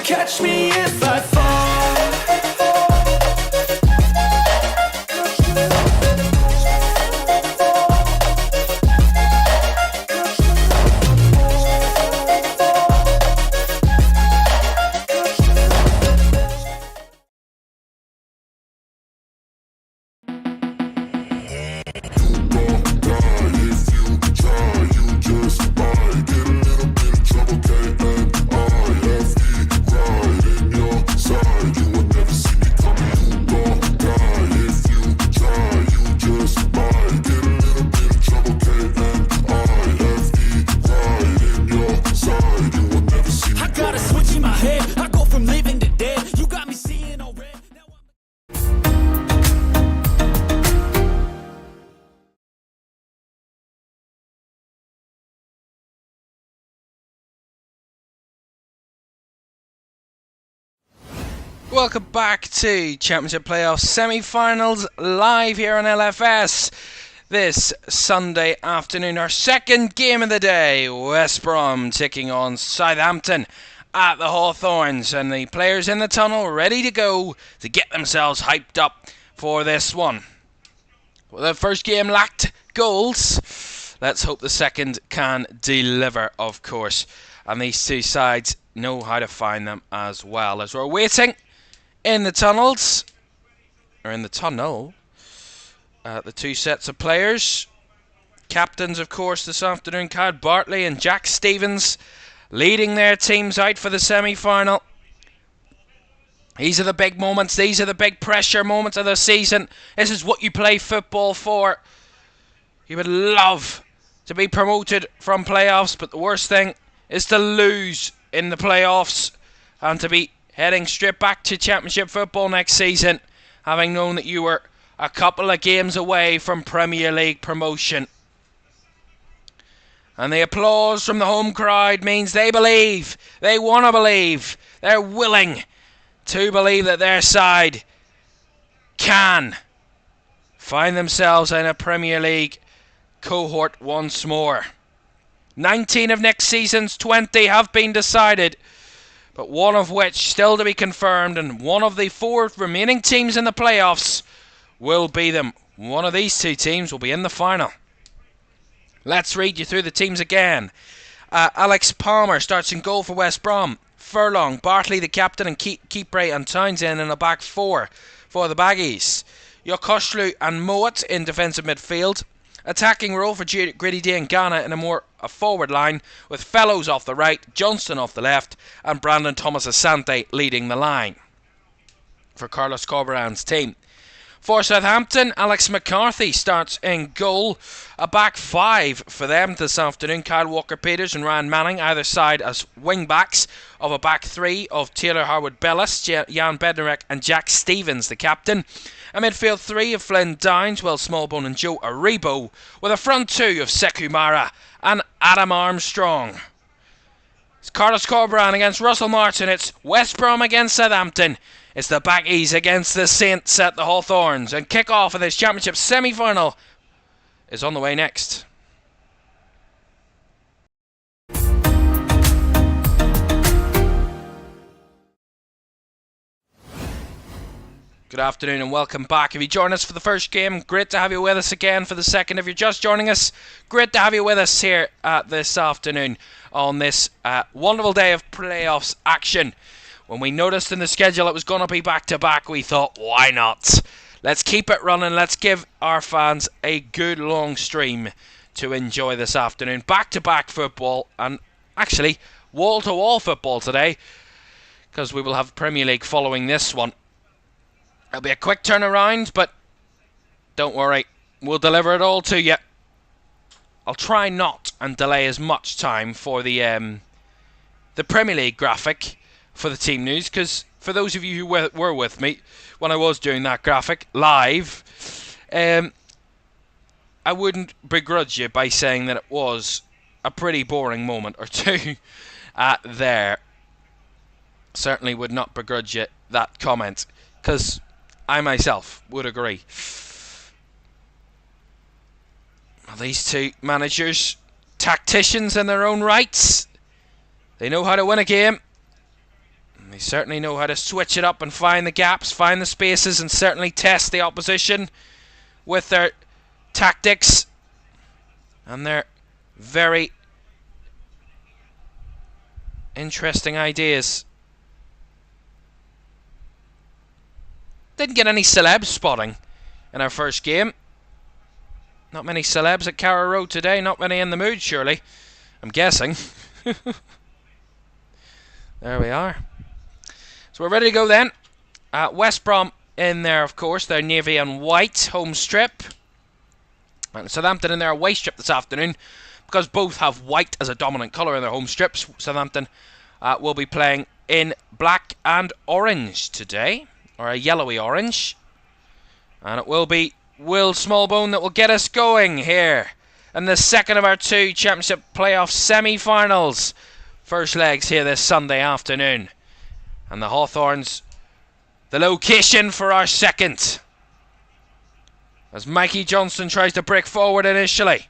catch me if I fall. Welcome back to Championship Playoff Semi-Finals live here on LFS this Sunday afternoon. Our second game of the day, West Brom taking on Southampton at the Hawthorns, and the players in the tunnel ready to go to get themselves hyped up for this one. Well, the first game lacked goals. Let's hope the second can deliver, of course. And these two sides know how to find them as well. As we're waiting in the tunnels, or in the tunnel, the two sets of players. Captains, of course, this afternoon, Kyle Bartley and Jack Stevens, leading their teams out for the semi-final. These are the big moments. These are the big pressure moments of the season. This is what you play football for. You would love to be promoted from playoffs, but the worst thing is to lose in the playoffs and to be heading straight back to Championship football next season, having known that you were a couple of games away from Premier League promotion. And the applause from the home crowd means they believe, they want to believe, they're willing to believe that their side can find themselves in a Premier League cohort once more. 19 of next season's 20 have been decided, but one of which still to be confirmed, and one of the 4 remaining teams in the playoffs will be them. One of these two teams will be in the final. Let's read you through the teams again. Alex Palmer starts in goal for West Brom. Furlong, Bartley the captain, and Kipre and Townsend in a back 4 for the Baggies. Yokoshlu and Mowat in defensive midfield. Attacking role for Gritty D and Ghana in a forward line, with Fellows off the right, Johnston off the left, and Brandon Thomas Asante leading the line for Carlos Corberan's team. For Southampton, Alex McCarthy starts in goal. A back 5 for them this afternoon. Kyle Walker-Peters and Ryan Manning either side as wing-backs of a back 3 of Taylor Harwood-Bellis, Jan Bednarek and Jack Stevens, the captain. A midfield 3 of Flynn Downs, Will Smallbone and Joe Aribo, with a front 2 of Sekou Mara and Adam Armstrong. It's Carlos Corberan against Russell Martin. It's West Brom against Southampton. It's the Baggies against the Saints at the Hawthorns. And kick-off of this championship semi-final is on the way next. Good afternoon and welcome back. If you join us for the first game, great to have you with us again for the second. If you're just joining us, great to have you with us here this afternoon on this wonderful day of playoffs action. When we noticed in the schedule it was going to be back-to-back, we thought, why not? Let's keep it running. Let's give our fans a good long stream to enjoy this afternoon. Back-to-back football, and actually wall-to-wall football today, because we will have Premier League following this one. It'll be a quick turnaround, but don't worry, we'll deliver it all to you. I'll try not and delay as much time for the Premier League graphic for the team news, because for those of you who were with me when I was doing that graphic live, I wouldn't begrudge you by saying that it was a pretty boring moment or two there. Certainly would not begrudge you that comment, because I myself would agree. Well, these two managers, tacticians in their own rights, they know how to win a game. They certainly know how to switch it up and find the gaps, find the spaces, and certainly test the opposition with their tactics and their very interesting ideas. Didn't get any celebs spotting in our first game. Not many celebs at Carrow Road today. Not many in the mood, surely. I'm guessing. There we are. So we're ready to go then. West Brom in there, of course. Their navy and white home strip. And Southampton in their away strip this afternoon. Because both have white as a dominant colour in their home strips, Southampton will be playing in black and orange today. Or a yellowy orange. And it will be Will Smallbone that will get us going here in the second of our two Championship Playoff Semi-Finals. First legs here this Sunday afternoon. And the Hawthorns, the location for our second. As Mikey Johnston tries to break forward initially.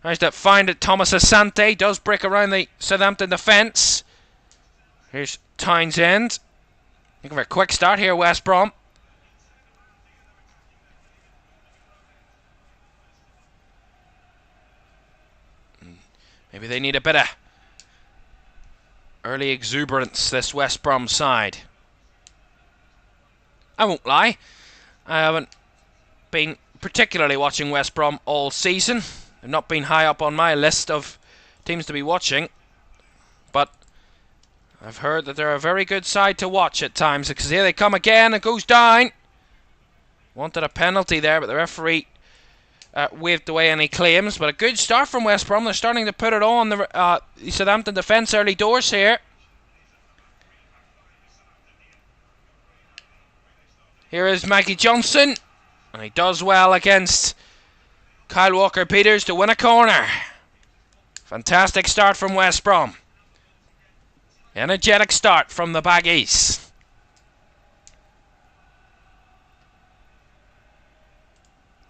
Tries to find it. Thomas Asante does break around the Southampton defence. Here's Townsend. Looking for a quick start here, West Brom. Maybe they need a bit of early exuberance, this West Brom side. I won't lie, I haven't been particularly watching West Brom all season. They've not been high up on my list of teams to be watching. But I've heard that they're a very good side to watch at times. Because here they come again, it goes down. Wanted a penalty there, but the referee waved away any claims. But a good start from West Brom. They're starting to put it on the Southampton defence early doors here. Here is Maggie Johnson. And he does well against Kyle Walker-Peters to win a corner. Fantastic start from West Brom. Energetic start from the Baggies.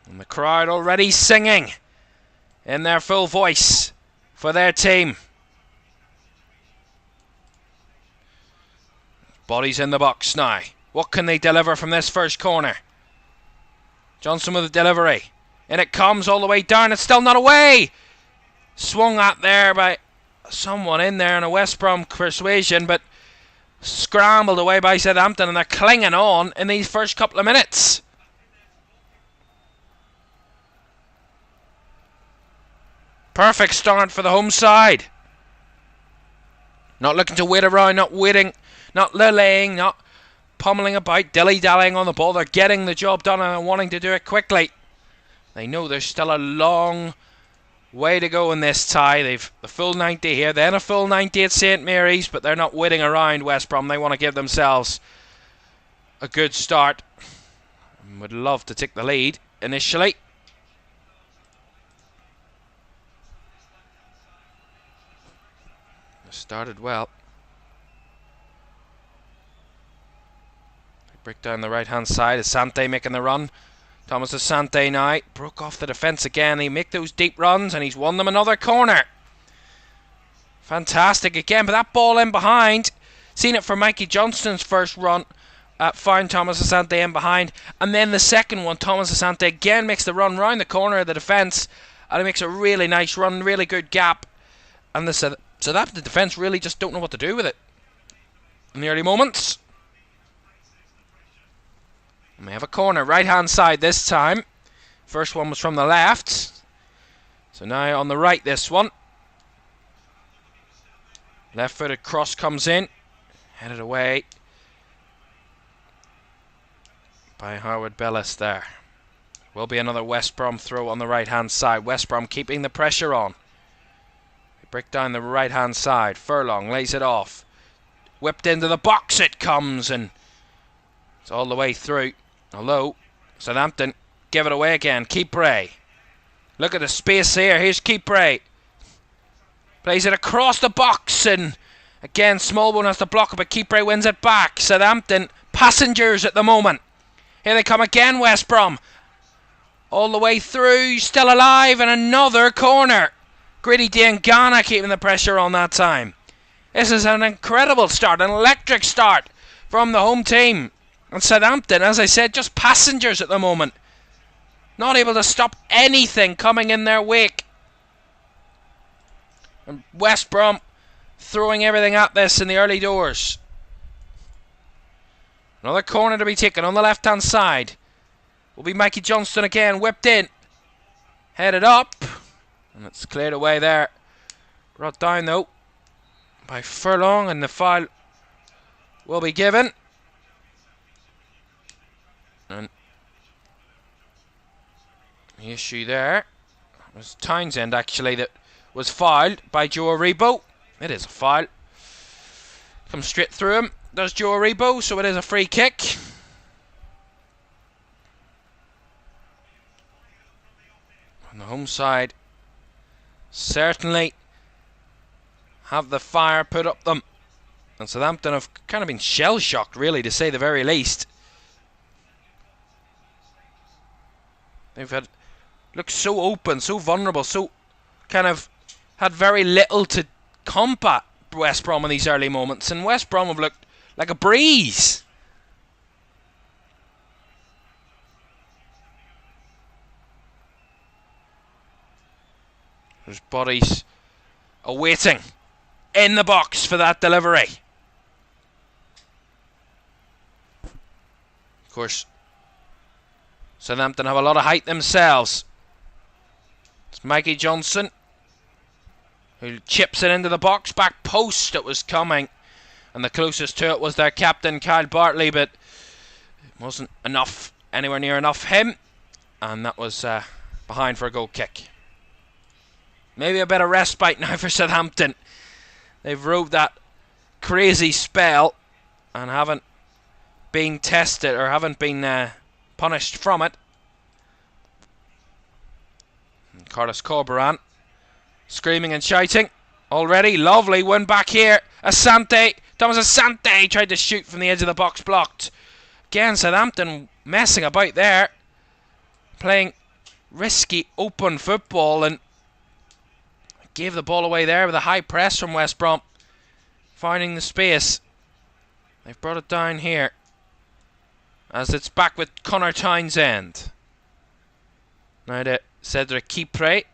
And the crowd already singing in their full voice for their team. Bodies in the box now. What can they deliver from this first corner? Johnson with the delivery. And it comes all the way down. It's still not away. Swung at there by someone in there in a West Brom persuasion, but scrambled away by Southampton, and they're clinging on in these first couple of minutes. Perfect start for the home side. Not looking to wait around, not waiting, not lillying, not pummeling about, dilly-dallying on the ball. They're getting the job done and wanting to do it quickly. They know there's still a long way to go in this tie. They've the full 90 here, then a full 90 at St Mary's, but they're not waiting around, West Brom. They want to give themselves a good start. Would love to take the lead initially. Started well. They break down the right hand side. Asante making the run. Thomas Asante now broke off the defence again. He make those deep runs and he's won them another corner. Fantastic again, but that ball in behind. Seen it for Mikey Johnston's first run. Found Thomas Asante in behind, and then the second one, Thomas Asante again makes the run round the corner of the defence, and he makes a really nice run, really good gap, and the Southampton defence really just don't know what to do with it in the early moments. And we have a corner, right hand side this time. First one was from the left, so now on the right this one. Left footed cross comes in, headed away by Howard Bellis there. Will be another West Brom throw on the right hand side. West Brom keeping the pressure on. They break down the right hand side. Furlong lays it off. Whipped into the box it comes, and it's all the way through. Although Southampton give it away again. Kipre. Look at the space here. Here's Kipre. Plays it across the box, and again Smallbone has to block it, but Kipre wins it back. Southampton passengers at the moment. Here they come again, West Brom. All the way through, still alive, and another corner. Grady Diangana keeping the pressure on that time. This is an incredible start, an electric start from the home team. And Southampton, as I said, just passengers at the moment. Not able to stop anything coming in their wake. And West Brom throwing everything at this in the early doors. Another corner to be taken on the left-hand side. Will be Mikey Johnston again, whipped in. Headed up. And it's cleared away there. Brought down though by Furlong, and the foul will be given. And the issue there was Townsend actually that was fouled by Joe Aribo. It is a foul. Comes straight through him, does Joe Aribo, so it is a free kick. On the home side, certainly have the fire put up them. And Southampton have kind of been shell-shocked, really, to say the very least. They've had looked so open, so vulnerable, so kind of had very little to combat West Brom in these early moments, and West Brom have looked like a breeze. There's bodies awaiting in the box for that delivery. Of course, Southampton have a lot of height themselves. It's Mikey Johnson who chips it into the box. Back post it was coming, and the closest to it was their captain Kyle Bartley, but it wasn't enough, anywhere near enough him, and that was behind for a goal kick. Maybe a bit of respite now for Southampton. They've rode that crazy spell and haven't been tested or haven't been punished from it. And Carlos Corberan screaming and shouting already. Lovely win back here. Asante, Thomas Asante tried to shoot from the edge of the box, blocked. Again, Southampton messing about there, playing risky open football, and gave the ball away there with a high press from West Brom, finding the space. They've brought it down here as it's back with Connor Townsend. Now to Cedric Kipre.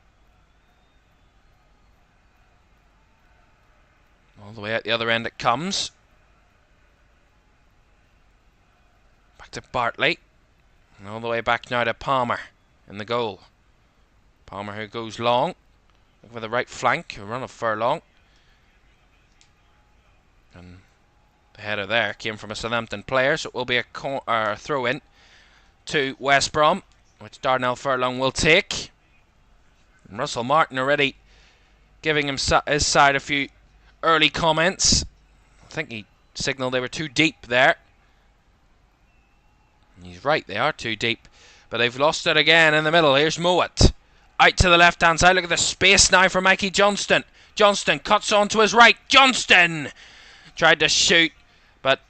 All the way out the other end it comes. Back to Bartley. And all the way back now to Palmer in the goal. Palmer who goes long with the right flank, a run of Furlong. And the header there came from a Southampton player, so it will be a throw in to West Brom, which Darnell Furlong will take. And Russell Martin already giving his side a few early comments. I think he signalled they were too deep there. And he's right, they are too deep, but they've lost it again in the middle. Here's Mowat. Out to the left-hand side. Look at the space now for Mikey Johnston. Johnston cuts on to his right. Johnston tried to shoot, but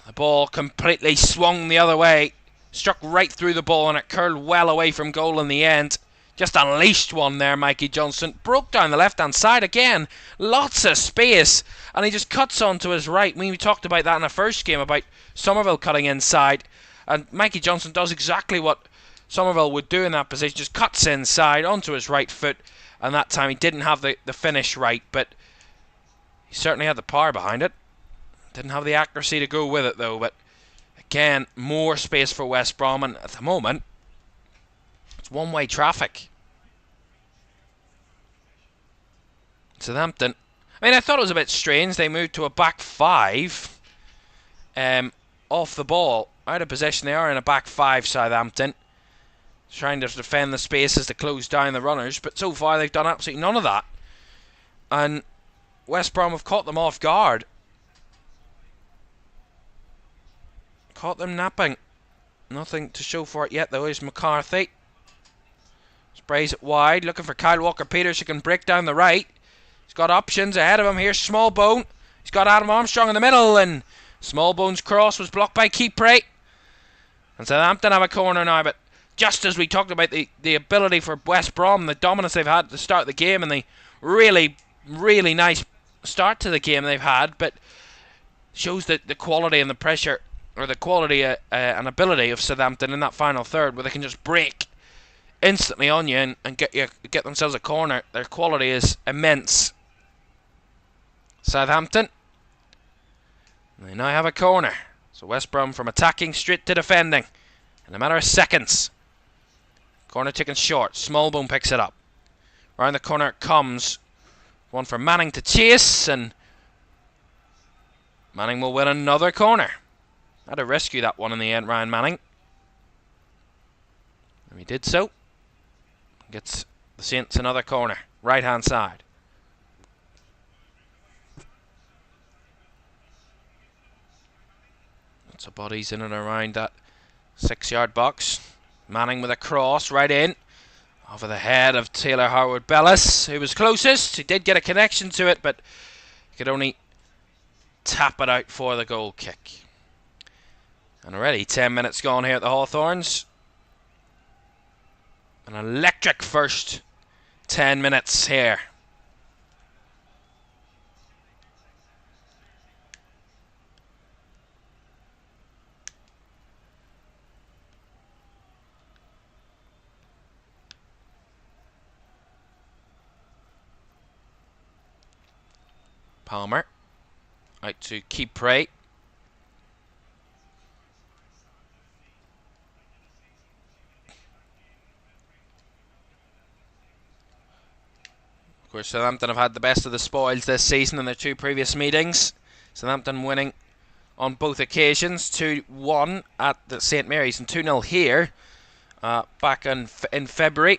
the ball completely swung the other way. Struck right through the ball, and it curled well away from goal in the end. Just unleashed one there, Mikey Johnston. Broke down the left-hand side again. Lots of space, and he just cuts on to his right. We talked about that in the first game, about Somerville cutting inside, and Mikey Johnston does exactly what Somerville would do in that position, just cuts inside onto his right foot, and that time he didn't have the finish right, but he certainly had the power behind it. Didn't have the accuracy to go with it though, but again, more space for West Brom, and at the moment, it's one-way traffic. Southampton, I mean, I thought it was a bit strange, they moved to a back five off the ball. Out of possession, they are in a back five, Southampton. Trying to defend the spaces to close down the runners, but so far they've done absolutely none of that. And West Brom have caught them off guard. Caught them napping. Nothing to show for it yet though. Here's McCarthy. Sprays it wide, looking for Kyle Walker-Peters who can break down the right. He's got options ahead of him. Here's Smallbone. He's got Adam Armstrong in the middle, and Smallbone's cross was blocked by Kipre. And Southampton have a corner now, but just as we talked about the ability for West Brom, the dominance they've had to start the game, and the really, really nice start to the game they've had, but shows that the quality and the pressure, or the quality and ability of Southampton in that final third, where they can just break instantly on you and get themselves a corner. Their quality is immense. Southampton, they now have a corner. So West Brom from attacking straight to defending in a matter of seconds. Corner taken short. Smallbone picks it up. Round the corner it comes. One for Manning to chase, and Manning will win another corner. Had to rescue that one in the end, Ryan Manning. And he did so. Gets the Saints another corner. Right hand side. Lots of bodies in and around that 6-yard box. Manning with a cross right in. Over the head of Taylor Harwood-Bellis, who was closest. He did get a connection to it, but he could only tap it out for the goal kick. And already 10 minutes gone here at the Hawthorns. An electric first 10 minutes here. Palmer out to keep prey. Of course, Southampton have had the best of the spoils this season in their 2 previous meetings. Southampton winning on both occasions, 2-1 at the St Mary's and 2-0 here back in February.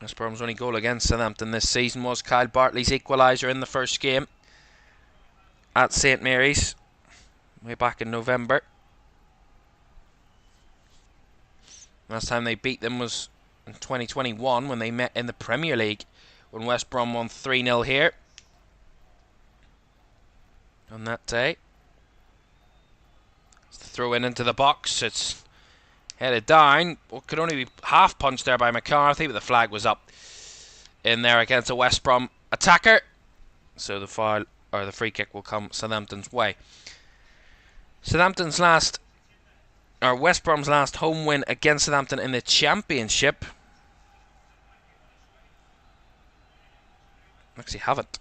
West Brom's only goal against Southampton this season was Kyle Bartley's equaliser in the first game at St Mary's way back in November. Last time they beat them was in 2021 when they met in the Premier League, when West Brom won 3-0 here on that day. It's the throw in into the box. It's headed down. What could only be half punched there by McCarthy, but the flag was up in there against a West Brom attacker. So the foul, or the free kick, will come Southampton's way. West Brom's last home win against Southampton in the Championship. Actually haven't.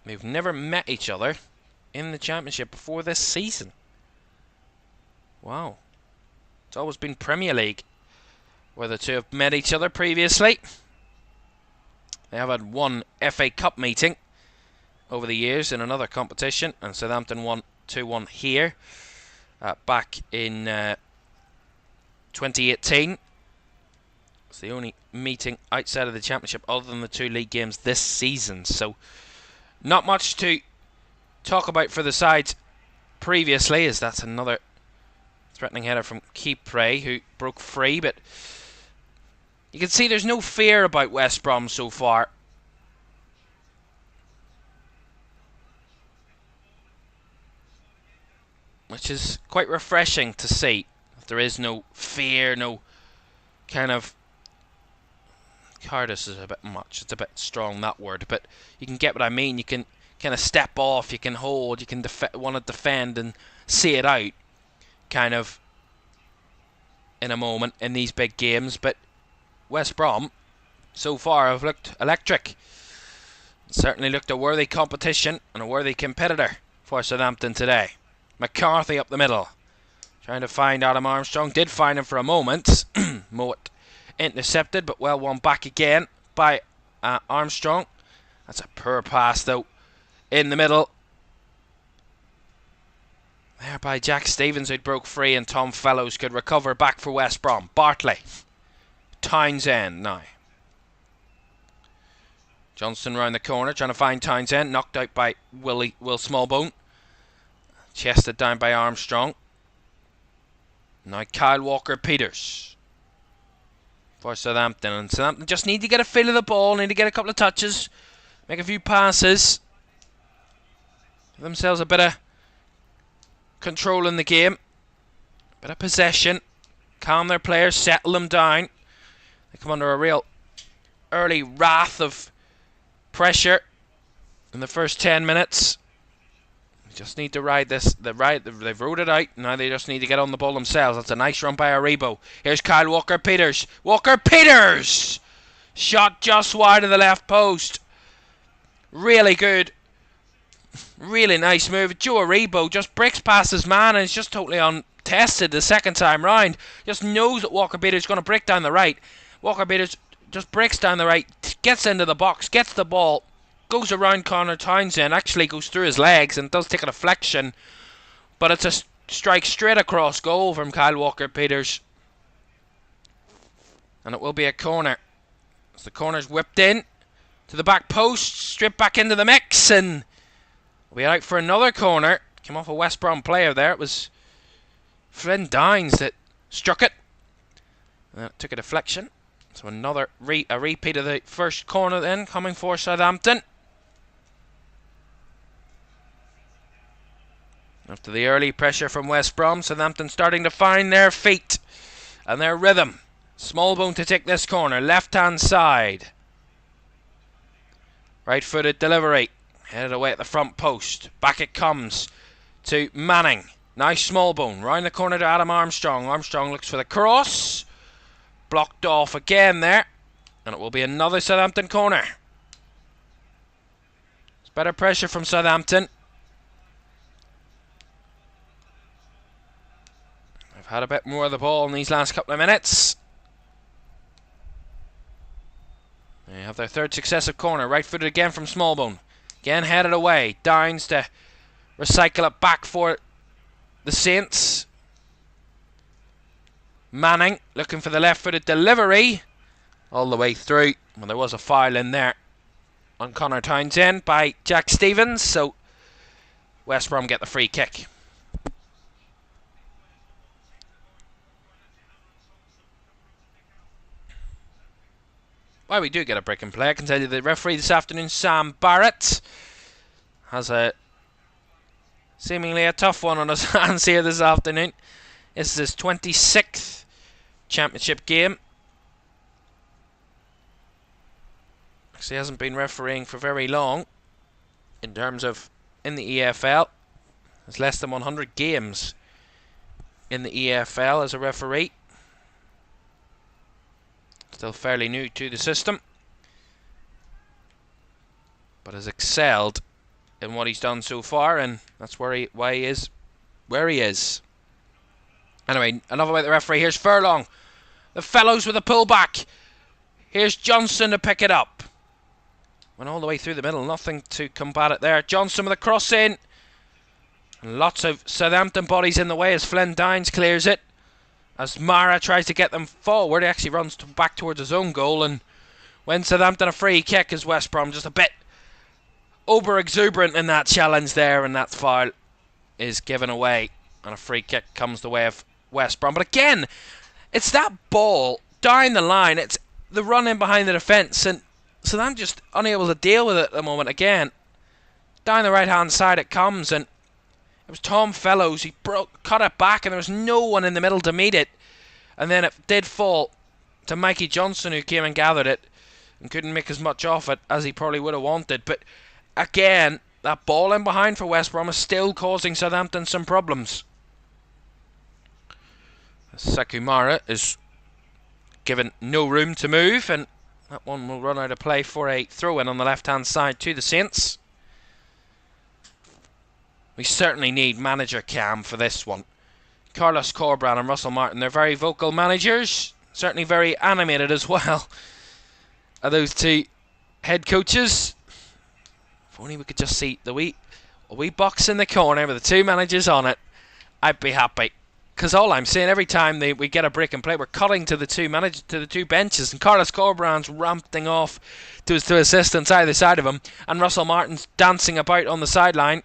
They've never met each other in the Championship before this season. Wow. It's always been Premier League where the two have met each other previously. They have had one FA Cup meeting over the years in another competition, and Southampton won 2-1 here back in 2018. It's the only meeting outside of the Championship other than the 2 league games this season. So not much to talk about for the sides previously, as that's another threatening header from Kipre, who broke free, but you can see there's no fear about West Brom so far. Which is quite refreshing to see. There is no fear, no kind of... Cowardice is a bit much, it's a bit strong, that word, but you can get what I mean. You can kind of step off, you can hold, you can want to defend and see it out, kind of, in a moment in these big games. But West Brom so far have looked electric. Certainly looked a worthy competition and a worthy competitor for Southampton today. McCarthy up the middle, trying to find Adam Armstrong. Did find him for a moment. Mowat intercepted, but well won back again by Armstrong. That's a poor pass though in the middle there by Jack Stevens, who broke free, and Tom Fellows could recover back for West Brom. Bartley, Townsend now. Johnston round the corner trying to find Townsend, knocked out by Will Smallbone. Chested down by Armstrong. Now Kyle Walker-Peters for Southampton, and Southampton just need to get a feel of the ball, need to get a couple of touches, make a few passes, give themselves a bit of control in the game. Bit of possession. Calm their players, settle them down. They come under a real early wrath of pressure in the first 10 minutes. They just need to ride this. They've rode it out. Now they just need to get on the ball themselves. That's a nice run by Aribo. Here's Kyle Walker-Peters. Walker-Peters! Shot just wide of the left post. Really good. Really nice move. Joe Aribo just breaks past his man and is just totally untested the second time round. Just knows that Walker-Peters is going to break down the right. Walker-Peters just breaks down the right, gets into the box, gets the ball, goes around Connor Townsend, actually goes through his legs and does take a deflection. But it's a strike straight across goal from Kyle Walker-Peters. And it will be a corner. As the corner's whipped in to the back post, straight back into the mix, and we'll be out for another corner. Came off a West Brom player there. It was Flynn Dines that struck it. And it took a deflection. So another a repeat of the first corner then, coming for Southampton. After the early pressure from West Brom, Southampton starting to find their feet and their rhythm. Smallbone to take this corner, left-hand side. Right-footed delivery. Headed away at the front post. Back it comes to Manning. Nice Smallbone. Round the corner to Adam Armstrong. Armstrong looks for the cross. Blocked off again there. And it will be another Southampton corner. It's better pressure from Southampton. They've had a bit more of the ball in these last couple of minutes. They have their third successive corner. Right-footed again from Smallbone. Again headed away. Downs to recycle it back for the Saints. Manning looking for the left-footed delivery. All the way through. Well, there was a foul in there on Connor Townsend by Jack Stevens. So West Brom get the free kick. Well, we do get a break in play. I can tell you the referee this afternoon, Sam Barrett, has a seemingly a tough one on his hands here this afternoon. This is his 26th championship game. Actually hasn't been refereeing for very long in terms of in the EFL. There's less than 100 games in the EFL as a referee. Still fairly new to the system, but has excelled in what he's done so far, and that's why he is where he is. Anyway, enough about the referee. Here's Furlong. The fellows with a pullback. Here's Johnson to pick it up. Went all the way through the middle. Nothing to combat it there. Johnson with a cross in. And lots of Southampton bodies in the way as Flynn Dines clears it. As Mara tries to get them forward, he actually runs back towards his own goal, and when Southampton a free kick as West Brom just a bit over-exuberant in that challenge there, and that foul is given away, and a free kick comes the way of West Brom. But again, it's that ball down the line, it's the run in behind the defence, and Southampton just unable to deal with it at the moment. Again, down the right-hand side it comes, and it was Tom Fellows. He cut it back, and there was no one in the middle to meet it. And then it did fall to Mikey Johnson, who came and gathered it and couldn't make as much off it as he probably would have wanted. But again, that ball in behind for West Brom is still causing Southampton some problems. Sakumara is given no room to move, and that one will run out of play for a throw-in on the left-hand side to the Saints. We certainly need manager cam for this one. Carlos Corberán and Russell Martin, they're very vocal managers. Certainly very animated as well. Are those two head coaches? If only we could just see the wee box in the corner with the two managers on it, I'd be happy. Because all I'm saying, every time we get a break and play, we're cutting to the two benches, and Carlos Corberán's ramping off to his two assistants either side of him, and Russell Martin's dancing about on the sideline,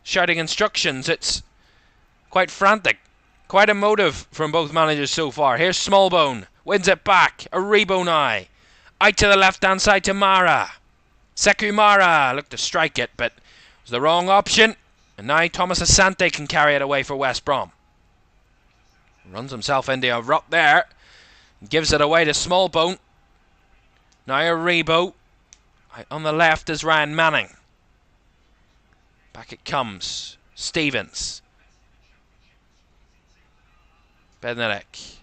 shouting instructions. It's quite frantic, quite emotive from both managers so far. Here's Smallbone, wins it back. Aribo now, out to the left-hand side to Mara. Sekou Mara looked to strike it, but it was the wrong option. And now Thomas Asante can carry it away for West Brom. Runs himself into a rut there. Gives it away to Smallbone. Now a Rebo. On the left is Ryan Manning. Back it comes. Stevens. Benedict.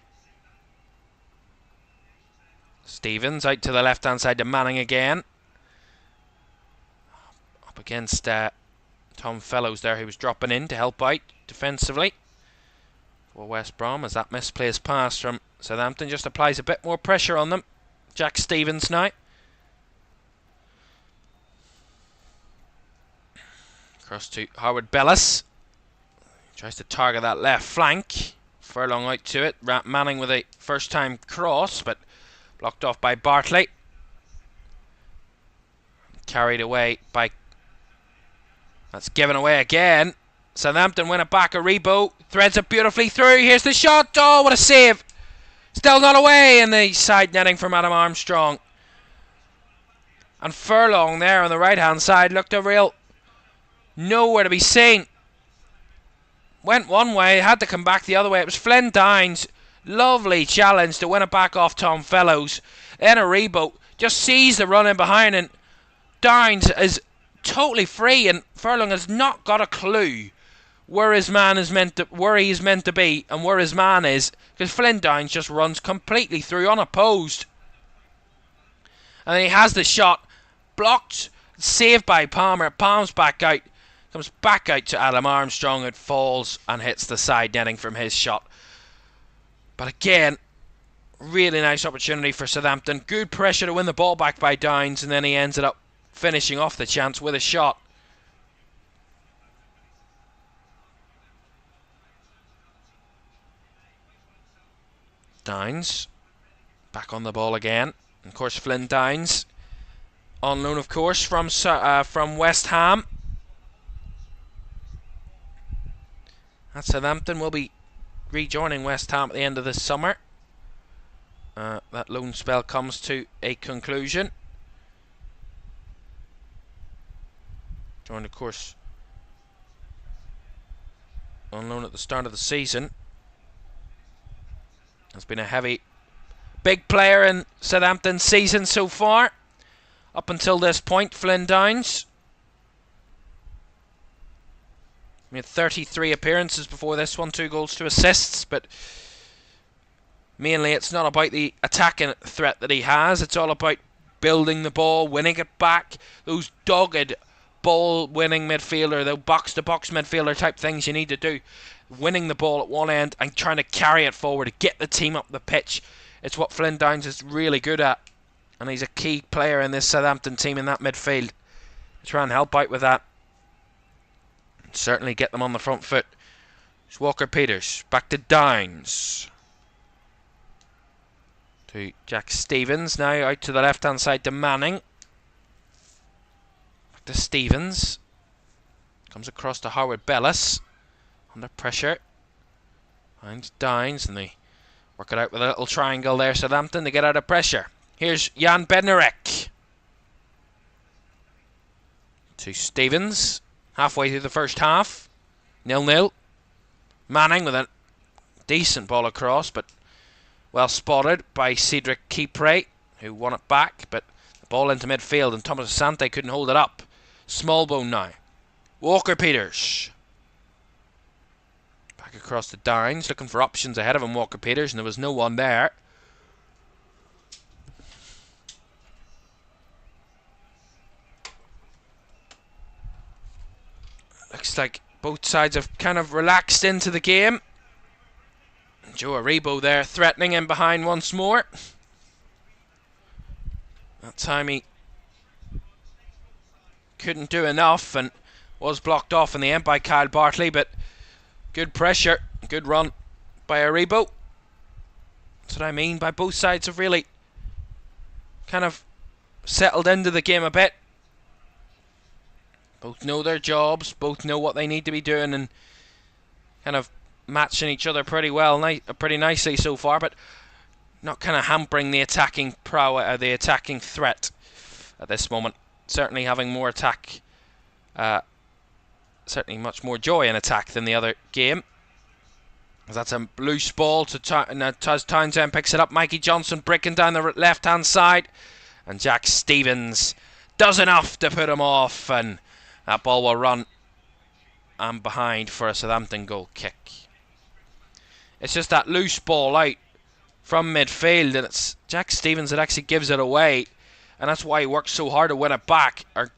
Stevens out to the left hand side to Manning again. Up against Tom Fellows there, who was dropping in to help out defensively for West Brom, as that misplaced pass from Southampton just applies a bit more pressure on them. Jack Stevens now. Across to Howard Bellis. Tries to target that left flank. Furlong out to it. Manning with a first time cross, but blocked off by Bartley. Carried away by... That's given away again. Southampton win it back. Rebo threads it beautifully through. Here's the shot. Oh, what a save. Still not away in the side netting from Adam Armstrong. And Furlong there on the right hand side looked a real nowhere to be seen. Went one way, had to come back the other way. It was Flynn Dines. Lovely challenge to win it back off Tom Fellows. Then Rebo just sees the run in behind, and Dines is totally free, and Furlong has not got a clue where his man is where he's meant to be and where his man is, because Flynn Dines just runs completely through unopposed. And then he has the shot blocked, saved by Palmer. Palms back out, comes back out to Adam Armstrong. It falls and hits the side netting from his shot. But again, really nice opportunity for Southampton. Good pressure to win the ball back by Dines, and then he ended up finishing off the chance with a shot. Dines back on the ball again. Of course, Flynn Dines on loan, of course, from West Ham. And Southampton will be rejoining West Ham at the end of this summer. That loan spell comes to a conclusion. Joined, of course, on loan at the start of the season. Has been a heavy, big player in Southampton's season so far. Up until this point, Flynn Dines. Made 33 appearances before this one, 2 goals, 2 assists, but mainly it's not about the attacking threat that he has. It's all about building the ball, winning it back, those dogged ball-winning midfielder, the box-to-box midfielder type things you need to do. Winning the ball at one end and trying to carry it forward to get the team up the pitch. It's what Flynn Dines is really good at, and he's a key player in this Southampton team in that midfield. Try and help out with that. Certainly get them on the front foot. It's Walker-Peters. Back to Dines. To Jack Stevens. Now out to the left-hand side to Manning. Back to Stevens. Comes across to Howard Bellis. Under pressure. Finds Dines, and they work it out with a little triangle there, Southampton, to get out of pressure. Here's Jan Bednarek. To Stevens. Halfway through the first half. 0-0. Manning with a decent ball across, but well spotted by Cedric Kipre, who won it back, but the ball into midfield, and Thomas Asante couldn't hold it up. Smallbone now. Walker-Peters. Back across to Dines, looking for options ahead of him, Walker-Peters, and there was no one there. Looks like both sides have kind of relaxed into the game. Joe Aribo there threatening him behind once more. That time he couldn't do enough and was blocked off in the end by Kyle Bartley, but good pressure, good run by Aribo. That's what I mean by both sides have really kind of settled into the game a bit. Both know their jobs, both know what they need to be doing, and kind of matching each other pretty well, pretty nicely so far, but not kind of hampering the attacking the attacking threat at this moment. Certainly having more attack, certainly much more joy in attack than the other game. That's a loose ball to Townsend picks it up. Mikey Johnson breaking down the left-hand side. And Jack Stevens does enough to put him off. And that ball will run and behind for a Southampton goal kick. It's just that loose ball out from midfield, and it's Jack Stevens that actually gives it away, and that's why he works so hard to win it back or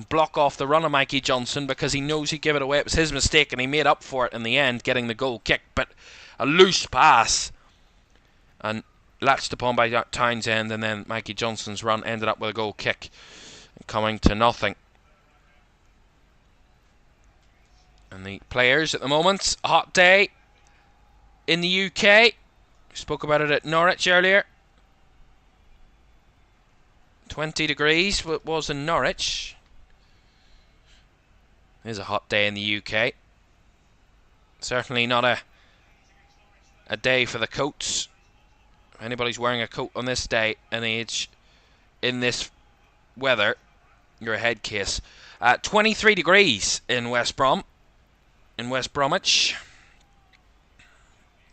block off the run of Mikey Johnson, because he knows he'd give it away. It was his mistake, and he made up for it in the end, getting the goal kick. But a loose pass and latched upon by Townsend, and then Mikey Johnson's run ended up with a goal kick, coming to nothing. And the players at the moment, a hot day in the UK. We spoke about it at Norwich earlier. 20 degrees it was in Norwich. It is a hot day in the UK. Certainly not a day for the coats. If anybody's wearing a coat on this day and age in this weather, you're a head case. 23 degrees in West Brom, in West Bromwich.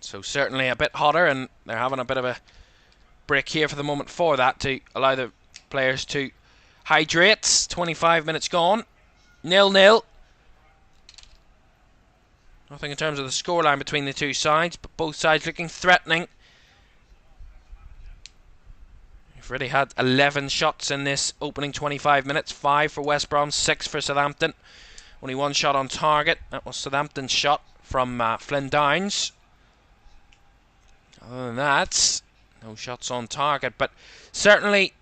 So certainly a bit hotter, and they're having a bit of a break here for the moment for that, to allow the players to hydrate. 25 minutes gone. 0-0. Nothing in terms of the scoreline between the two sides, but both sides looking threatening. We've already had 11 shots in this opening 25 minutes. 5 for West Brom, 6 for Southampton. Only one shot on target. That was Southampton's shot from Flynn Downs. Other than that, no shots on target, but certainly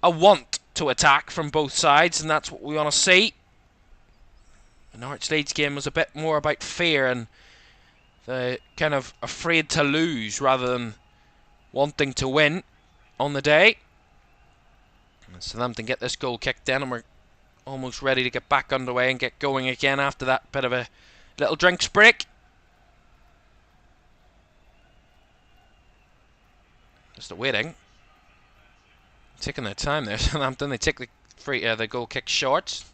a want to attack from both sides, and that's what we want to see. The Norwich Leeds game was a bit more about fear and the kind of afraid to lose rather than wanting to win on the day. And Southampton get this goal kicked in, and we're almost ready to get back underway and get going again after that bit of a little drinks break. Just waiting. Taking their time there, Southampton. They take the goal kick short.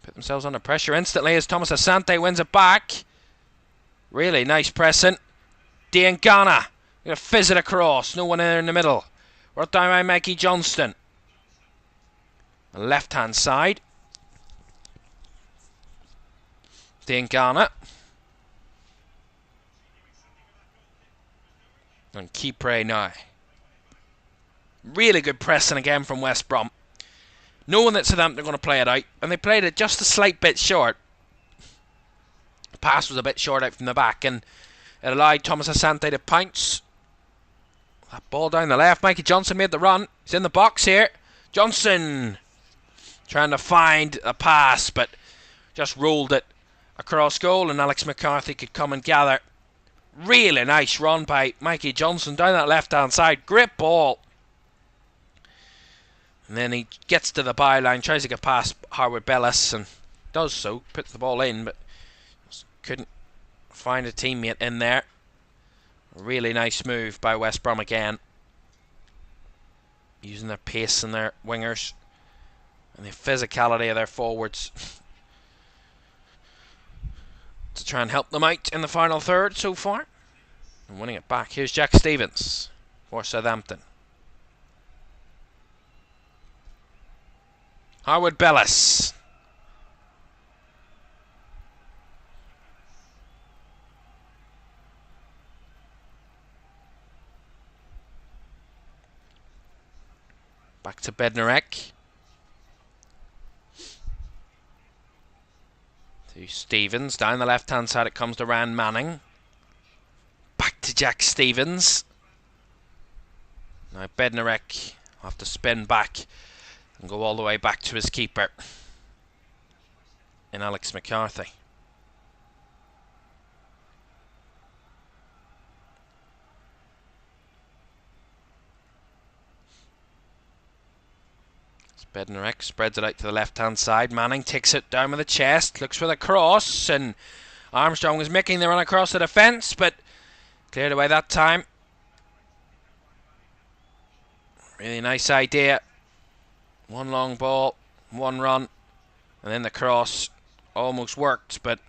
Put themselves under pressure instantly as Thomas Asante wins it back. Really nice pressing. Diangana gonna fizz it across. No one there in the middle. Brought down by Mikey Johnston. The left hand side. Diangana. And Kipre now. Really good pressing again from West Brom. Knowing that Southampton are going to play it out, and they played it just a slight bit short. The pass was a bit short out from the back, and it allowed Thomas Asante to pounce. That ball down the left. Mikey Johnson made the run. He's in the box here. Johnson trying to find a pass, but just rolled it across goal, and Alex McCarthy could come and gather. Really nice run by Mikey Johnson down that left-hand side. Great ball. And then he gets to the byline, tries to get past Howard Bellis, and does so. Puts the ball in, but couldn't find a teammate in there. Really nice move by West Brom again. Using their pace and their wingers and the physicality of their forwards to try and help them out in the final third so far. And winning it back. Here's Jack Stevens for Southampton. Howard Bellis. Back to Bednarek. To Stevens. Down the left-hand side it comes to Ryan Manning. Back to Jack Stevens. Now Bednarek will have to spin back and go all the way back to his keeper in Alex McCarthy. Bednarek spreads it out to the left-hand side. Manning takes it down with the chest, looks for the cross, and Armstrong was making the run across the defence, but cleared away that time. Really nice idea. One long ball, one run, and then the cross almost worked, but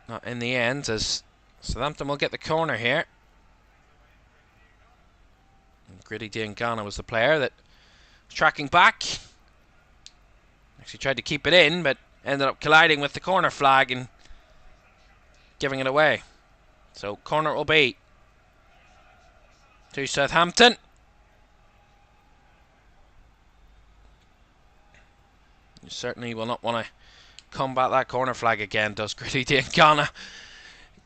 Not in the end, as Southampton will get the corner here. And Gritty Diangana was the player that was tracking back. Actually tried to keep it in, but ended up colliding with the corner flag and giving it away. So corner it will be to Southampton. You certainly will not want to combat that corner flag again, does Gritty Diangana.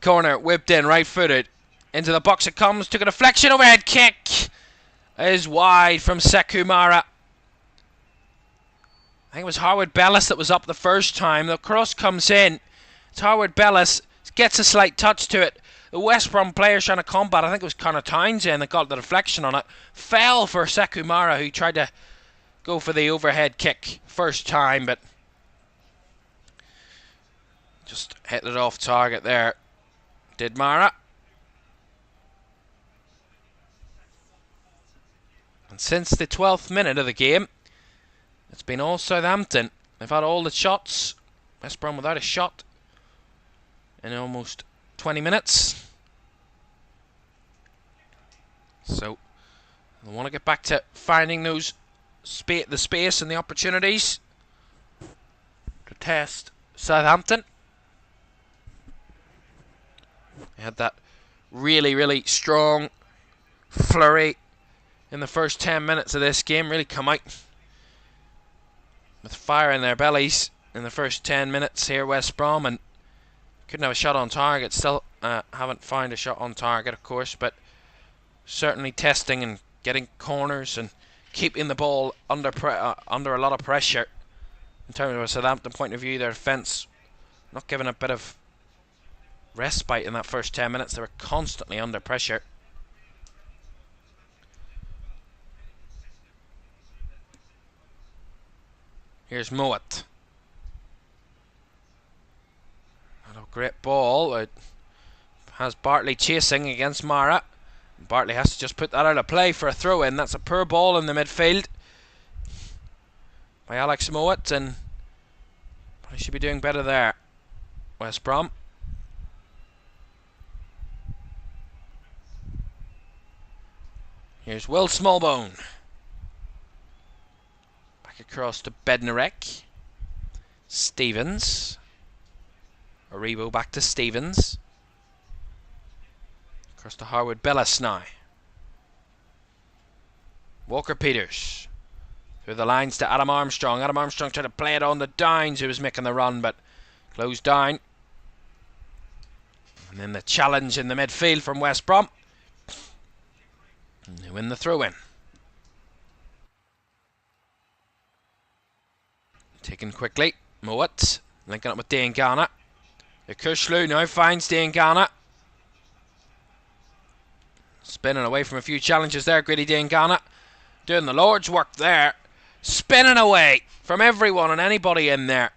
Corner whipped in, right footed. Into the box it comes, took a deflection, overhead kick. Is wide from Sekumara. I think it was Howard Bellis that was up the first time. The cross comes in. It's Howard Bellis, gets a slight touch to it. The West Brom player trying to combat, I think it was Connor Townsend that got the deflection on it. Fell for Sekumara, who tried to go for the overhead kick first time, but just hit it off target there. Did Mara. And since the 12th minute of the game, it's been all Southampton. They've had all the shots. West Brom without a shot in almost 20 minutes. So they want to get back to finding those the space and the opportunities to test Southampton. They had that really strong flurry in the first 10 minutes of this game. Really come out with fire in their bellies in the first 10 minutes here, West Brom, and couldn't have a shot on target. Still haven't found a shot on target, of course, but certainly testing and getting corners and keeping the ball under a lot of pressure. In terms of a Southampton point of view, their defence not given a bit of respite in that first 10 minutes. They were constantly under pressure. Here's Mowat. Not a great ball. It has Bartley chasing against Mara. Bartley has to just put that out of play for a throw-in. That's a poor ball in the midfield by Alex Mowat, and he should be doing better there, West Brom. Here's Will Smallbone. Back across to Bednarek. Stevens. Aribo back to Stevens. Across to Howard Bellis now. Walker Peters. Through the lines to Adam Armstrong. Adam Armstrong tried to play it on the Downs, who was making the run, but closed down. And then the challenge in the midfield from West Brom. And they win the throw-in. Taken quickly. Mowat linking up with Diangana. Ikushlu now finds Diangana. Spinning away from a few challenges there, Gritty Diangana. Doing the Lord's work there. Spinning away from everyone and anybody in there.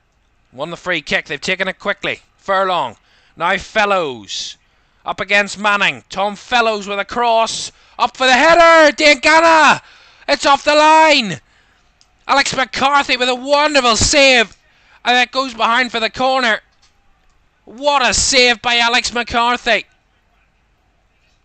Won the free kick. They've taken it quickly. Furlong. Now Fellows. Up against Manning. Tom Fellows with a cross. Up for the header. Diangana. It's off the line. Alex McCarthy with a wonderful save. And that goes behind for the corner. What a save by Alex McCarthy.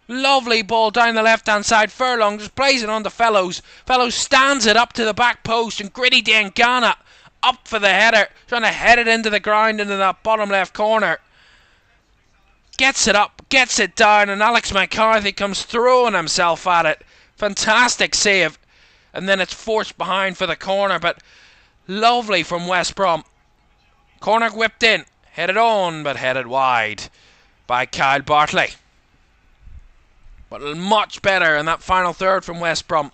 Lovely ball down the left-hand side. Furlong just plays it on to Fellows. Fellows stands it up to the back post, and Gritty Diangana up for the header, trying to head it into the ground into that bottom left corner. Gets it up, gets it down, and Alex McCarthy comes throwing himself at it. Fantastic save. And then it's forced behind for the corner, but lovely from West Brom. Corner whipped in, headed on, but headed wide by Kyle Bartley. But much better in that final third from West Brom.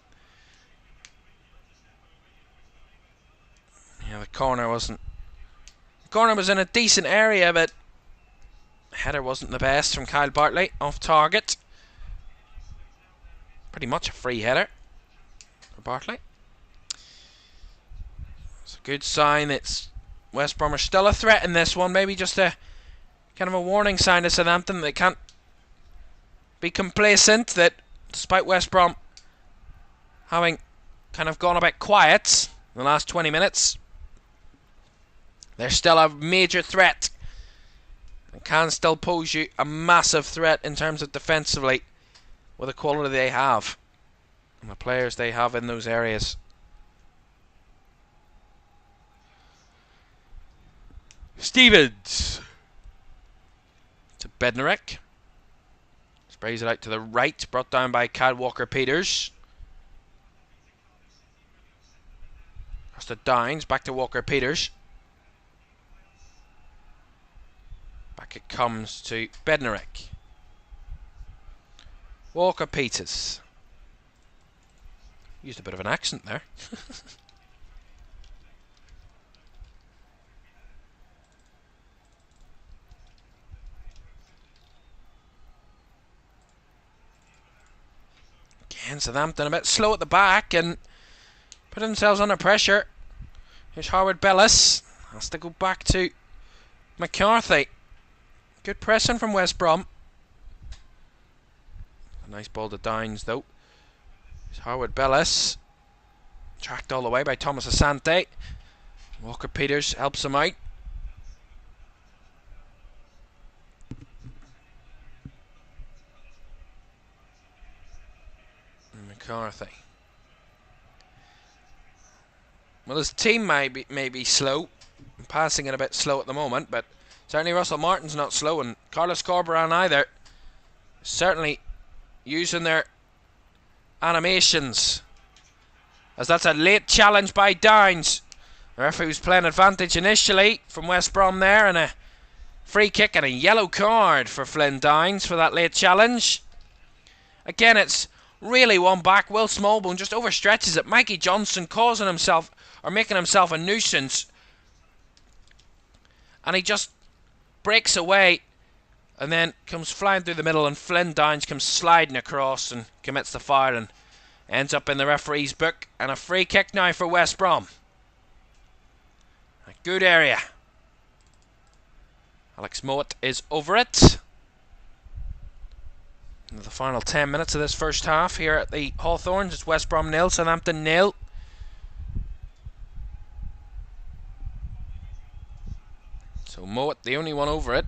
Yeah, the corner wasn't... The corner was in a decent area, but header wasn't the best from Kyle Bartley, off target. Pretty much a free header for Bartley. It's a good sign that West Brom are still a threat in this one. Maybe just a kind of a warning sign to Southampton. They can't be complacent, that despite West Brom having kind of gone a bit quiet in the last 20 minutes, they're still a major threat It can still pose you a massive threat in terms of defensively with the quality they have and the players they have in those areas. Stevens to Bednarek. Sprays it out to the right, brought down by Kyle Walker-Peters. Across to Downs, back to Walker-Peters. Back it comes to Bednarek. Walker-Peters. Used a bit of an accent there. Again, Southampton a bit slow at the back and put themselves under pressure. Here's Howard Bellis. Has to go back to McCarthy. Good pressing from West Brom. A nice ball to Downs though. Here's Howard Bellis. Tracked all the way by Thomas Asante. Walker-Peters helps him out. McCarthy. Well, his team may be slow, passing it a bit slow at the moment, but certainly Russell Martin's not slow, and Carlos Corberan either. Certainly using their animations, as that's a late challenge by Downs. The referee was playing advantage initially from West Brom there, and a free kick and a yellow card for Flynn Downs for that late challenge. Again, it's really one back. Will Smallbone just overstretches it. Mikey Johnson causing himself or making himself a nuisance, and he just breaks away and then comes flying through the middle, and Flynn Downs comes sliding across and commits the foul and ends up in the referee's book. And a free kick now for West Brom. A good area. Alex Mowat is over it. Into the final 10 minutes of this first half here at the Hawthorns. It's West Brom 0, Southampton 0. So Mowat, the only one over it.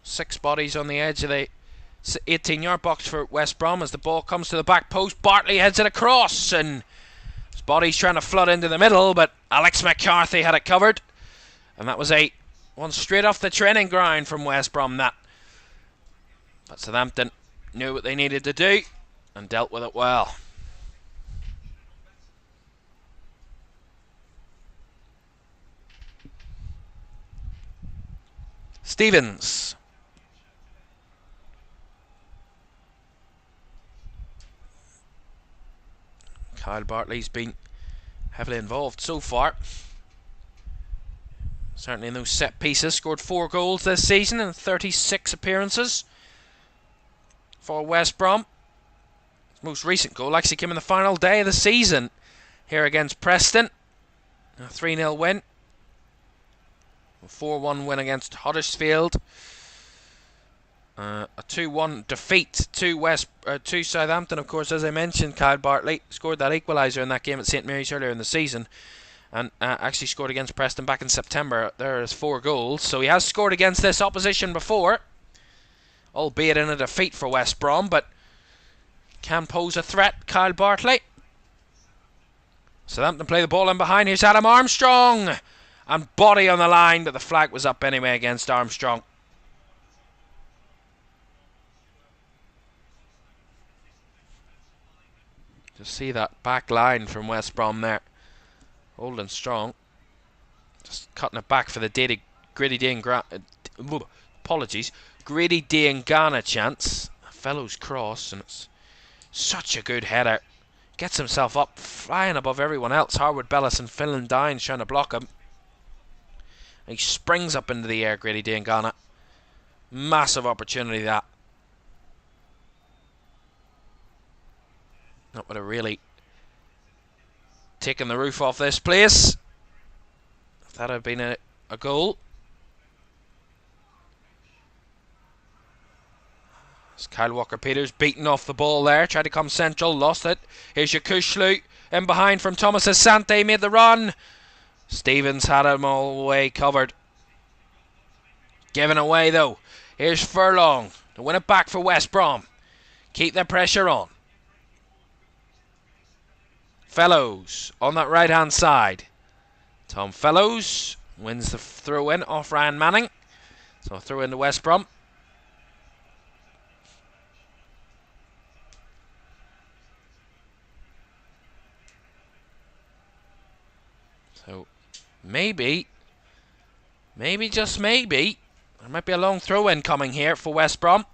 6 bodies on the edge of the 18-yard box for West Brom as the ball comes to the back post. Bartley heads it across, and his body's trying to flood into the middle, but Alex McCarthy had it covered. And that was a one straight off the training ground from West Brom, that. But Southampton knew what they needed to do and dealt with it well. Stevens. Kyle Bartley's been heavily involved so far. Certainly in those set pieces. Scored 4 goals this season in 36 appearances for West Brom. His most recent goal actually came in the final day of the season here against Preston. A 3-0 win. A 4-1 win against Huddersfield. A 2-1 defeat to Southampton, of course, as I mentioned. Kyle Bartley scored that equaliser in that game at St Mary's earlier in the season, and actually scored against Preston back in September. There's 4 goals, so he has scored against this opposition before, albeit in a defeat for West Brom, but can pose a threat, Kyle Bartley. Southampton play the ball in behind. Here's Adam Armstrong, and body on the line, but the flag was up anyway against Armstrong. Just see that back line from West Brom there, holding strong, just cutting it back for the Grady Diangana chance. A fellow's cross, and it's such a good header. Gets himself up, flying above everyone else. Howard Bellis and Finland Downs trying to block him. He springs up into the air, Grady Diangana. Massive opportunity that. That would have really taken the roof off this place if that had been a goal. As Kyle Walker-Peters beaten off the ball there, tried to come central, lost it. Here's Yakushlu in behind from Thomas Asante, made the run. Stevens had him all the way covered. Given away though. Here's Furlong to win it back for West Brom. Keep the pressure on. Fellows on that right hand side. Tom Fellows wins the throw in off Ryan Manning. So throw in to West Brom. So maybe, just maybe, there might be a long throw in coming here for West Brom.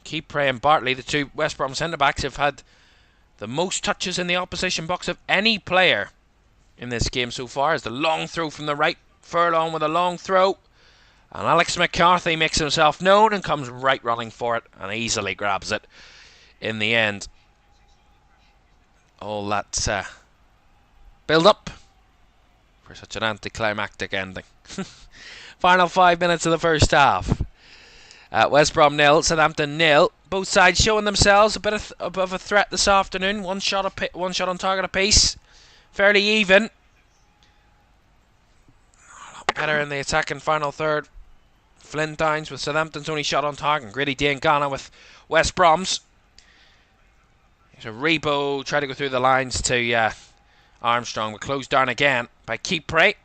Keepray and Bartley, the two West Brom centre backs, have had the most touches in the opposition box of any player in this game so far. As the long throw from the right, Furlong with a long throw, and Alex McCarthy makes himself known and comes right running for it and easily grabs it in the end. All that build up for such an anticlimactic ending. Final 5 minutes of the first half. West Brom 0, Southampton 0. Both sides showing themselves a bit of a threat this afternoon. One shot on target apiece. Fairly even. A lot better in the attacking final third. Flynn Dines with Southampton's only shot on target. Gritty Diangana with West Brom's. Here's a Rebo, try to go through the lines to Armstrong, but closed down again by Keepray.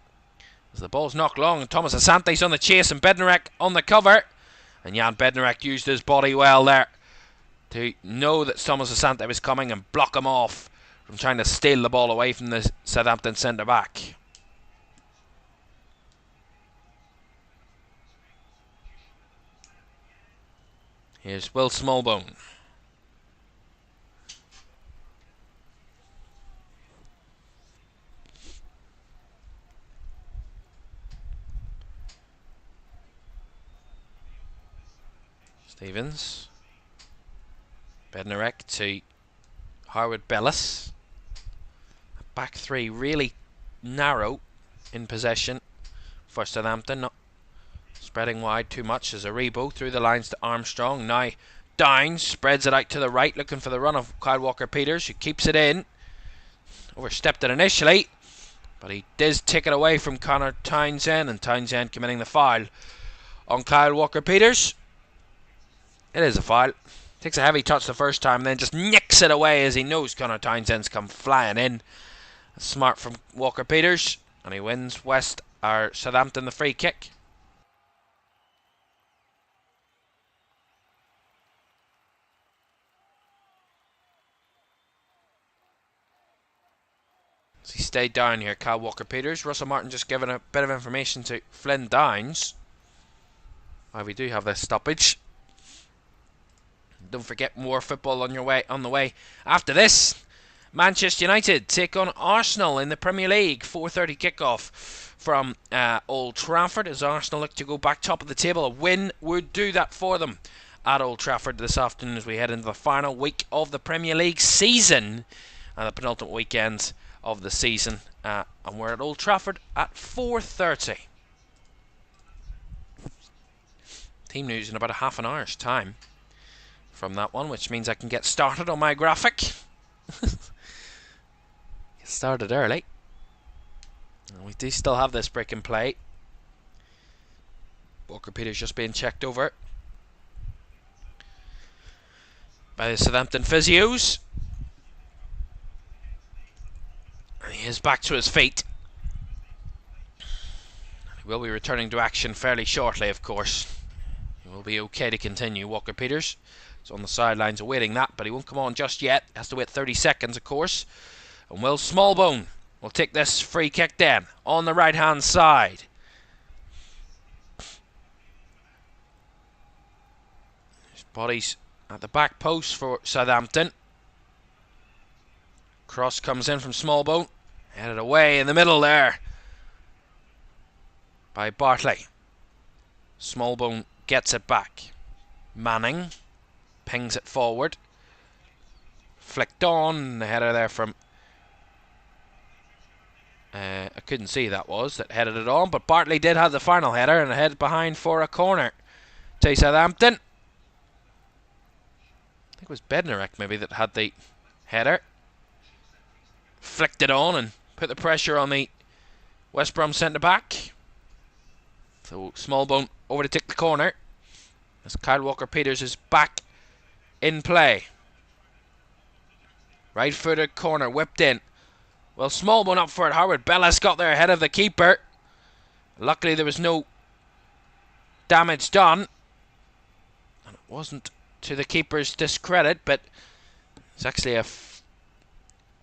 As the ball's knocked long, and Thomas Asante's on the chase, and Bednarek on the cover. And Jan Bednarek used his body well there to know that Thomas Asante was coming and block him off from trying to steal the ball away from the Southampton centre-back. Here's Will Smallbone. Stevens. Bednarek to Harwood Bellis. Back three really narrow in possession for Southampton, not spreading wide too much. As Aribo through the lines to Armstrong. Now Downs spreads it out to the right, looking for the run of Kyle Walker-Peters, who keeps it in. Overstepped it initially, but he does take it away from Connor Townsend, and Townsend committing the foul on Kyle Walker-Peters. It is a foul. Takes a heavy touch the first time, then just nicks it away as he knows Connor Townsend's come flying in. Smart from Walker-Peters, and he wins Southampton the free kick. As he stayed down here, Kyle Walker-Peters. Russell Martin just giving a bit of information to Flynn Downs. Why we do have this stoppage. Don't forget, more football on the way. After this, Manchester United take on Arsenal in the Premier League. 4:30 kickoff from Old Trafford as Arsenal look to go back top of the table. A win would do that for them at Old Trafford this afternoon as we head into the final week of the Premier League season and the penultimate weekend of the season. And we're at Old Trafford at 4:30. Team news in about a half an hour's time from that one, which means I can get started on my graphic. Get started early. And we do still have this break in play. Walker-Peters just being checked over by the Southampton physios. And he is back to his feet. He will be returning to action fairly shortly, of course. He will be okay to continue. Walker-Peters is on the sidelines awaiting that, but he won't come on just yet. Has to wait 30 seconds, of course. And Will Smallbone will take this free kick then on the right hand side. His body's at the back post for Southampton. Cross comes in from Smallbone, headed away in the middle there by Bartley. Smallbone gets it back. Manning pings it forward. Flicked on. The header there from I couldn't see that headed it on, but Bartley did have the final header and headed behind for a corner to Southampton. I think it was Bednarek maybe that had the header. Flicked it on and put the pressure on the West Brom centre back. So Smallbone over to take the corner as Kyle Walker-Peters is back in play. Right-footed corner, whipped in. Well, Smallbone up for it. Howard Bellis got there ahead of the keeper. Luckily, there was no damage done. And it wasn't to the keeper's discredit, but it's actually a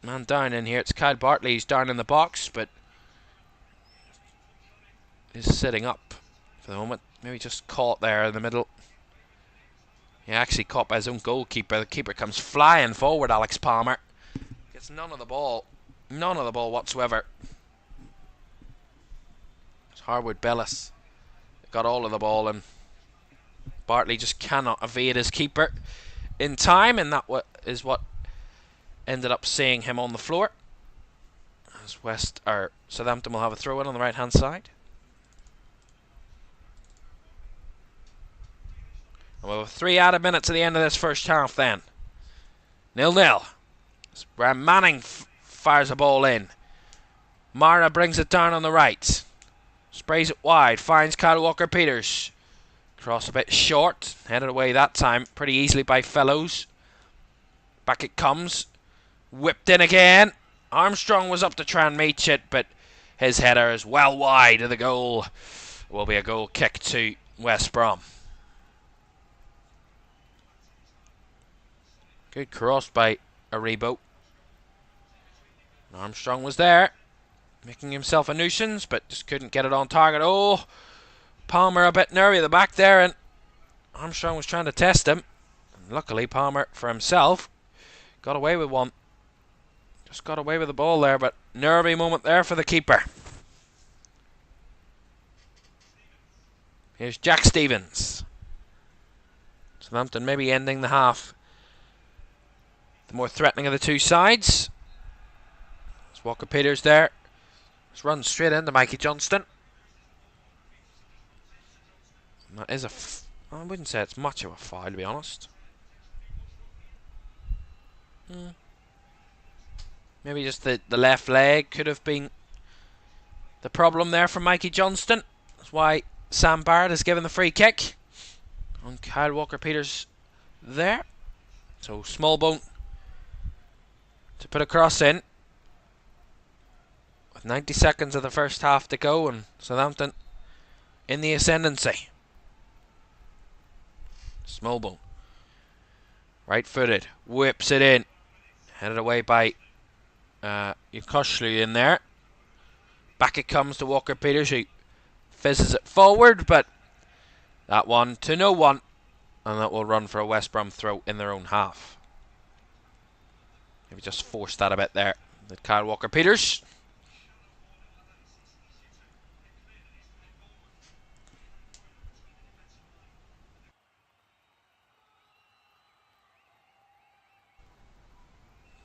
man down in here. It's Kyle Bartley. He's down in the box, but is sitting up for the moment. Maybe just caught there in the middle. He actually caught by his own goalkeeper. The keeper comes flying forward, Alex Palmer. Gets none of the ball. None of the ball whatsoever. It's Harwood Bellis. Got all of the ball, and Bartley just cannot evade his keeper in time, and that is what ended up seeing him on the floor. As Southampton will have a throw in on the right hand side. And we'll have 3 added minutes at the end of this first half then. 0-0. Ram Manning fires a ball in. Mara brings it down on the right. Sprays it wide. Finds Kyle Walker-Peters. Cross a bit short. Headed away that time pretty easily by Fellows. Back it comes. Whipped in again. Armstrong was up to try and reach it, but his header is well wide of the goal. It will be a goal kick to West Brom. Good cross by Aribo. Armstrong was there, making himself a nuisance, but just couldn't get it on target. Oh, Palmer a bit nervy at the back there, and Armstrong was trying to test him. And luckily, Palmer, for himself, got away with one. Just got away with the ball there, but nervy moment there for the keeper. Here's Jack Stevens. Southampton maybe ending the half the more threatening of the two sides. There's Walker-Peters there. Just runs straight into Mikey Johnston. And that is I wouldn't say it's much of a foul, to be honest. Maybe just the left leg could have been the problem there for Mikey Johnston. That's why Sam Barrett has given the free kick on Kyle Walker-Peters there. So Smallbone to put a cross in with 90 seconds of the first half to go, and Southampton in the ascendancy. Smallbone, right-footed, whips it in, headed away by Yukoshlu in there. Back it comes to Walker-Peters, who fizzes it forward, but that one to no one, and that will run for a West Brom throw in their own half. Maybe just forced that a bit there with Kyle Walker-Peters.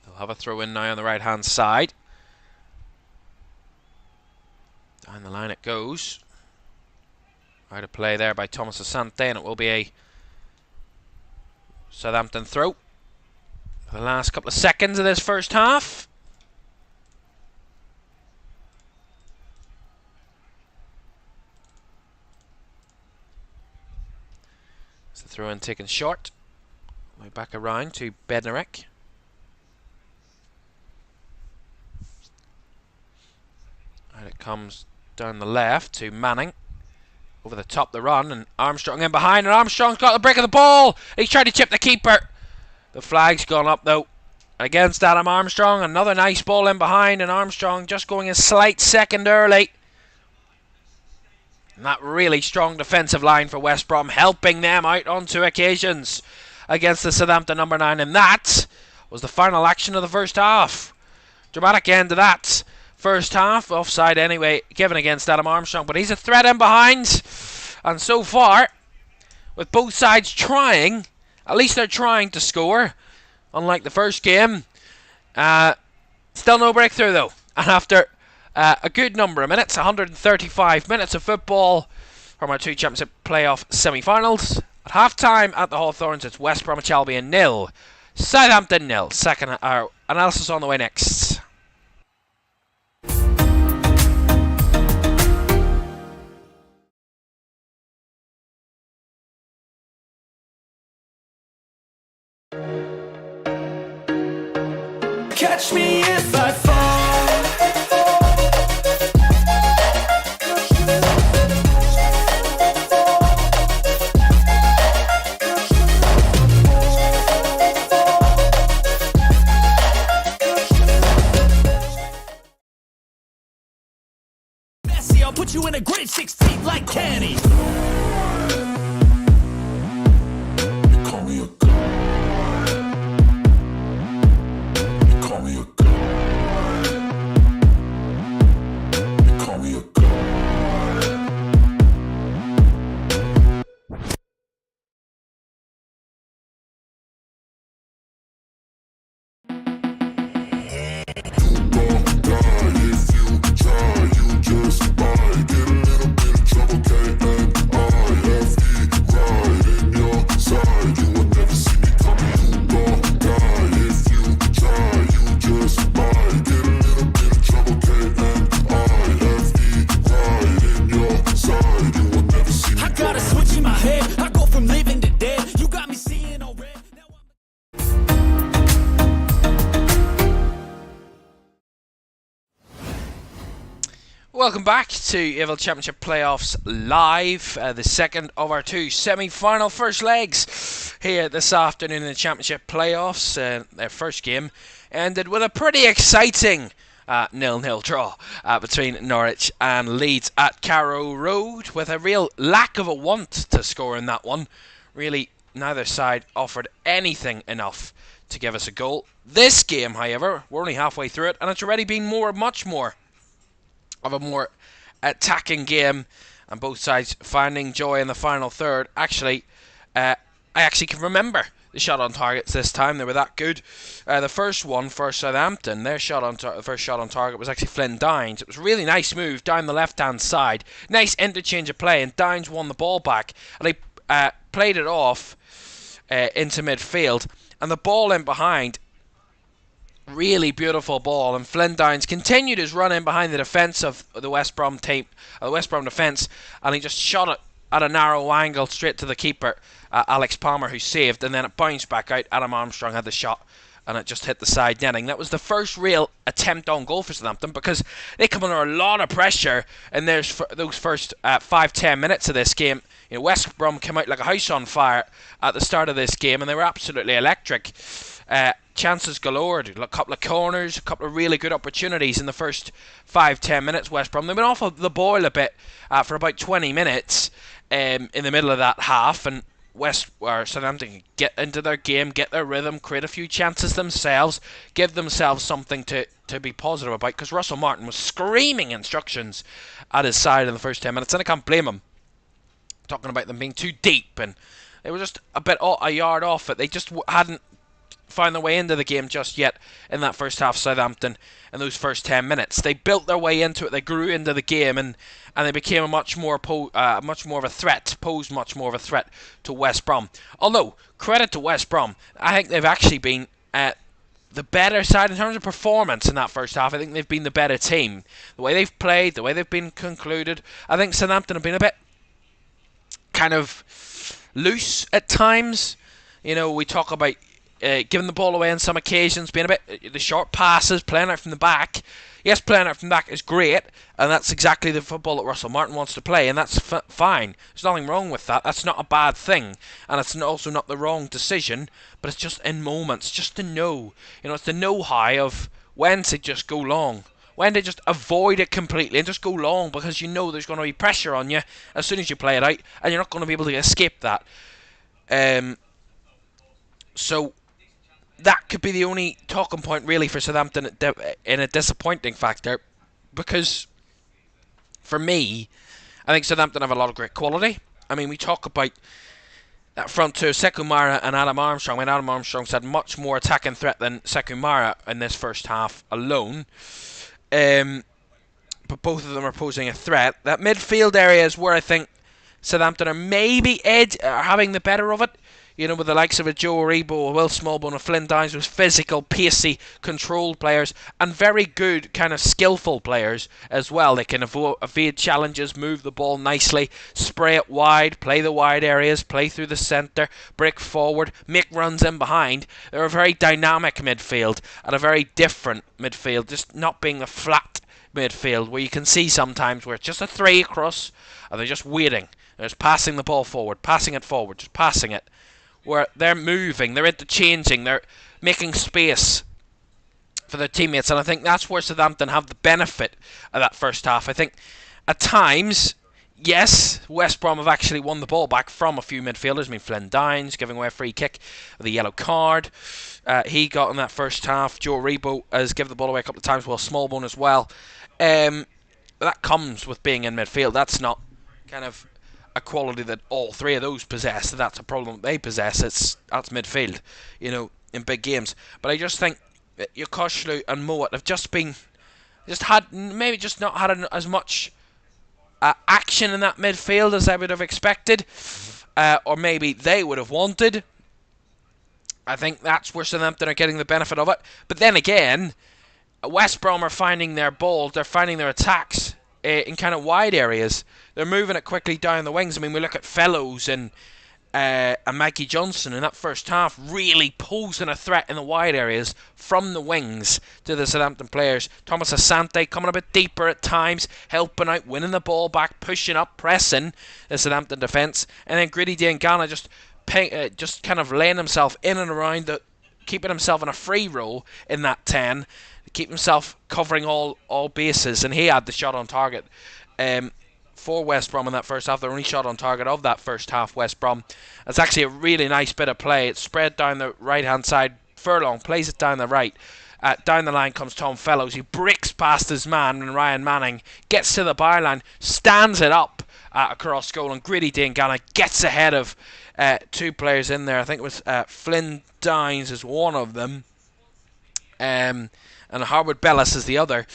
They'll have a throw in now on the right hand side. Down the line it goes. Out of play there by Thomas Asante, and it will be a Southampton throw. For the last couple of seconds of this first half. It's the throw in taken short. Way back around to Bednarek. And it comes down the left to Manning. Over the top the run, and Armstrong in behind, and Armstrong's got the break of the ball. He's trying to chip the keeper. The flag's gone up though against Adam Armstrong. Another nice ball in behind, and Armstrong just going a slight second early. And that really strong defensive line for West Brom, helping them out on 2 occasions against the Southampton number 9. And that was the final action of the first half. Dramatic end to that first half. Offside anyway, given against Adam Armstrong, but he's a threat in behind. And so far, with both sides trying, at least they're trying to score, unlike the first game. Still no breakthrough though. And after a good number of minutes, 135 minutes of football from our 2 Championship Playoff Semi-Finals, at half-time at the Hawthorns, it's West Bromwich Albion 0, Southampton 0. Second hour analysis on the way next. Catch me if I fall. Messi, I'll put you in a grade 16 like Kenny. Call me a god. Call me a god. Call me a god. I got a switch in my head. I go from living to dead. You got me seeing all red. Now I'm Welcome back to EFL Championship Playoffs Live, the second of our two semi-final first legs here this afternoon in the Championship Playoffs. Their first game ended with a pretty exciting 0-0 draw between Norwich and Leeds at Carrow Road, with a real lack of a want to score in that one. Really, neither side offered anything enough to give us a goal. This game, however, we're only halfway through it, and it's already been much more of a more attacking game, and both sides finding joy in the final third. Actually, I actually can remember the shot on targets this time. They were that good. The first one for Southampton, their the first shot on target was actually Flynn Dines. It was a really nice move down the left-hand side. Nice interchange of play, and Dines won the ball back, and he played it off into midfield, and the ball in behind. Really beautiful ball, and Flynn Dines continued his run in behind the defence of the West Brom defence, and he just shot it at a narrow angle straight to the keeper, Alex Palmer, who saved, and then it bounced back out. Adam Armstrong had the shot, and it just hit the side netting. That was the first real attempt on goal for Southampton, because they come under a lot of pressure in those first 5-10 minutes of this game. You know, West Brom came out like a house on fire at the start of this game, and they were absolutely electric. Chances galore, a couple of corners, a couple of really good opportunities in the first 5-10 minutes. West Brom, they've been off of the boil a bit for about 20 minutes in the middle of that half, and Southampton can get into their game, get their rhythm, create a few chances themselves, give themselves something to be positive about, because Russell Martin was screaming instructions at his side in the first 10 minutes, and I can't blame him, talking about them being too deep, and they were just a yard off it. They just hadn't found their way into the game just yet in that first half. Southampton, in those first 10 minutes, they built their way into it, they grew into the game, and they became a much more of a threat, posed much more of a threat to West Brom. Although, credit to West Brom, I think they've actually been the better side in terms of performance in that first half. I think they've been the better team. The way they've played, the way they've been concluded, I think Southampton have been a bit kind of loose at times. You know, we talk about giving the ball away on some occasions, being a bit the short passes, playing out from the back. Yes, playing out from the back is great, and that's exactly the football that Russell Martin wants to play, and that's fine. There's nothing wrong with that. That's not a bad thing, and it's also not the wrong decision, but it's just in moments, just to know. You know, it's the know-how of when to just go long, when to just avoid it completely and just go long, because you know there's going to be pressure on you as soon as you play it out, and you're not going to be able to escape that. So that could be the only talking point really for Southampton in a disappointing factor, because for me, I think Southampton have a lot of great quality. I mean, we talk about that front two, Sekou Mara and Adam Armstrong. I mean, Adam Armstrong's had much more attacking threat than Sekou Mara in this first half alone. But both of them are posing a threat. That midfield area is where I think Southampton are maybe having the better of it. You know, with the likes of a Joe Aribo, a Will Smallbone, a Flynn Dines, with physical, pacey, controlled players, and very good, kind of skillful players as well. They can evade challenges, move the ball nicely, spray it wide, play the wide areas, play through the centre, break forward, make runs in behind. They're a very dynamic midfield, and a very different midfield, just not being the flat midfield where you can see sometimes where it's just a 3 across, and they're just waiting. They're just passing the ball forward, passing it forward, just passing it. Where they're moving, they're interchanging, they're making space for their teammates, and I think that's where Southampton have the benefit of that first half. I think at times, yes, West Brom have actually won the ball back from a few midfielders. I mean, Flynn Dines giving away a free kick, the yellow card he got in that first half. Joe Aribo has given the ball away a couple of times, well, Smallbone as well. That comes with being in midfield. That's not kind of a quality that all three of those possess. That's a problem they possess. That's midfield, you know, in big games. But I just think that Yokoshlu and Mowat have not had as much action in that midfield as I would have expected, or maybe they would have wanted. I think that's where Southampton are getting the benefit of it. But then again, West Brom are finding their balls, they're finding their attacks in kind of wide areas. They're moving it quickly down the wings. I mean, we look at Fellows and Mikey Johnson in that first half really posing a threat in the wide areas from the wings to the Southampton players. Thomas Asante coming a bit deeper at times, helping out, winning the ball back, pushing up, pressing the Southampton defence. And then Gritty Diangana just kind of laying himself in and around, keeping himself in a free role in that 10, keep himself covering all bases, and he had the shot on target for West Brom in that first half. Their only shot on target of that first half, West Brom. It's actually a really nice bit of play. It's spread down the right-hand side. Furlong plays it down the right. Down the line comes Tom Fellows. He breaks past his man, and Ryan Manning gets to the byline, stands it up across goal, and Gritty Diangana gets ahead of two players in there. I think it was Flynn Dines is one of them, and Harwood Bellis is the other,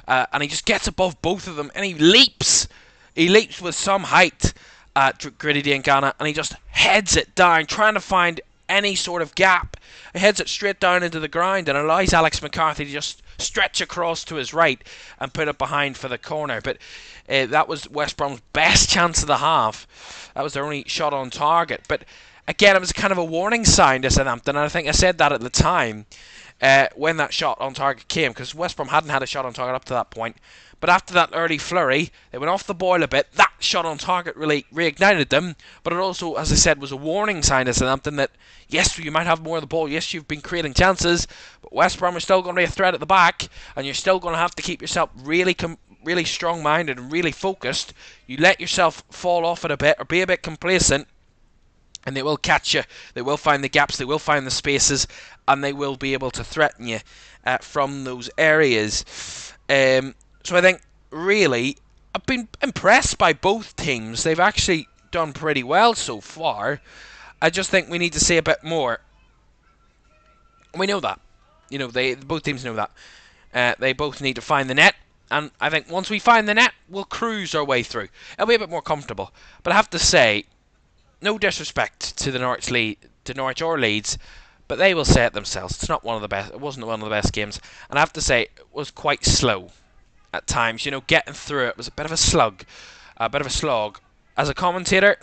and he just gets above both of them, and he leaps with some height at Gritty Diangana, and he just heads it down, trying to find any sort of gap. He heads it straight down into the ground and allows Alex McCarthy to just stretch across to his right and put it behind for the corner. But that was West Brom's best chance of the half. That was their only shot on target. But again, it was kind of a warning sign to Southampton, and I think I said that at the time when that shot on target came, because West Brom hadn't had a shot on target up to that point. But after that early flurry, they went off the boil a bit. That shot on target really reignited them. But it also, as I said, was a warning sign to Southampton that, yes, you might have more of the ball. Yes, you've been creating chances. But West Brom are still going to be a threat at the back. And you're still going to have to keep yourself really strong-minded and really focused. You let yourself fall off it a bit or be a bit complacent, and they will catch you. They will find the gaps. They will find the spaces. And they will be able to threaten you from those areas. So I think, really, I've been impressed by both teams. They've actually done pretty well so far. I just think we need to see a bit more. We know that. You know, both teams know that. They both need to find the net. And I think once we find the net, we'll cruise our way through. It'll be a bit more comfortable. But I have to say, no disrespect to Norwich or Leeds, but they will say it themselves. It's not one of the best. It wasn't one of the best games. And I have to say, it was quite slow at times. You know, getting through it was a bit of a slog. As a commentator,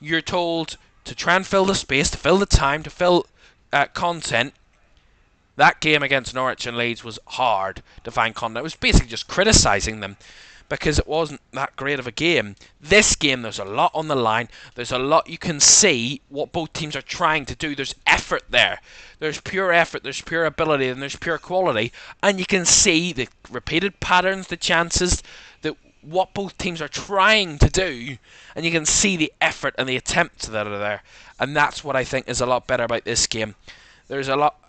you're told to try and fill the space, to fill the time, to fill content. That game against Norwich and Leeds was hard to find content. It was basically just criticising them because it wasn't that great of a game. This game, there's a lot on the line. There's a lot you can see what both teams are trying to do. There's effort there. There's pure effort, there's pure ability, and there's pure quality. And you can see the repeated patterns, the chances, what both teams are trying to do. And you can see the effort and the attempts that are there. And that's what I think is a lot better about this game. There's a lot,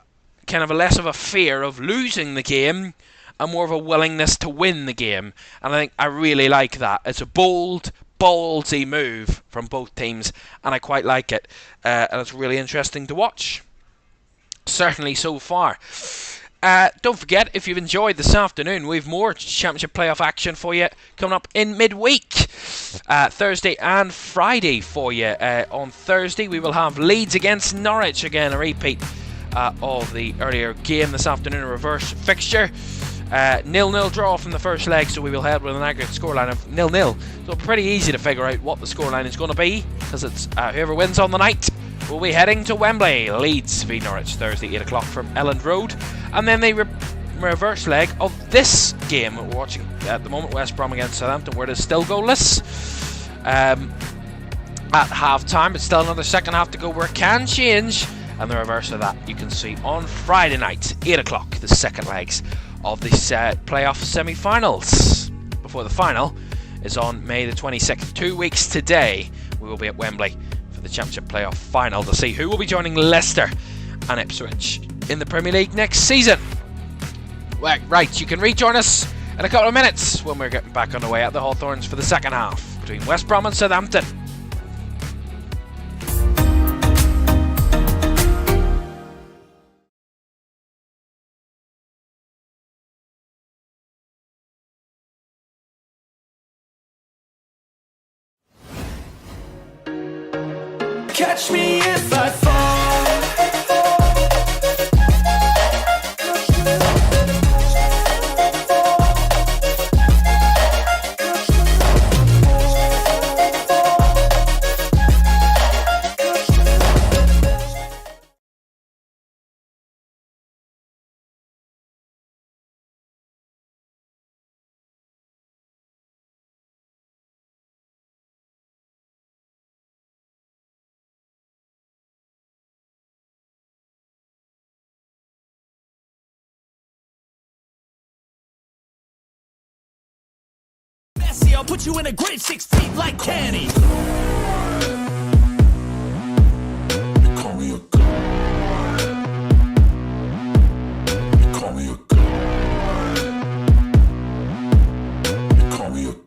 kind of a less of a fear of losing the game and more of a willingness to win the game. And I think I really like that. It's a bold, ballsy move from both teams, and I quite like it. And it's really interesting to watch. Certainly so far. Don't forget, if you've enjoyed this afternoon, we've more Championship playoff action for you coming up in midweek, Thursday and Friday for you. On Thursday, we will have Leeds against Norwich, again a repeat of the earlier game this afternoon, a reverse fixture. 0-0 draw from the first leg, so we will head with an aggregate scoreline of 0-0. So pretty easy to figure out what the scoreline is going to be, because it's whoever wins on the night will be heading to Wembley. Leeds v Norwich Thursday 8 o'clock from Elland Road, and then the reverse leg of this game we're watching at the moment, West Brom against Southampton, where it is still goalless at half time, but still another second half to go where it can change, and the reverse of that you can see on Friday night 8 o'clock, the second legs of the playoff semi-finals, before the final is on May the 26th. 2 weeks today we will be at Wembley for the Championship playoff final to see who will be joining Leicester and Ipswich in the Premier League next season. Right, you can rejoin us in a couple of minutes when we're getting back underway at the Hawthorns for the second half between West Brom and Southampton. Catch me if I fall. I'll put you in a grave 6 feet like Kenny. You call me a god. You call me a god. You call me a god.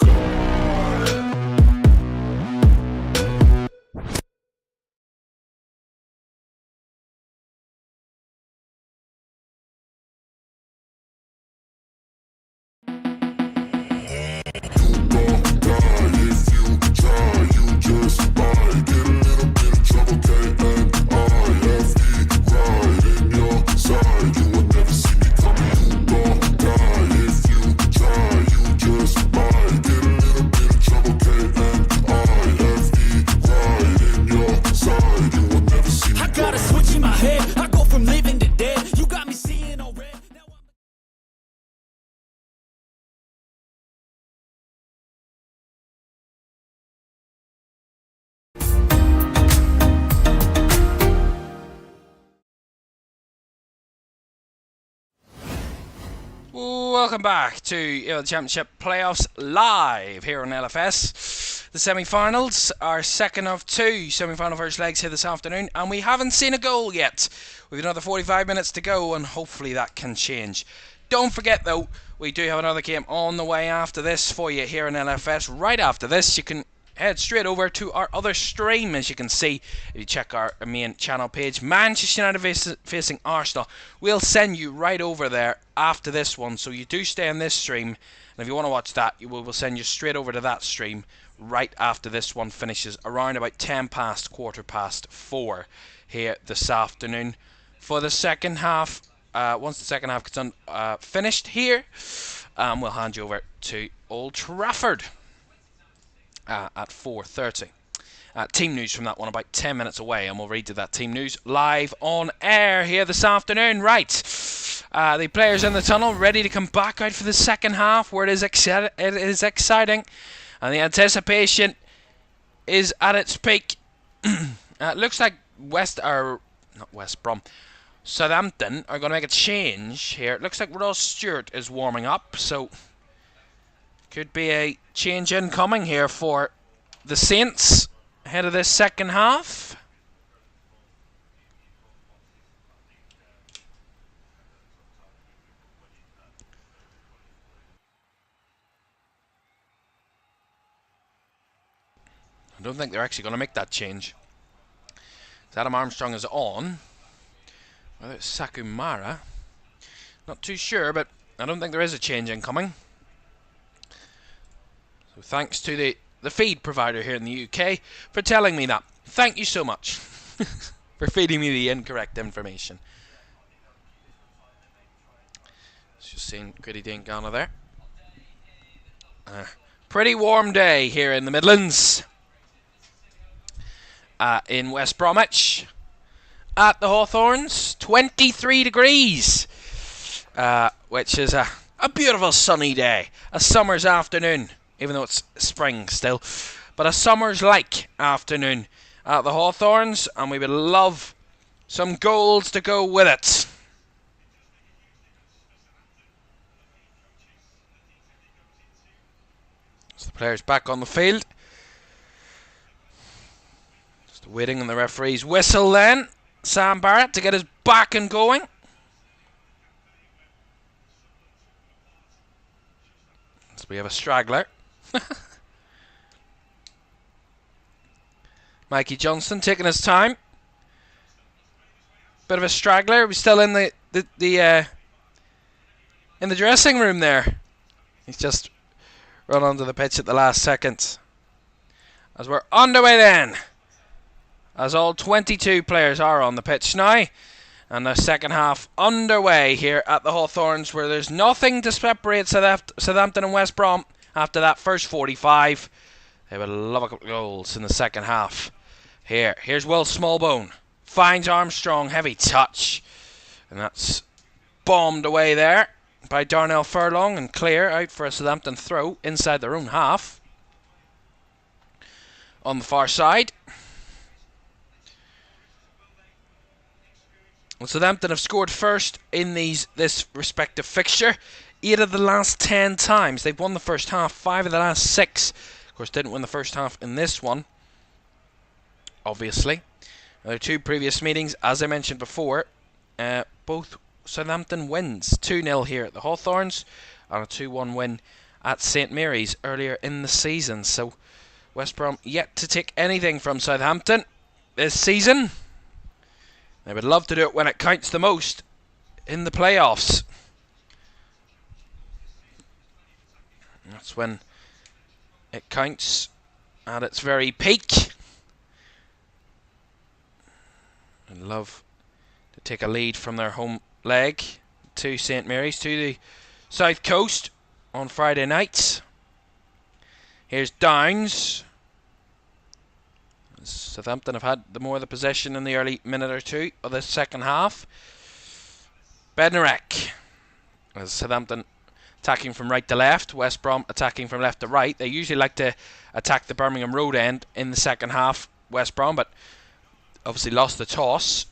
Welcome back to EFL Championship Playoffs live here on LFS. The semi-finals are second of two semi-final first legs here this afternoon, and we haven't seen a goal yet. We've another 45 minutes to go, and hopefully that can change. Don't forget though, we do have another game on the way after this for you here on LFS. Right after this, you can head straight over to our other stream, as you can see if you check our main channel page. Manchester United facing Arsenal. We'll send you right over there after this one, so you do stay on this stream, and if you want to watch that, we'll send you straight over to that stream right after this one finishes, around about 10 past, quarter past 4 here this afternoon for the second half. Once the second half gets finished here, we'll hand you over to Old Trafford at 4:30. Team news from that one about 10 minutes away, and we'll read you that team news live on air here this afternoon. Right, the players in the tunnel ready to come back out for the second half, where it is exciting, and the anticipation is at its peak. It looks like Southampton are going to make a change here. It looks like Ross Stewart is warming up, so could be a change incoming here for the Saints ahead of this second half. I don't think they're actually going to make that change. Adam Armstrong is on. Whether it's Sakumara Not too sure, but I don't think there is a change incoming. So thanks to the feed provider here in the UK for telling me that. Thank you so much for feeding me the incorrect information. Just seeing Gritty Dane Ghana there. Pretty warm day here in the Midlands. In West Bromwich. At the Hawthorns, 23 degrees. Which is a beautiful sunny day. A summer's afternoon. Even though it's spring still. But a summer's-like afternoon at the Hawthorns. And we would love some goals to go with it. So the players back on the field. Just waiting on the referee's whistle then. Sam Barrett to get his back and going. So we have a straggler. Mikey Johnston taking his time. Bit of a straggler. We're still in the dressing room there. He's just run onto the pitch at the last second. As we're underway then. As all 22 players are on the pitch now. And the second half underway here at the Hawthorns, where there's nothing to separate Southampton and West Brom after that first 45. They would love a couple of goals in the second half. Here's Will Smallbone. Finds Armstrong, heavy touch. And that's bombed away there by Darnell Furlong, and clear out for a Southampton throw inside their own half. On the far side. Well, Southampton have scored first in this respective fixture. 8 of the last 10 times. They've won the first half. 5 of the last 6. Of course, didn't win the first half in this one. Obviously. Their 2 previous meetings, as I mentioned before, both Southampton wins. 2-0 here at the Hawthorns and a 2-1 win at St Mary's earlier in the season. So West Brom yet to take anything from Southampton this season. They would love to do it when it counts the most in the playoffs. That's when it counts at its very peak. And love to take a lead from their home leg to St Mary's, to the South Coast on Friday nights. Here's Downs. Southampton have had more of the possession in the early minute or two of the second half. Bednarek. As Southampton attacking from right to left, West Brom attacking from left to right. They usually like to attack the Birmingham Road end in the second half, West Brom, but obviously lost the toss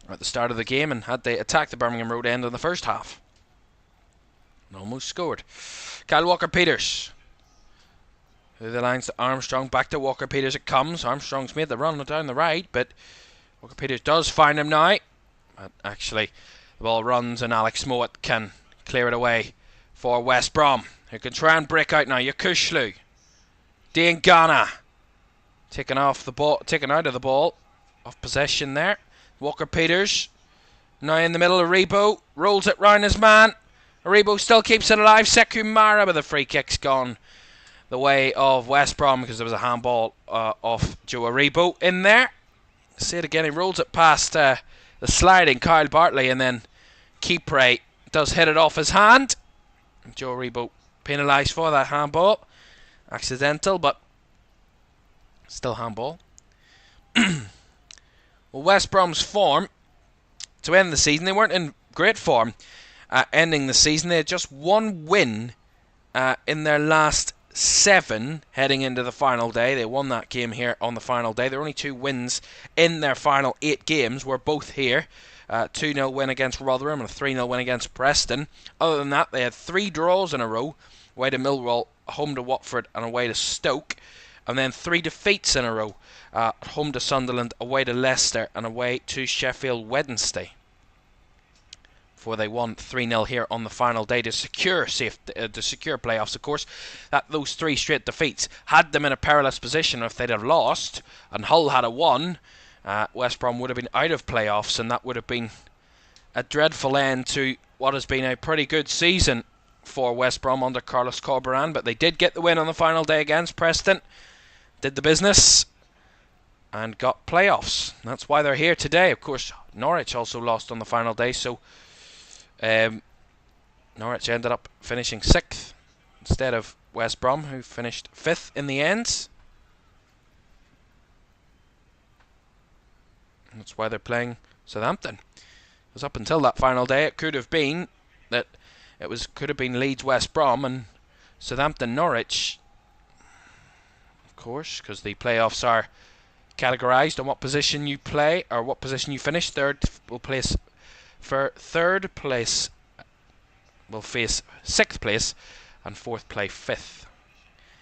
at the start of the game, and had they attacked the Birmingham Road end in the first half. And almost scored. Kyle Walker-Peters. Through the lines to Armstrong, back to Walker-Peters it comes. Armstrong's made the run down the right, but Walker-Peters does find him now. But actually, the ball runs and Alex Mowat can clear it away for West Brom, who can try and break out now. Yakushlu. Dane Ghana. Taken out of the ball. Off possession there. Walker-Peters. Now in the middle of Rebo. Rolls it round his man. Rebo still keeps it alive. Sekou Mara, but the free kick's gone the way of West Brom because there was a handball off Joe Aribo in there. See it again, he rolls it past the sliding Kyle Bartley, and then Kipre does hit it off his hand. Joe Aribo penalised for that handball. Accidental, but still handball. Well, West Brom's form to end the season, they weren't in great form ending the season. They had just 1 win in their last 7 heading into the final day. They won that game here on the final day. There were only 2 wins in their final 8 games. Were both here. 2-0 win against Rotherham and a 3-0 win against Preston. Other than that, they had 3 draws in a row. Away to Millwall, home to Watford and away to Stoke. And then 3 defeats in a row. Home to Sunderland, away to Leicester and away to Sheffield Wednesday. Before they won 3-0 here on the final day to secure playoffs, of course. Those 3 straight defeats had them in a perilous position. If they'd have lost and Hull had won, West Brom would have been out of playoffs, and that would have been a dreadful end to what has been a pretty good season for West Brom under Carlos Corberán, but they did get the win on the final day against Preston, did the business, and got playoffs. That's why they're here today. Of course, Norwich also lost on the final day, so Norwich ended up finishing 6th instead of West Brom, who finished 5th in the end. And that's why they're playing Southampton. Because up until that final day, it could have been that could have been Leeds West Brom and Southampton Norwich. Of course, because the playoffs are categorised on what position you play or what position you finish. Third will place for third place will face 6th place, and 4th play 5th.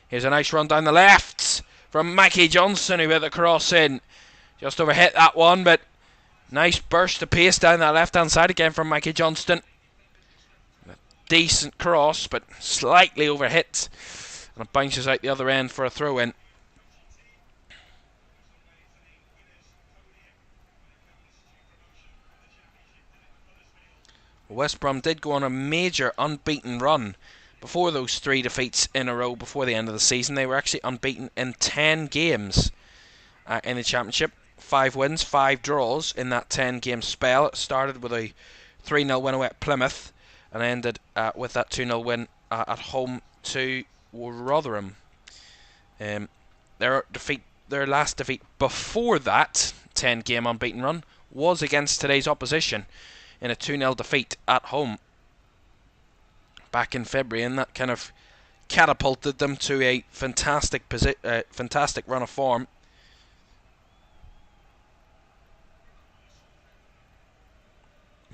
Here's a nice run down the left from Mikey Johnson, who hit the cross in. Just overhit that one, but nice burst of pace down that left-hand side again from Mikey Johnston. A decent cross, but slightly overhit. And it bounces out the other end for a throw-in. West Brom did go on a major unbeaten run before those 3 defeats in a row before the end of the season. They were actually unbeaten in 10 games in the Championship. 5 wins, 5 draws in that 10-game spell. It started with a 3-0 win away at Plymouth and ended with that 2-0 win at home to Rotherham. Their last defeat before that 10-game unbeaten run was against today's opposition in a 2-0 defeat at home back in February, and that kind of catapulted them to a fantastic run of form.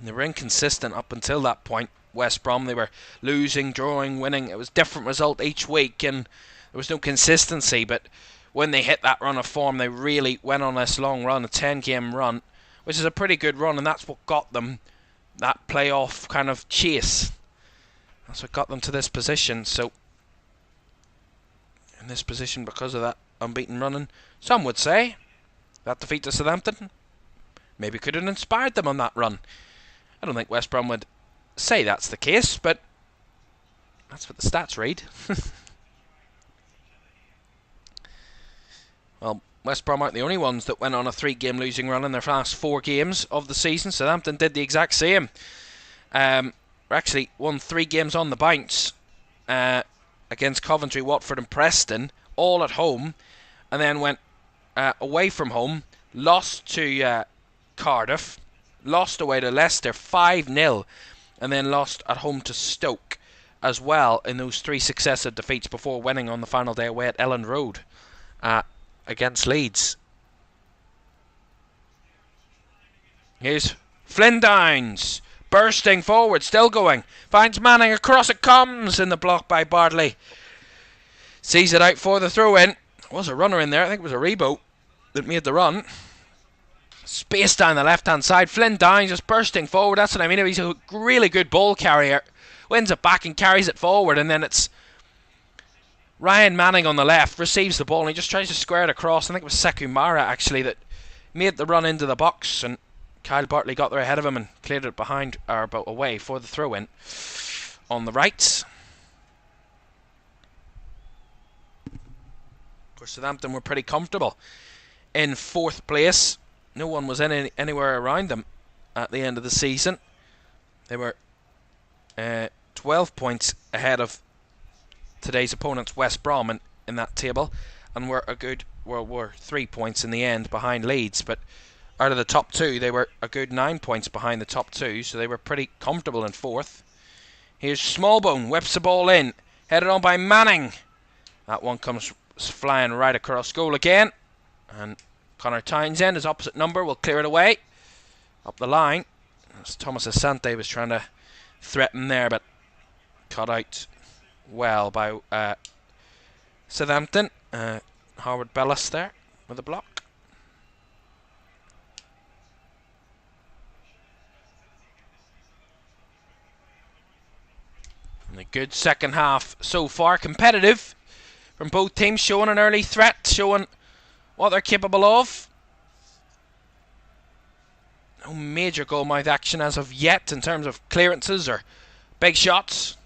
They were inconsistent up until that point. West Brom, they were losing, drawing, winning. It was a different result each week, and there was no consistency. But when they hit that run of form, they really went on this long run, a 10-game run, which is a pretty good run, and that's what got them that playoff kind of chase. That's what got them to this position. So, in this position because of that unbeaten run, and some would say that defeat to Southampton maybe could have inspired them on that run. I don't think West Brom would say that's the case, but that's what the stats read. Well, West Brom aren't the only ones that went on a 3-game losing run in their last 4 games of the season. Southampton did the exact same. Actually won 3 games on the bounce against Coventry, Watford and Preston, all at home, and then went away from home, lost to Cardiff, lost away to Leicester 5-0, and then lost at home to Stoke as well in those 3 successive defeats before winning on the final day away at Elland Road against Leeds. Here's Flynn Downs, bursting forward, still going, finds Manning, across it comes, in the block by Bartley. Sees it out for the throw-in. There was a runner in there, I think it was a Rebo that made the run. Space down the left-hand side. Flynn Downs just bursting forward. That's what I mean. He's a really good ball carrier. Wins it back and carries it forward. And then it's Ryan Manning on the left. Receives the ball and he just tries to square it across. I think it was Sekumara actually that made the run into the box. And Kyle Bartley got there ahead of him and cleared it behind or about away for the throw-in on the right. Of course, Southampton were pretty comfortable in 4th place. No one was anywhere around them at the end of the season. They were 12 points ahead of today's opponents, West Brom, in that table, and were 3 points in the end behind Leeds. But out of the top 2, they were a good 9 points behind the top 2, so they were pretty comfortable in 4th. Here's Smallbone, whips the ball in, headed on by Manning. That one comes flying right across goal again, and Connor Townsend, his opposite number, will clear it away up the line. As Thomas Asante was trying to threaten there, but cut out well by Southampton. Howard Bellis there with a block. And a good second half so far, competitive from both teams, showing an early threat, showing what they're capable of. No major goalmouth action as of yet in terms of clearances or big shots.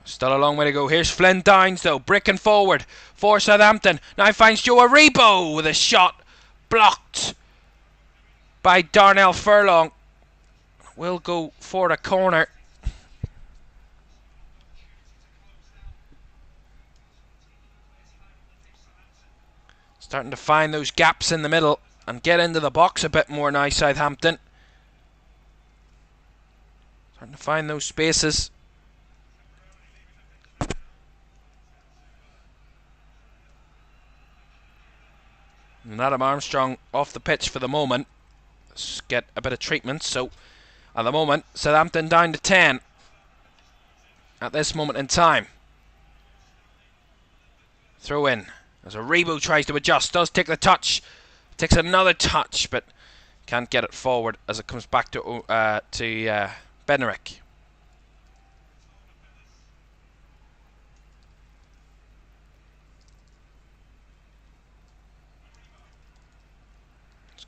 Still a long way to go. Here's Flynn Downs though, breaking forward for Southampton. Now finds Joe Aribo with a shot blocked by Darnell Furlong. Will go for the corner. Starting to find those gaps in the middle and get into the box a bit more now, Southampton. Starting to find those spaces. And Adam Armstrong off the pitch for the moment. Let's get a bit of treatment. So, at the moment, Southampton down to 10. At this moment in time. Throw in. As Aribo tries to adjust. Does take the touch. Takes another touch, but can't get it forward as it comes back to Bednarek.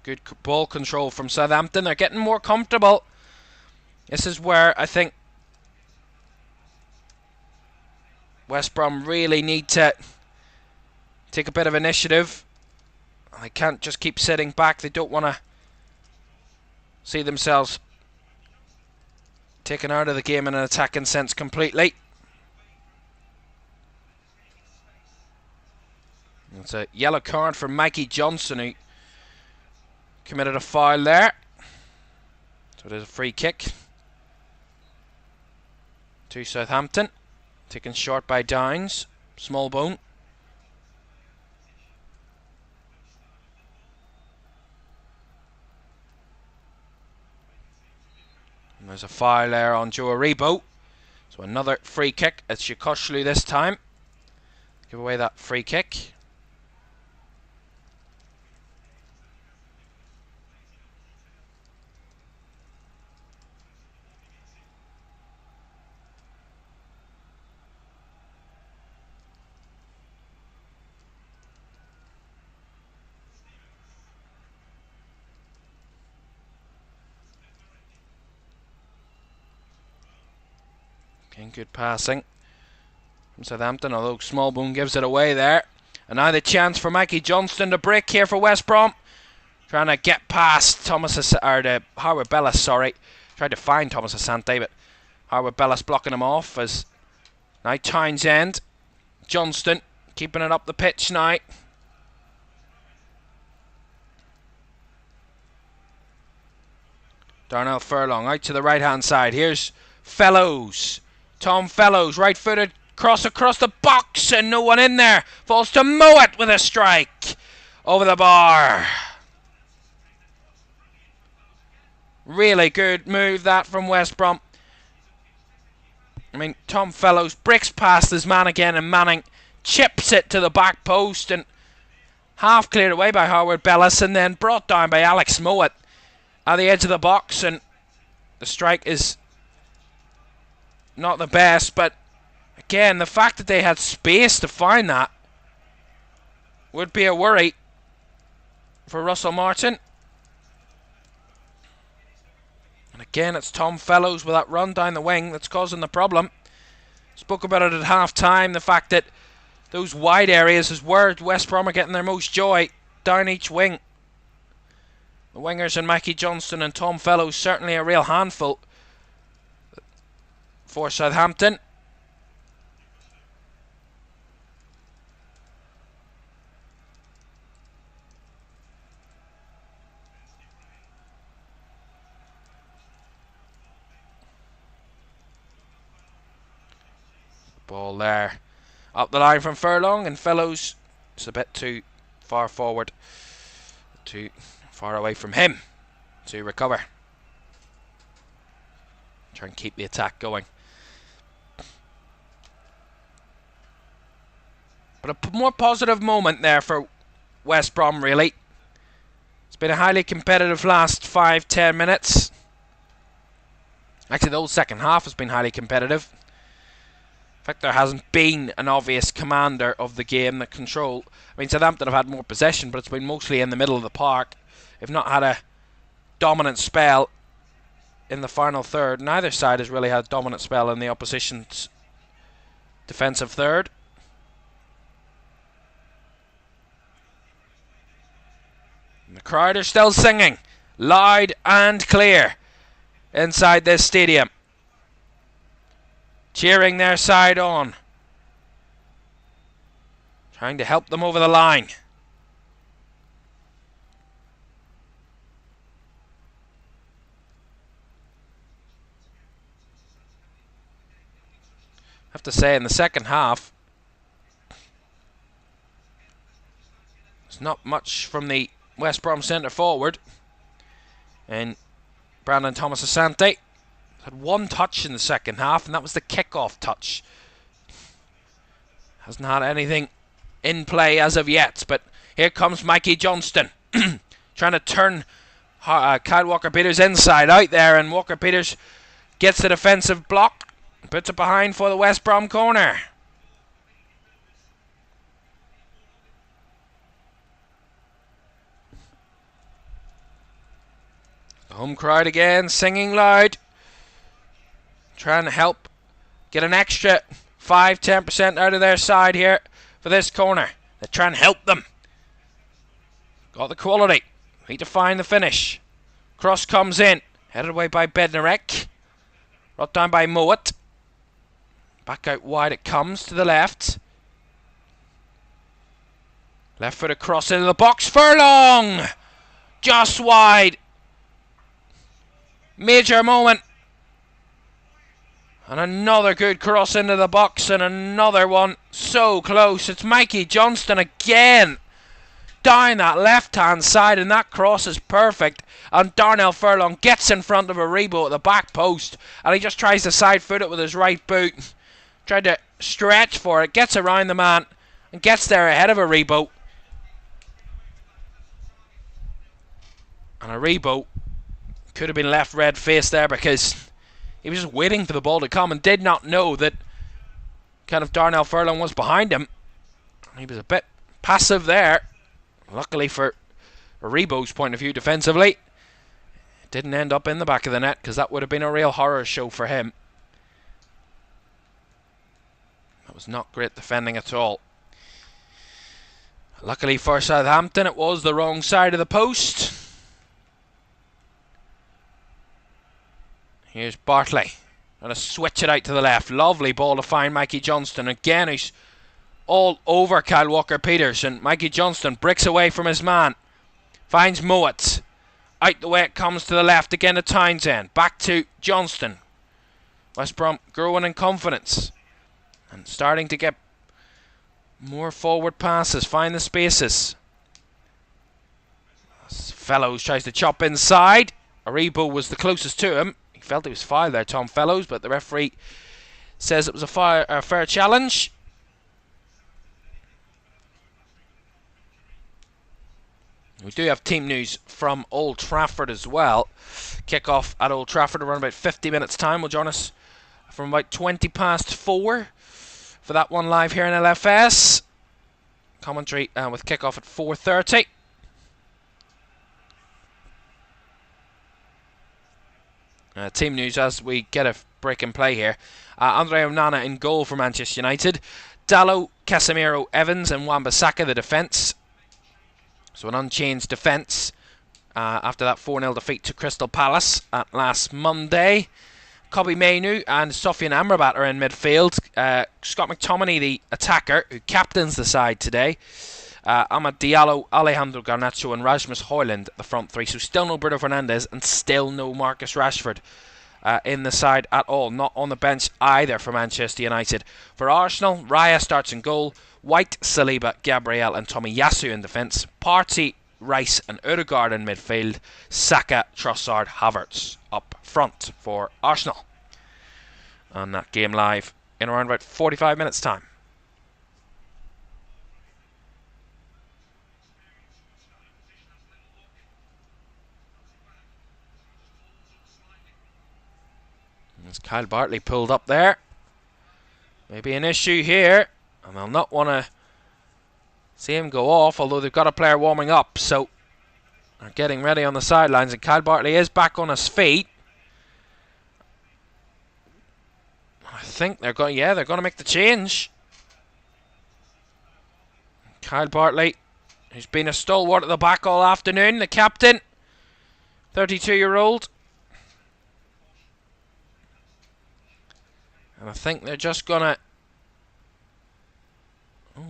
Good ball control from Southampton. They're getting more comfortable. This is where I think West Brom really need to take a bit of initiative. They can't just keep sitting back. They don't want to see themselves taken out of the game in an attacking sense completely. It's a yellow card for Mikey Johnson, who committed a foul there. So there's a free kick to Southampton. Taken short by Downs. Small bone. And there's a foul there on Joe Aribo. So another free kick. It's Shikoshlu this time. Give away that free kick. Good passing from Southampton, although Smallbone gives it away there. And now the chance for Mikey Johnston to break here for West Brom. Trying to get past Howard Bellis, sorry. Tried to find Thomas Asante, but Howard Bellis blocking him off as now Townsend. Johnston keeping it up the pitch now. Darnell Furlong out to the right hand side. Here's Fellows. Tom Fellows, right-footed, cross across the box, and no one in there. Falls to Mowat with a strike over the bar. Really good move that from West Brom. I mean, Tom Fellows breaks past his man again, and Manning chips it to the back post, and half cleared away by Howard Bellis, and then brought down by Alex Mowat at the edge of the box, and the strike is not the best, but again, the fact that they had space to find that would be a worry for Russell Martin. And again, it's Tom Fellows with that run down the wing that's causing the problem. Spoke about it at half-time, the fact that those wide areas is where West Brom are getting their most joy, down each wing. The wingers and Mikey Johnston and Tom Fellows certainly a real handful for Southampton. Ball there. Up the line from Furlong, and Fellows is a bit too far forward. Too far away from him to recover. Try and keep the attack going. But a more positive moment there for West Brom, really. It's been a highly competitive last 5-10 minutes. Actually, the whole second half has been highly competitive. In fact, there hasn't been an obvious commander of the game that control. I mean, Southampton have had more possession, but it's been mostly in the middle of the park. They've not had dominant spell in the final third. Neither side has really had a dominant spell in the opposition's defensive third. And the crowd are still singing loud and clear inside this stadium, cheering their side on, trying to help them over the line. I have to say, in the second half, there's not much from the West Brom centre forward. And Brandon Thomas Asante had one touch in the second half, and that was the kick-off touch. Hasn't had anything in play as of yet, but here comes Mikey Johnston trying to turn Kyle Walker-Peters inside out there, and Walker-Peters gets the defensive block, puts it behind for the West Brom corner. The home crowd again, singing loud, trying to help get an extra 5-10% out of their side here for this corner. They're trying to help them. Got the quality. Need to find the finish. Cross comes in, headed away by Bednarek. Brought down by Mowat. Back out wide it comes to the left. Left foot across into the box. Furlong! Just wide. Major moment. And another good cross into the box, and another one so close. It's Mikey Johnston again. Down that left-hand side, and that cross is perfect. And Darnell Furlong gets in front of Aribo at the back post, and he just tries to side foot it with his right boot. Tried to stretch for it, gets around the man, and gets there ahead of Aribo. And Aribo could have been left red-faced there, because he was just waiting for the ball to come and did not know that kind of Darnell Furlong was behind him. He was a bit passive there. Luckily for Aribo's point of view defensively, it didn't end up in the back of the net, because that would have been a real horror show for him. That was not great defending at all. Luckily for Southampton, it was the wrong side of the post. Here's Bartley. Going to switch it out to the left. Lovely ball to find Mikey Johnston. Again, he's all over Kyle Walker-Peters. And Mikey Johnston breaks away from his man. Finds Mowat. Out the way it comes to the left again to Townsend. Back to Johnston. West Brom growing in confidence. And starting to get more forward passes. Find the spaces. Fellows tries to chop inside. Aribo was the closest to him. He felt he was fouled there, Tom Fellows, but the referee says it was a fair challenge. We do have team news from Old Trafford as well. Kick-off at Old Trafford around about 50 minutes time. Will join us from about 4:20 for that one live here in LFS. Commentary with kick-off at 4:30. Team news as we get a break in play here. Andre Onana in goal for Manchester United. Dalot, Casemiro, Evans and Wan-Bissaka the defence. So an unchanged defence after that 4-0 defeat to Crystal Palace last Monday. Kobbie Mainoo and Sofian Amrabat are in midfield. Scott McTominay, the attacker, who captains the side today. Amad Diallo, Alejandro Garnacho and Rasmus Højlund, the front three. So still no Bruno Fernandes and still no Marcus Rashford in the side at all. Not on the bench either for Manchester United. For Arsenal, Raya starts in goal. White, Saliba, Gabriel and Tomiyasu in defence. Partey, Rice and Ødegaard in midfield. Saka, Trossard, Havertz up front for Arsenal. And that game live in around about 45 minutes time. As Kyle Bartley pulled up there. Maybe an issue here. And they'll not want to see him go off, although they've got a player warming up. So are getting ready on the sidelines, and Kyle Bartley is back on his feet. I think they're going. Yeah, they're going to make the change. Kyle Bartley, who's been a stalwart at the back all afternoon, the captain, 32-year-old. And I think they're just going to... Oh.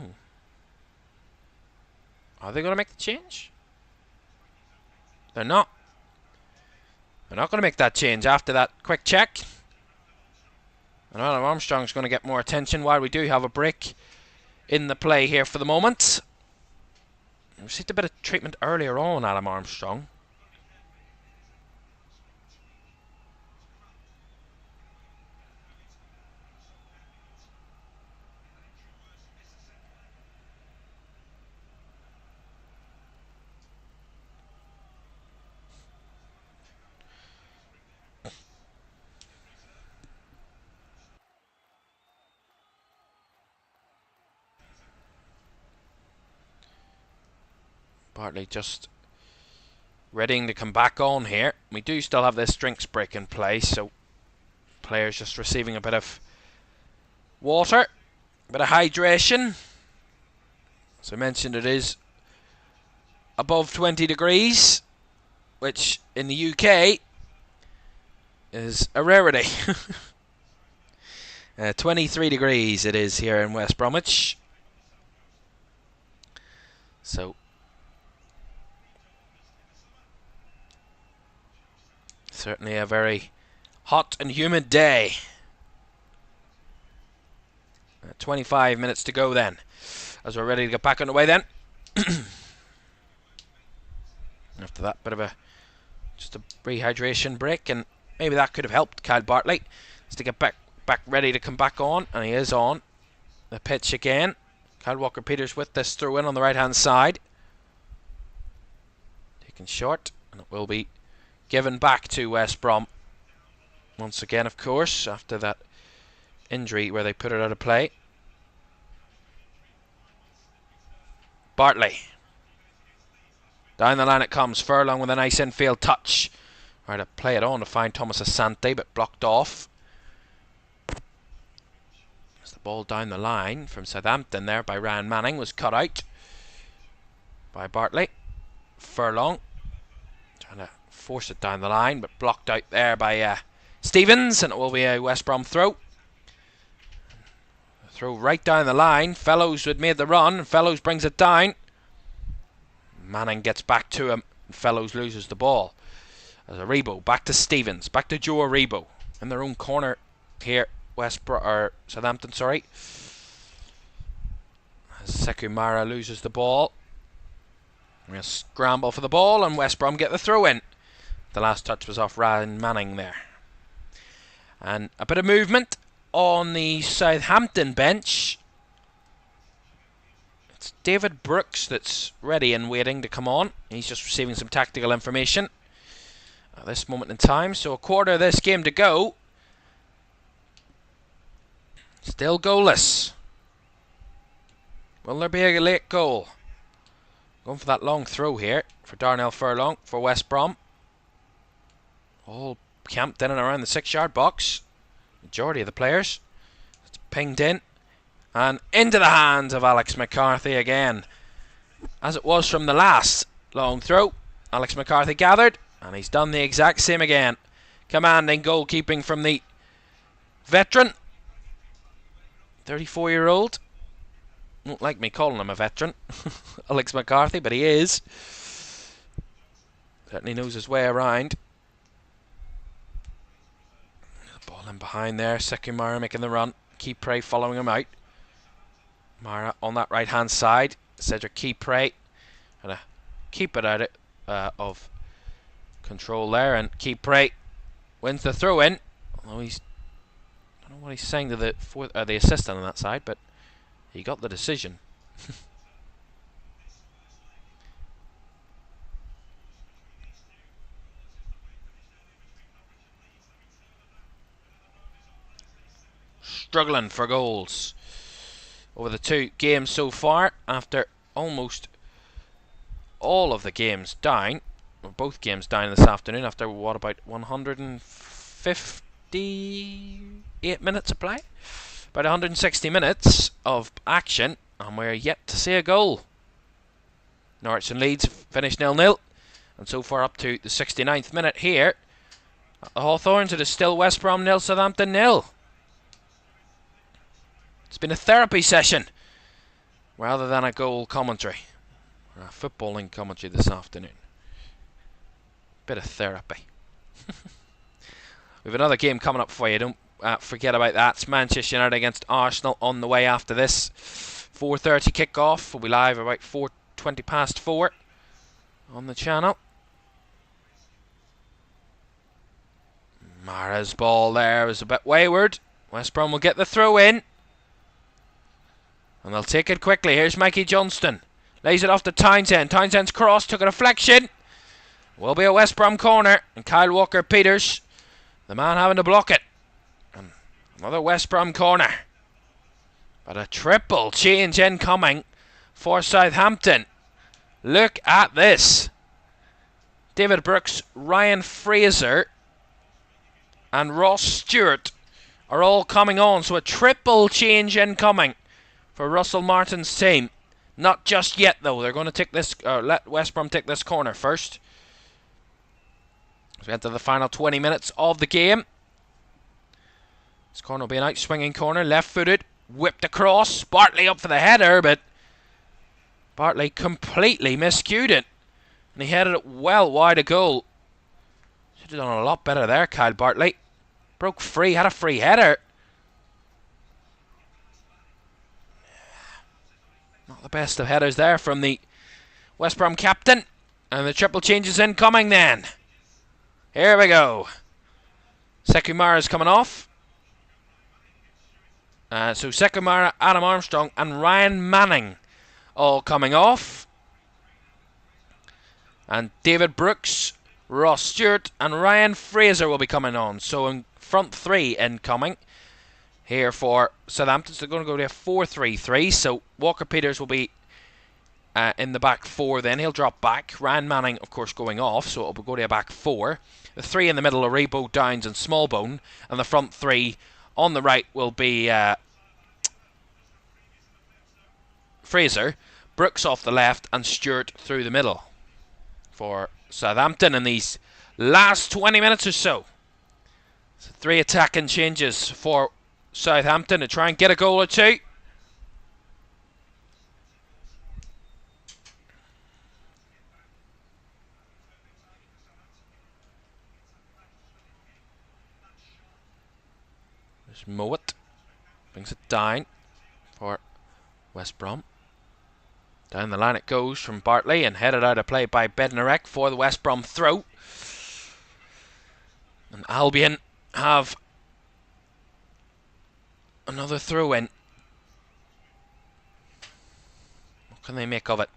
Are they going to make the change? They're not. They're not going to make that change after that quick check. And Adam Armstrong's going to get more attention while we do have a break in the play here for the moment. We received a bit of treatment earlier on, Adam Armstrong. Bartley just readying to come back on here. We do still have this drinks break in place, so players just receiving a bit of water, a bit of hydration. As I mentioned, it is above 20 degrees, which in the UK is a rarity. 23 degrees it is here in West Bromwich. So certainly a very hot and humid day. 25 minutes to go then, as we're ready to get back underway then. After that bit of just a rehydration break, and maybe that could have helped Kyle Bartley just to get back ready to come back on, and he is on the pitch again. Kyle Walker-Peters with this throw in on the right hand side, taken short, and it will be given back to West Brom once again, of course, after that injury where they put it out of play. Bartley, down the line it comes. Furlong with a nice infield touch. Right, to play it on to find Thomas Asante, but blocked off. As the ball down the line from Southampton there by Ryan Manning was cut out by Bartley. Furlong trying to force it down the line, but blocked out there by Stevens, and it will be a West Brom throw. Throw right down the line. Fellows had made the run. Fellows brings it down. Manning gets back to him. Fellows loses the ball. As Aribo back to Stevens, back to Joe Aribo in their own corner here. Southampton, sorry. As Sekumara loses the ball. We'll scramble for the ball, and West Brom get the throw in. The last touch was off Ryan Manning there. And a bit of movement on the Southampton bench. It's David Brooks that's ready and waiting to come on. He's just receiving some tactical information at this moment in time. So a quarter of this game to go. Still goalless. Will there be a late goal? Going for that long throw here for Darnell Furlong for West Brom. All camped in and around the 6-yard box. Majority of the players. It's pinged in and into the hands of Alex McCarthy again, as it was from the last long throw. Alex McCarthy gathered, and he's done the exact same again. Commanding goalkeeping from the veteran, 34-year-old. Won't like me calling him a veteran, Alex McCarthy, but he is. Certainly knows his way around. Ball in behind there. Sekumara making the run. Keyprey following him out. Mara on that right hand side. Cedric Keyprey gonna keep it out of control there, and Keyprey wins the throw in. Although I don't know what he's saying to the assistant on that side, but he got the decision. Struggling for goals over the 2 games so far, after almost all of the games down. both games down this afternoon after what, about 158 minutes of play? About 160 minutes of action, and we're yet to see a goal. Norwich and Leeds finished 0-0, and so far up to the 69th minute here at the Hawthorns, it is still West Brom 0, Southampton 0. It's been a therapy session rather than a goal commentary, or a footballing commentary this afternoon. Bit of therapy. We've another game coming up for you. Don't forget about that. It's Manchester United against Arsenal on the way after this. 4:30 kick-off. We'll be live about 4:20 past 4 on the channel. Mara's ball there was a bit wayward. West Brom will get the throw in, and they'll take it quickly. Here's Mikey Johnston. Lays it off to Townsend. Townsend's cross took a deflection. Will be a West Brom corner, and Kyle Walker-Peters, the man having to block it. And another West Brom corner. But a triple change incoming for Southampton. Look at this. David Brooks, Ryan Fraser, and Ross Stewart are all coming on. So a triple change incoming for Russell Martin's team. Not just yet, though. They're going to take this, let West Brom take this corner first. As we enter the final 20 minutes of the game. This corner will be an out-swinging corner, left-footed, whipped across. Bartley up for the header, but Bartley completely miscued it, and he headed it well wide of goal. Should have done a lot better there, Kyle Bartley. Broke free, had a free header. Not the best of headers there from the West Brom captain. And the triple change is incoming then. Here we go. Sekumara is coming off. So Sekumara, Adam Armstrong and Ryan Manning all coming off. And David Brooks, Ross Stewart and Ryan Fraser will be coming on. So in front three incoming here for Southampton. So they're going to go to a 4-3-3. So Walker-Peters will be in the back four then. He'll drop back. Ryan Manning, of course, going off. So it'll go to a back four. The three in the middle are Rebo, Downs and Smallbone. And the front three on the right will be Fraser, Brooks off the left and Stewart through the middle for Southampton in these last 20 minutes or so. So 3 attacking changes for Southampton to try and get a goal or two. There's Mowat. Brings it down for West Brom. Down the line it goes from Bartley and headed out of play by Bednarek for the West Brom throw. And Albion have another throw in. What can they make of it?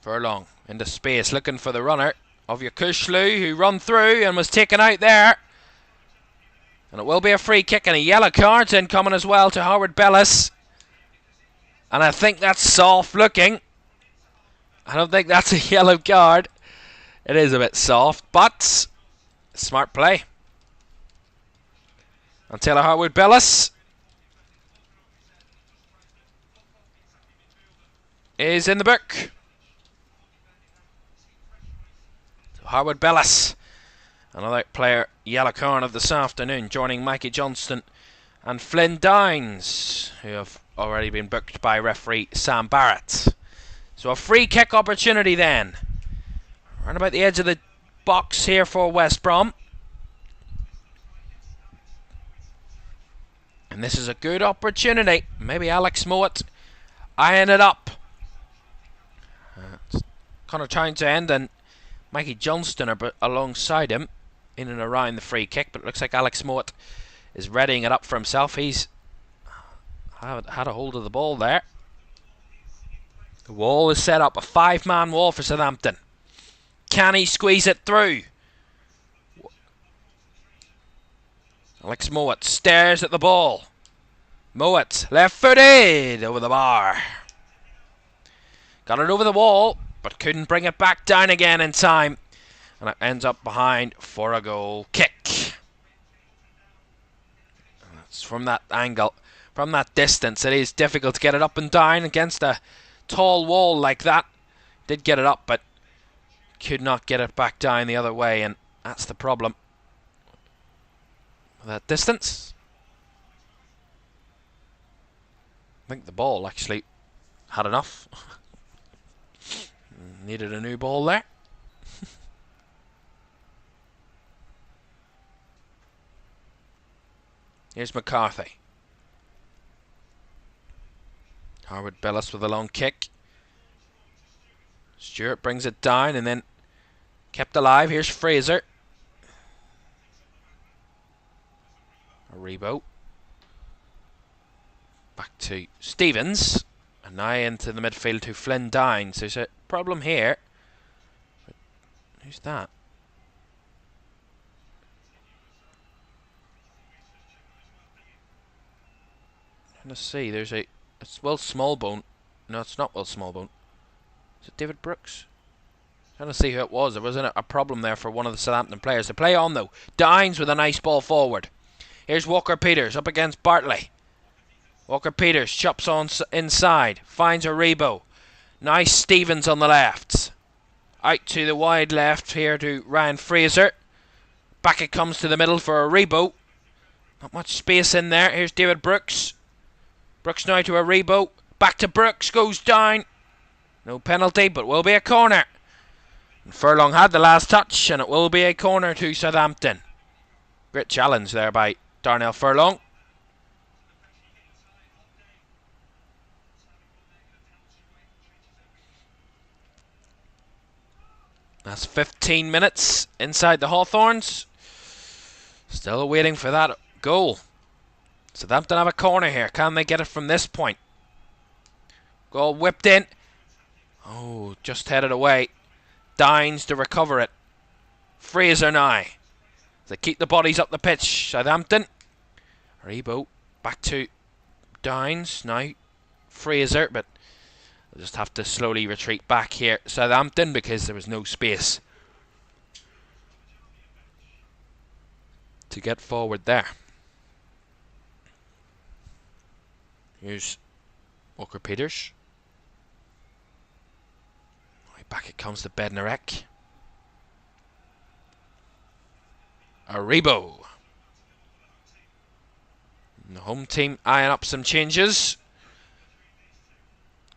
Furlong into space looking for the runner of Yakushlu, who run through and was taken out there. And it will be a free kick and a yellow card incoming as well to Howard Bellis. And I think that's soft looking. I don't think that's a yellow card. It is a bit soft, but smart play. And Taylor Howard Bellis is in the book. So Howard Bellis, another player yellow card of this afternoon, joining Mikey Johnston and Flynn Downs, who have already been booked by referee Sam Barrett. So a free kick opportunity then. Around about the edge of the box here for West Brom. And this is a good opportunity. Maybe Alex Mowat eyeing it up. Connor Townsend and Mikey Johnston are alongside him in and around the free kick, but it looks like Alex Mowat is readying it up for himself. He's had a hold of the ball there. The wall is set up, a 5-man wall for Southampton. Can he squeeze it through? Alex Mowat stares at the ball. Mowat, left-footed, over the bar. Got it over the wall, but couldn't bring it back down again in time. And it ends up behind for a goal kick. And it's from that angle, from that distance, it is difficult to get it up and down against a tall wall like that. Did get it up, but could not get it back down the other way, and that's the problem. That distance. I think the ball actually had enough. Needed a new ball there. Here's McCarthy. Harwood Bellis with a long kick. Stewart brings it down and then kept alive. Here's Fraser. Aribo. Back to Stevens. And now into the midfield to Flynn Dines. There's a problem here. Who's that? Let's see. There's a... It's Will Smallbone. No, it's not Will Smallbone. Is it David Brooks? Trying to see who it was. There wasn't a problem there for one of the Southampton players. They play on though. Dines with a nice ball forward. Here's Walker Peters up against Bartley. Walker Peters chops on inside. Finds Aribo. Nice Stevens on the left. Out to the wide left here to Ryan Fraser. Back it comes to the middle for Aribo. Not much space in there. Here's David Brooks. Brooks now to Aribo. Back to Brooks. Goes down. No penalty, but will be a corner. And Furlong had the last touch, and it will be a corner to Southampton. Great challenge there by Darnell Furlong. That's 15 minutes inside the Hawthorns. Still waiting for that goal. Southampton have a corner here. Can they get it from this point? Goal whipped in. Oh, just headed away. Dines to recover it. Fraser now. They keep the bodies up the pitch. Southampton. Aribo back to Dines. Now Fraser, but they'll just have to slowly retreat back here. Southampton, because there was no space to get forward there. Here's Walker Peters. Back it comes to Bednarek. Aribo. And the home team eyeing up some changes.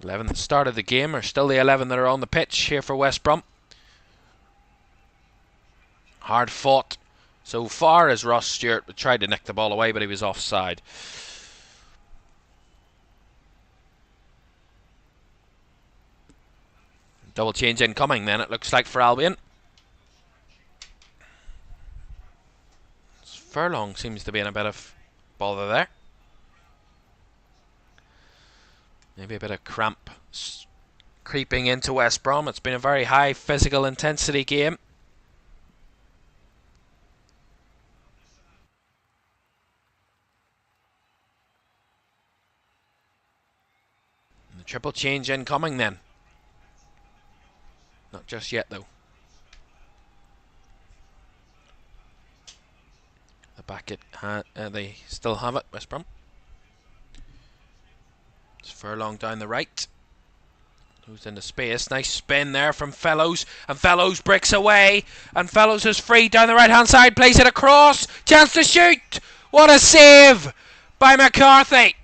11 that started the game are still the 11 that are on the pitch here for West Brom. Hard fought so far as Ross Stewart tried to nick the ball away, but he was offside. Double change incoming then, it looks like, for Albion. Furlong seems to be in a bit of bother there. Maybe a bit of cramp creeping into West Brom. It's been a very high physical intensity game. And the triple change incoming then. Not just yet, though. The back it, they still have it, West Brom. It's Furlong down the right. Goes into space. Nice spin there from Fellows. And Fellows breaks away. And Fellows is free down the right-hand side. Plays it across. Chance to shoot. What a save by McCarthy.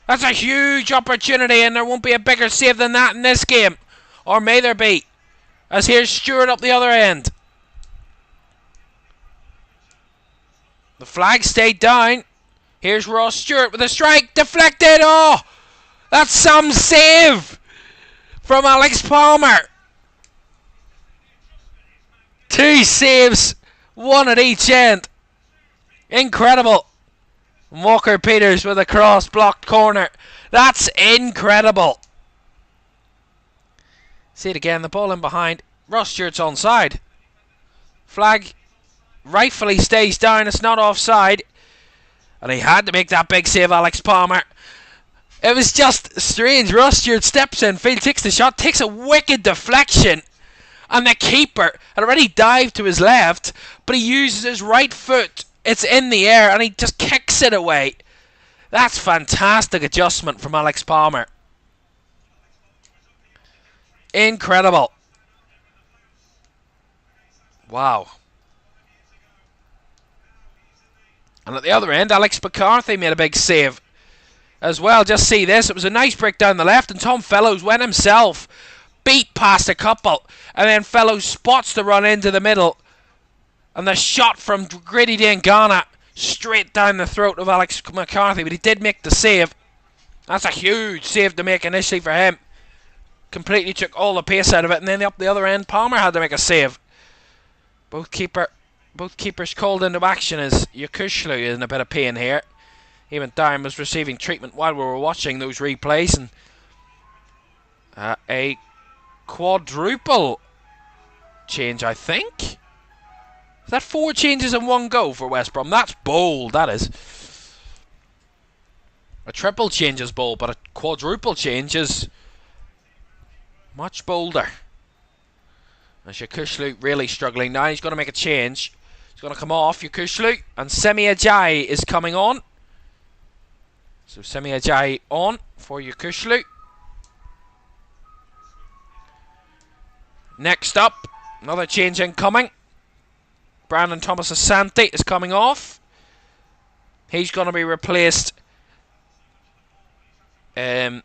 That's a huge opportunity, and there won't be a bigger save than that in this game. Or may there be? As here's Stewart up the other end. The flag stayed down. Here's Ross Stewart with a strike. Deflected. Oh! That's some save from Alex Palmer. 2 saves. 1 at each end. Incredible. Walker Peters with a cross blocked corner. That's incredible. See it again, the ball in behind. Ross Stewart's onside. Flag rightfully stays down, it's not offside. And he had to make that big save, Alex Palmer. It was just strange. Ross Stewart steps in, Field takes the shot, takes a wicked deflection, and the keeper had already dived to his left, but he uses his right foot. It's in the air, and he just kicks it away. That's fantastic adjustment from Alex Palmer. Incredible. Wow. And at the other end, Alex McCarthy made a big save as well. Just see this. It was a nice break down the left, and Tom Fellows went himself, beat past a couple, and then Fellows spots the run into the middle, and the shot from Grady Dangana straight down the throat of Alex McCarthy, but he did make the save. That's a huge save to make initially for him. Completely took all the pace out of it, and then up the other end, Palmer had to make a save. Both keepers called into action as Yakushlu is in a bit of pain here. Even Dime was receiving treatment while we were watching those replays, and a quadruple change, I think. Is that 4 changes in one go for West Brom? That's bold, that is. A triple change is bold, but a quadruple change is much bolder. And Yakushlu really struggling now. He's going to make a change. He's going to come off Yakushlu, and Semi Ajayi is coming on. So Semi Ajayi on for Yakushlu. Next up, another change incoming. Brandon Thomas Asante is coming off. He's going to be replaced by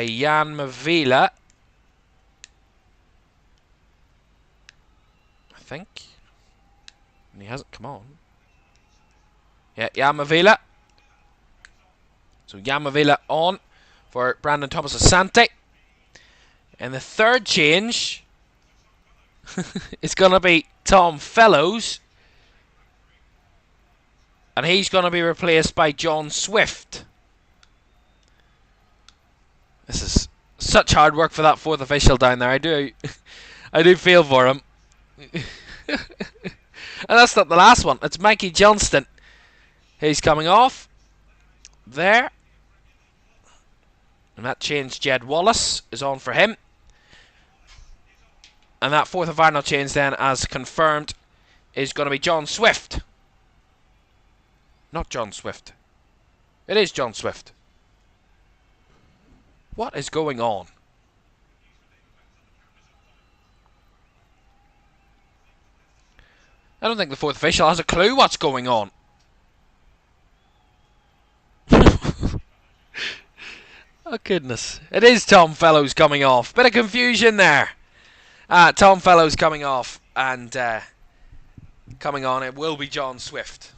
Jan Mavila, I think. And he hasn't come on. Yeah, Jan Mavila. So Jan Mavila on for Brandon Thomas Asante. And the third change is going to be Tom Fellows. And he's going to be replaced by John Swift. This is such hard work for that fourth official down there. I do feel for him. And that's not the last one. It's Mikey Johnston. He's coming off. There. And that change, Jed Wallace is on for him. And that fourth and final change then, as confirmed, is going to be John Swift. Not John Swift. It is John Swift. What is going on? I don't think the fourth official has a clue what's going on. Oh goodness. It is Tom Fellows coming off. Bit of confusion there. Tom Fellows coming off, and coming on, it will be John Swift.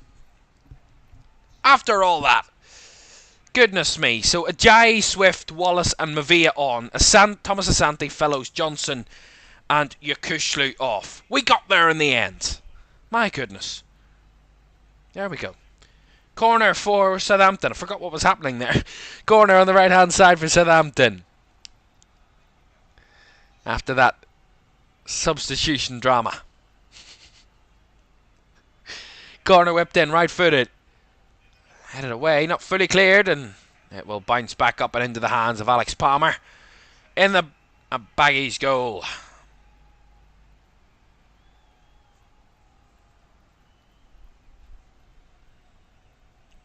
After all that, goodness me. So Ajayi, Swift, Wallace and Mavia on. Thomas Asante, Fellows, Johnson and Yakushlu off. We got there in the end. My goodness. There we go. Corner for Southampton. I forgot what was happening there. Corner on the right hand side for Southampton. After that substitution drama. Corner whipped in, right footed. Headed away, not fully cleared, and it will bounce back up and into the hands of Alex Palmer. In the Baggies goal.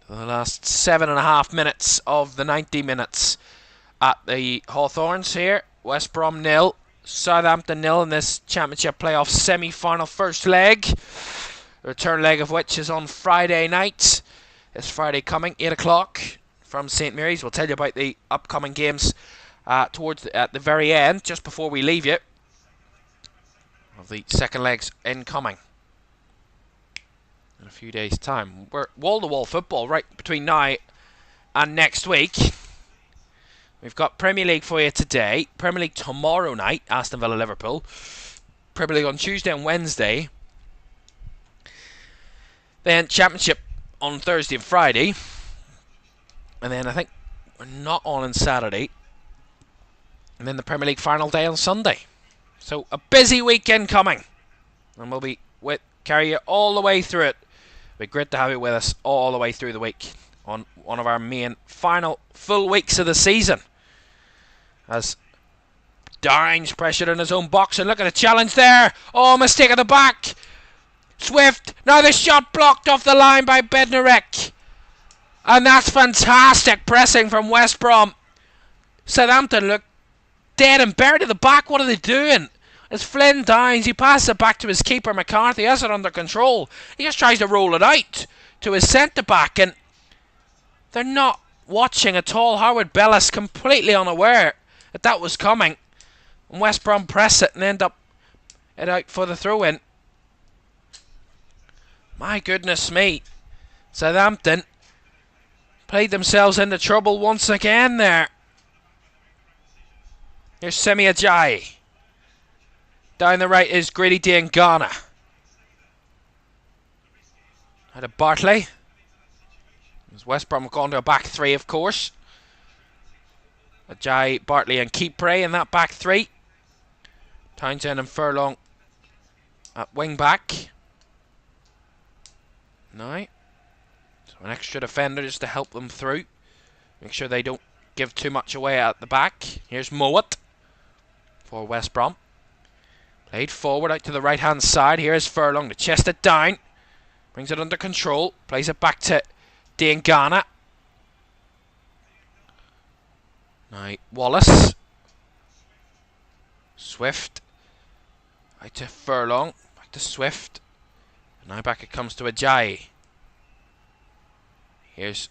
The last 7.5 minutes of the 90 minutes at the Hawthorns here. West Brom 0, Southampton 0 in this Championship Playoff Semi-Final first leg. The return leg of which is on Friday night. This Friday coming, 8 o'clock from St Mary's. We'll tell you about the upcoming games at the very end, just before we leave you, of the second legs incoming in a few days' time. We're wall-to-wall football right between now and next week. We've got Premier League for you today. Premier League tomorrow night, Aston Villa Liverpool. Premier League on Tuesday and Wednesday. Then Championship on Thursday and Friday. And then I think we're not on Saturday. And then the Premier League final day on Sunday. So a busy weekend coming. And we'll be carry you all the way through it Be great to have you with us all the way through the week on one of our main final full weeks of the season. As Dines pressured in his own box, and look at the challenge there. Oh, mistake at the back. Swift. Now the shot blocked off the line by Bednarek. And that's fantastic pressing from West Brom. Southampton look dead and buried at the back. What are they doing? It's Flynn Dines. He passes it back to his keeper McCarthy. Has it under control. He just tries to roll it out to his centre back, and they're not watching at all. Howard Bellis completely unaware that was coming. And West Brom press it and end up it out for the throw in. My goodness me. Southampton played themselves into trouble once again there. Here's Semi Ajayi. Down the right is Grady Diangana. Out of Bartley. As West Brom have gone to a back three, of course. Ajayi, Bartley and Kipre in that back three. Townsend and Furlong at wing back. Now, so an extra defender just to help them through. Make sure they don't give too much away at the back. Here's Mowat for West Brom. Played forward out to the right hand side. Here's Furlong to chest it down. Brings it under control. Plays it back to Diangana. Now Wallace. Swift. Out to Furlong. Back to Swift. And now back it comes to Ajayi. Here's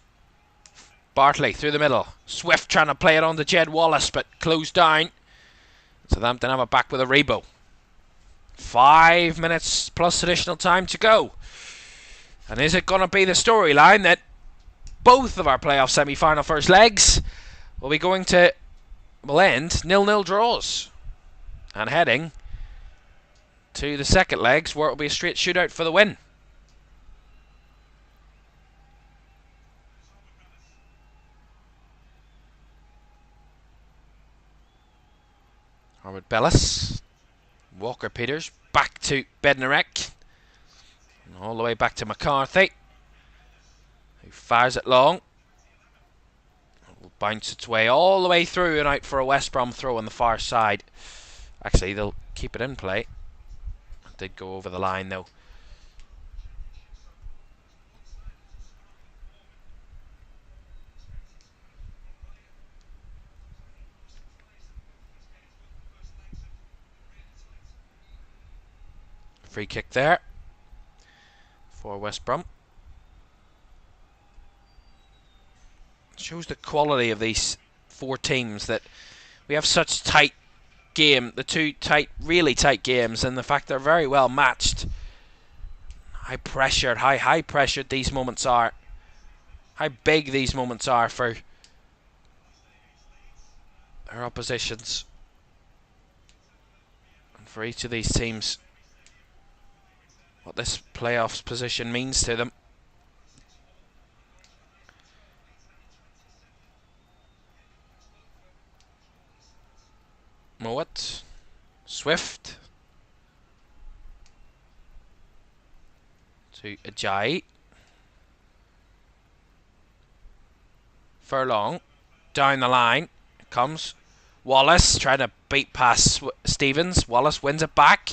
Bartley through the middle. Swift trying to play it on to Jed Wallace, but closed down. Southampton have it back with a Rebo. 5 minutes plus additional time to go. And is it going to be the storyline that both of our playoff semi-final first legs will be going to, will end 0-0 draws? And heading to the second legs where it will be a straight shootout for the win. Howard Bellis. Walker Peters back to Bednarek. And all the way back to McCarthy, who fires it long. It will bounce its way all the way through and out for a West Brom throw on the far side. Actually, they'll keep it in play. It did go over the line though. Free kick there for West Brom. Shows the quality of these four teams, that we have such tight game, the two really tight games, and the fact they're very well matched. High pressured, high pressured these moments are. How big these moments are for their oppositions. And for each of these teams, what this playoffs position means to them. Mowat, Swift to Ajayi. Furlong down the line comes Wallace trying to beat past Stevens. Wallace wins it back.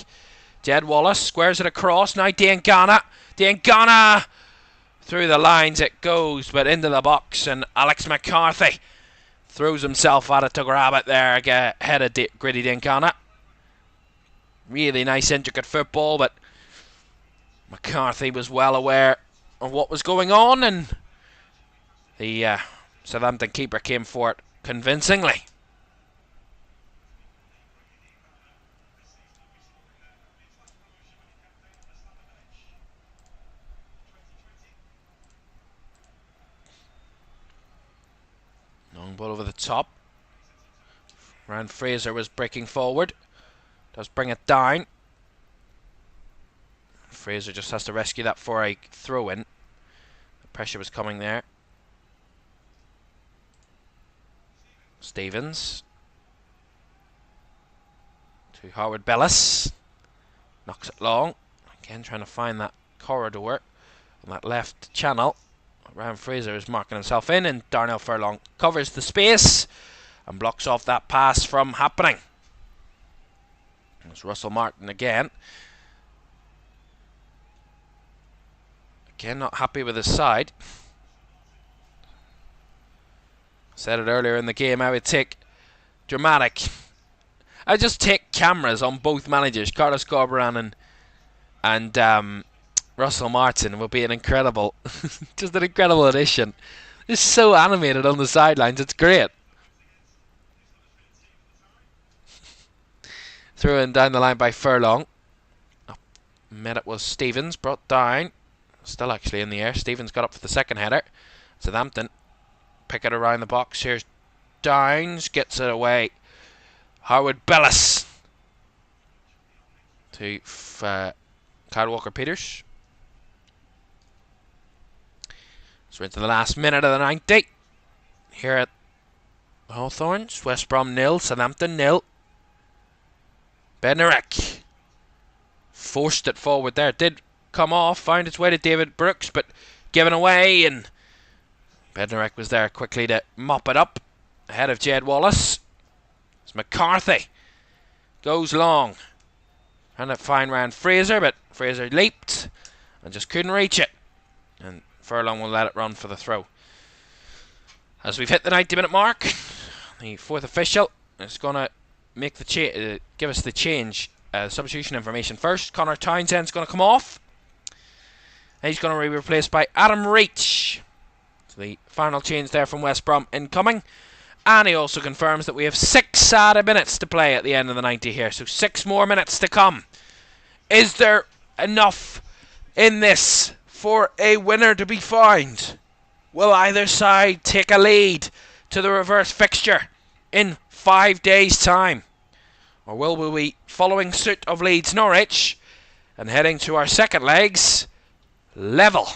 Jed Wallace squares it across. Now Diangana. Diangana! Through the lines it goes, but into the box. And Alex McCarthy throws himself at it to grab it there. Ahead of Gritty Diangana. Really nice intricate football, but McCarthy was well aware of what was going on. And the Southampton keeper came for it convincingly. Long ball over the top. Ryan Fraser was breaking forward. Does bring it down. Fraser just has to rescue that for a throw-in. The pressure was coming there. Stevens. To Howard Bellis. Knocks it long. Again trying to find that corridor. on that left channel. Ryan Fraser is marking himself in, and Darnell Furlong covers the space and blocks off that pass from happening. There's Russell Martin again. Again, not happy with his side. Said it earlier in the game, I would take I just take cameras on both managers, Carlos Corberan and Russell Martin. Will be an incredible, just an incredible addition. It's so animated on the sidelines, it's great. Through and down the line by Furlong. Met it was Stevens, brought down. Still actually in the air. Stevens got up for the second header. Southampton pick it around the box. Here's Downs, gets it away. Howard Bellis to Kyle Walker-Peters. So we're into the last minute of the 90 here at Hawthorns. West Brom 0, Southampton 0. Bednarek forced it forward there. Did come off, found its way to David Brooks, but given away, and Bednarek was there quickly to mop it up ahead of Jed Wallace. It's McCarthy. Goes long. Trying to find Ryan Fraser, but Fraser leaped and just couldn't reach it. And Furlong will let it run for the throw. As we've hit the 90-minute mark, the fourth official is going to make the give us the change. Substitution information first. Connor Townsend's going to come off. And he's going to be replaced by Adam Reach. So the final change there from West Brom incoming. And he also confirms that we have 6 added minutes to play at the end of the 90 here. So 6 more minutes to come. Is there enough in this for a winner to be found? Will either side take a lead to the reverse fixture in 5 days' time? Or will we be following suit of Leeds Norwich and heading to our second legs level?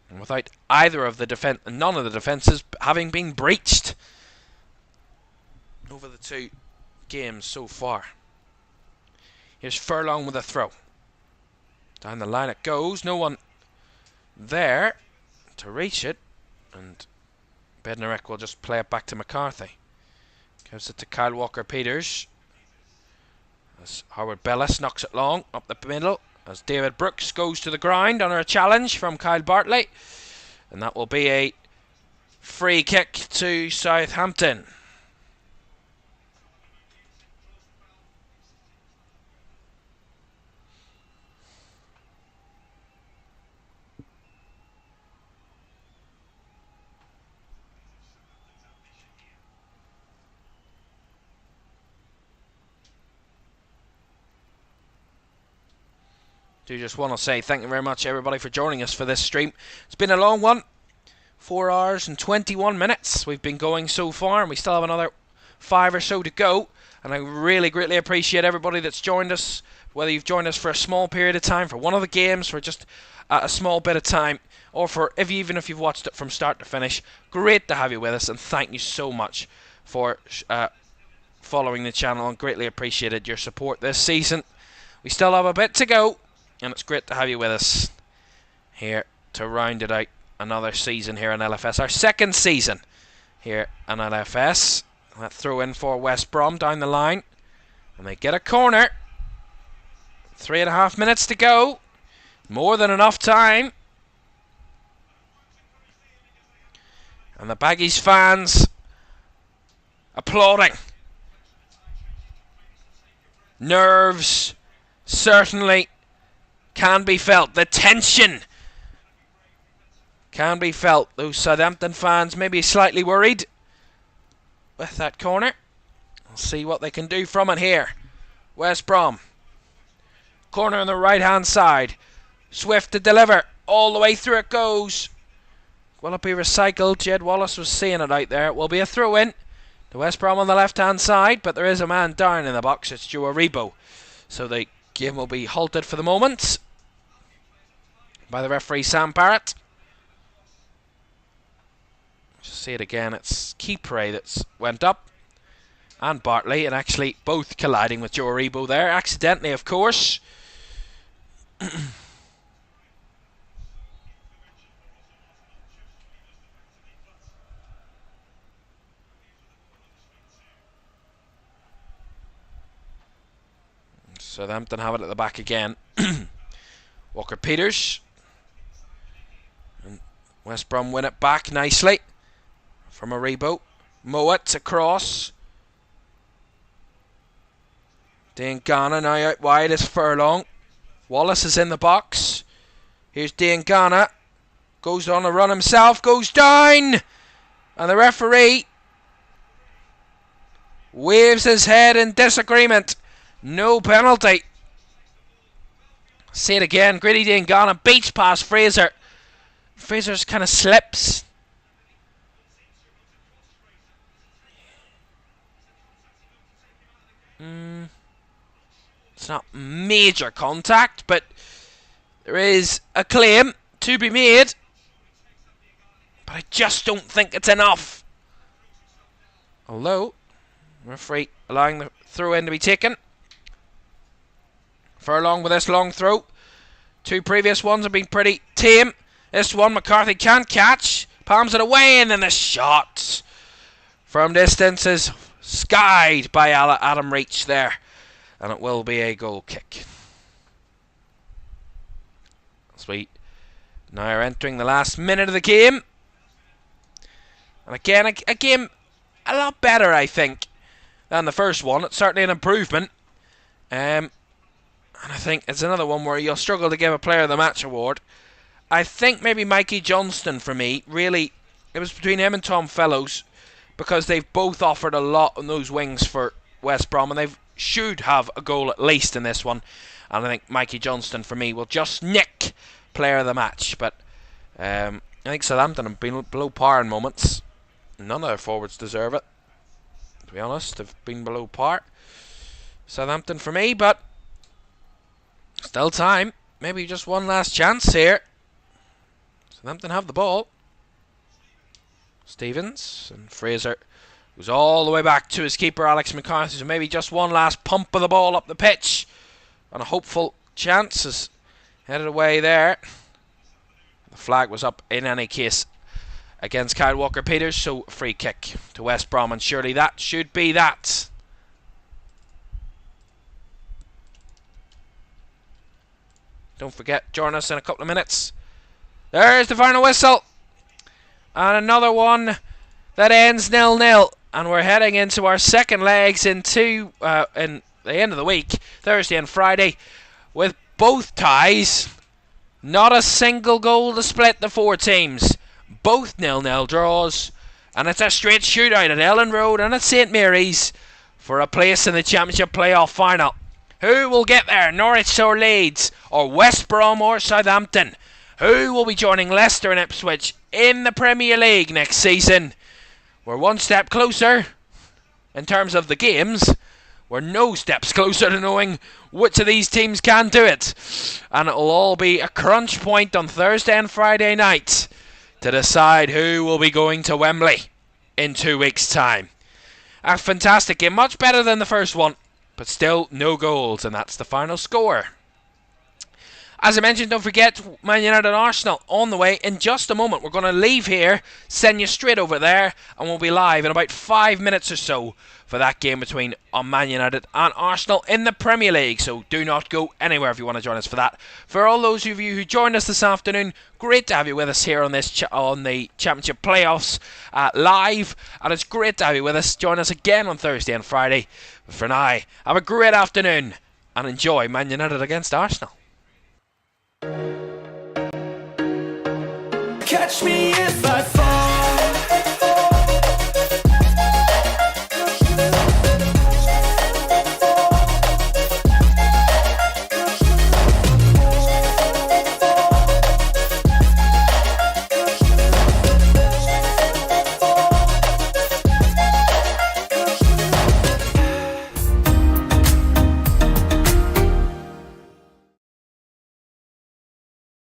And without either of the none of the defences having been breached over the 2 games so far. Here's Furlong with a throw. Down the line it goes. No one there to reach it. And Bednarek will just play it back to McCarthy. Gives it to Kyle Walker-Peters. As Howard Bellis knocks it long up the middle. As David Brooks goes to the ground under a challenge from Kyle Bartley. And that will be a free kick to Southampton. Do just want to say thank you very much everybody for joining us for this stream. It's been a long one. 4 hours and 21 minutes we've been going so far, and we still have another 5 or so to go. And I really greatly appreciate everybody that's joined us, whether you've joined us for a small period of time, for one of the games, for just a small bit of time, or for even if you've watched it from start to finish. Great to have you with us, and thank you so much for following the channel, and greatly appreciated your support this season. We still have a bit to go. And it's great to have you with us here to round it out. Another season here in LFS. Our second season here in LFS. That throw in for West Brom down the line. And they get a corner. 3.5 minutes to go. More than enough time. And the Baggies fans applauding. Nerves certainly can be felt. The tension can be felt. Those Southampton fans may be slightly worried with that corner. We'll see what they can do from it here. West Brom. Corner on the right hand side. Swift to deliver. All the way through it goes. Will it be recycled? Jed Wallace was seeing it out there. It will be a throw in to West Brom on the left hand side, but there is a man down in the box. It's Joe Aribo. So the game will be halted for the moment by the referee Sam Barrett. Just see it again. It's Kipre that's went up and Bartley, and actually both colliding with Joe Aribo there, accidentally of course. Southampton have it at the back again. Walker-Peters. And West Brom win it back nicely from Aribo. Mowat across. Diangana now out wide is Furlong. Wallace is in the box. Here's Diangana. Goes on a run himself. Goes down. And the referee waves his head in disagreement. No penalty. See it again. Gritty Diangana beats past Fraser. Fraser's kind of slips. It's not major contact, but there is a claim to be made. But I just don't think it's enough. Although, referee allowing the throw in to be taken. Furlong with this long throw. Two previous ones have been pretty tame. This one McCarthy can't catch. Palms it away, and then the shot from distance is skied by Adam Reach there. And it will be a goal kick. As we now are entering the last minute of the game. And again, a game a lot better, I think, than the first one. It's certainly an improvement. And I think it's another one where you'll struggle to give a player of the match award. I think maybe Mikey Johnston for me, really, it was between him and Tom Fellows, because they've both offered a lot on those wings for West Brom, and they should have a goal at least in this one. And I think Mikey Johnston for me will just nick player of the match. But I think Southampton have been below par in moments. None of their forwards deserve it, to be honest. They've been below par. Southampton for me, but still time. Maybe just one last chance here. Southampton have the ball. Stevens and Fraser goes all the way back to his keeper Alex McCarthy. So maybe just one last pump of the ball up the pitch. And a hopeful chance is headed away there. The flag was up in any case against Kyle Walker-Peters. So free kick to West Brom. And surely that should be that. Don't forget, join us in a couple of minutes. There's the final whistle. And another one that ends 0-0. And we're heading into our second legs in the end of the week, Thursday and Friday, with both ties. Not a single goal to split the four teams. Both 0-0 draws. And it's a straight shootout at Ellen Road and at St Mary's for a place in the Championship Playoff Final. Who will get there? Norwich or Leeds? Or West Brom or Southampton? Who will be joining Leicester and Ipswich in the Premier League next season? We're one step closer in terms of the games. We're no steps closer to knowing which of these teams can do it. And it'll all be a crunch point on Thursday and Friday night to decide who will be going to Wembley in 2 weeks' time. A fantastic game, much better than the first one, but still no goals, and that's the final score. As I mentioned, don't forget Man United and Arsenal on the way in just a moment. We're going to leave here, send you straight over there, and we'll be live in about 5 minutes or so for that game between Man United and Arsenal in the Premier League. So do not go anywhere if you want to join us for that. For all those of you who joined us this afternoon, great to have you with us here on this on the Championship Playoffs live, and it's great to have you with us. Join us again on Thursday and Friday. But for now, have a great afternoon and enjoy Man United against Arsenal. Catch me if I fall.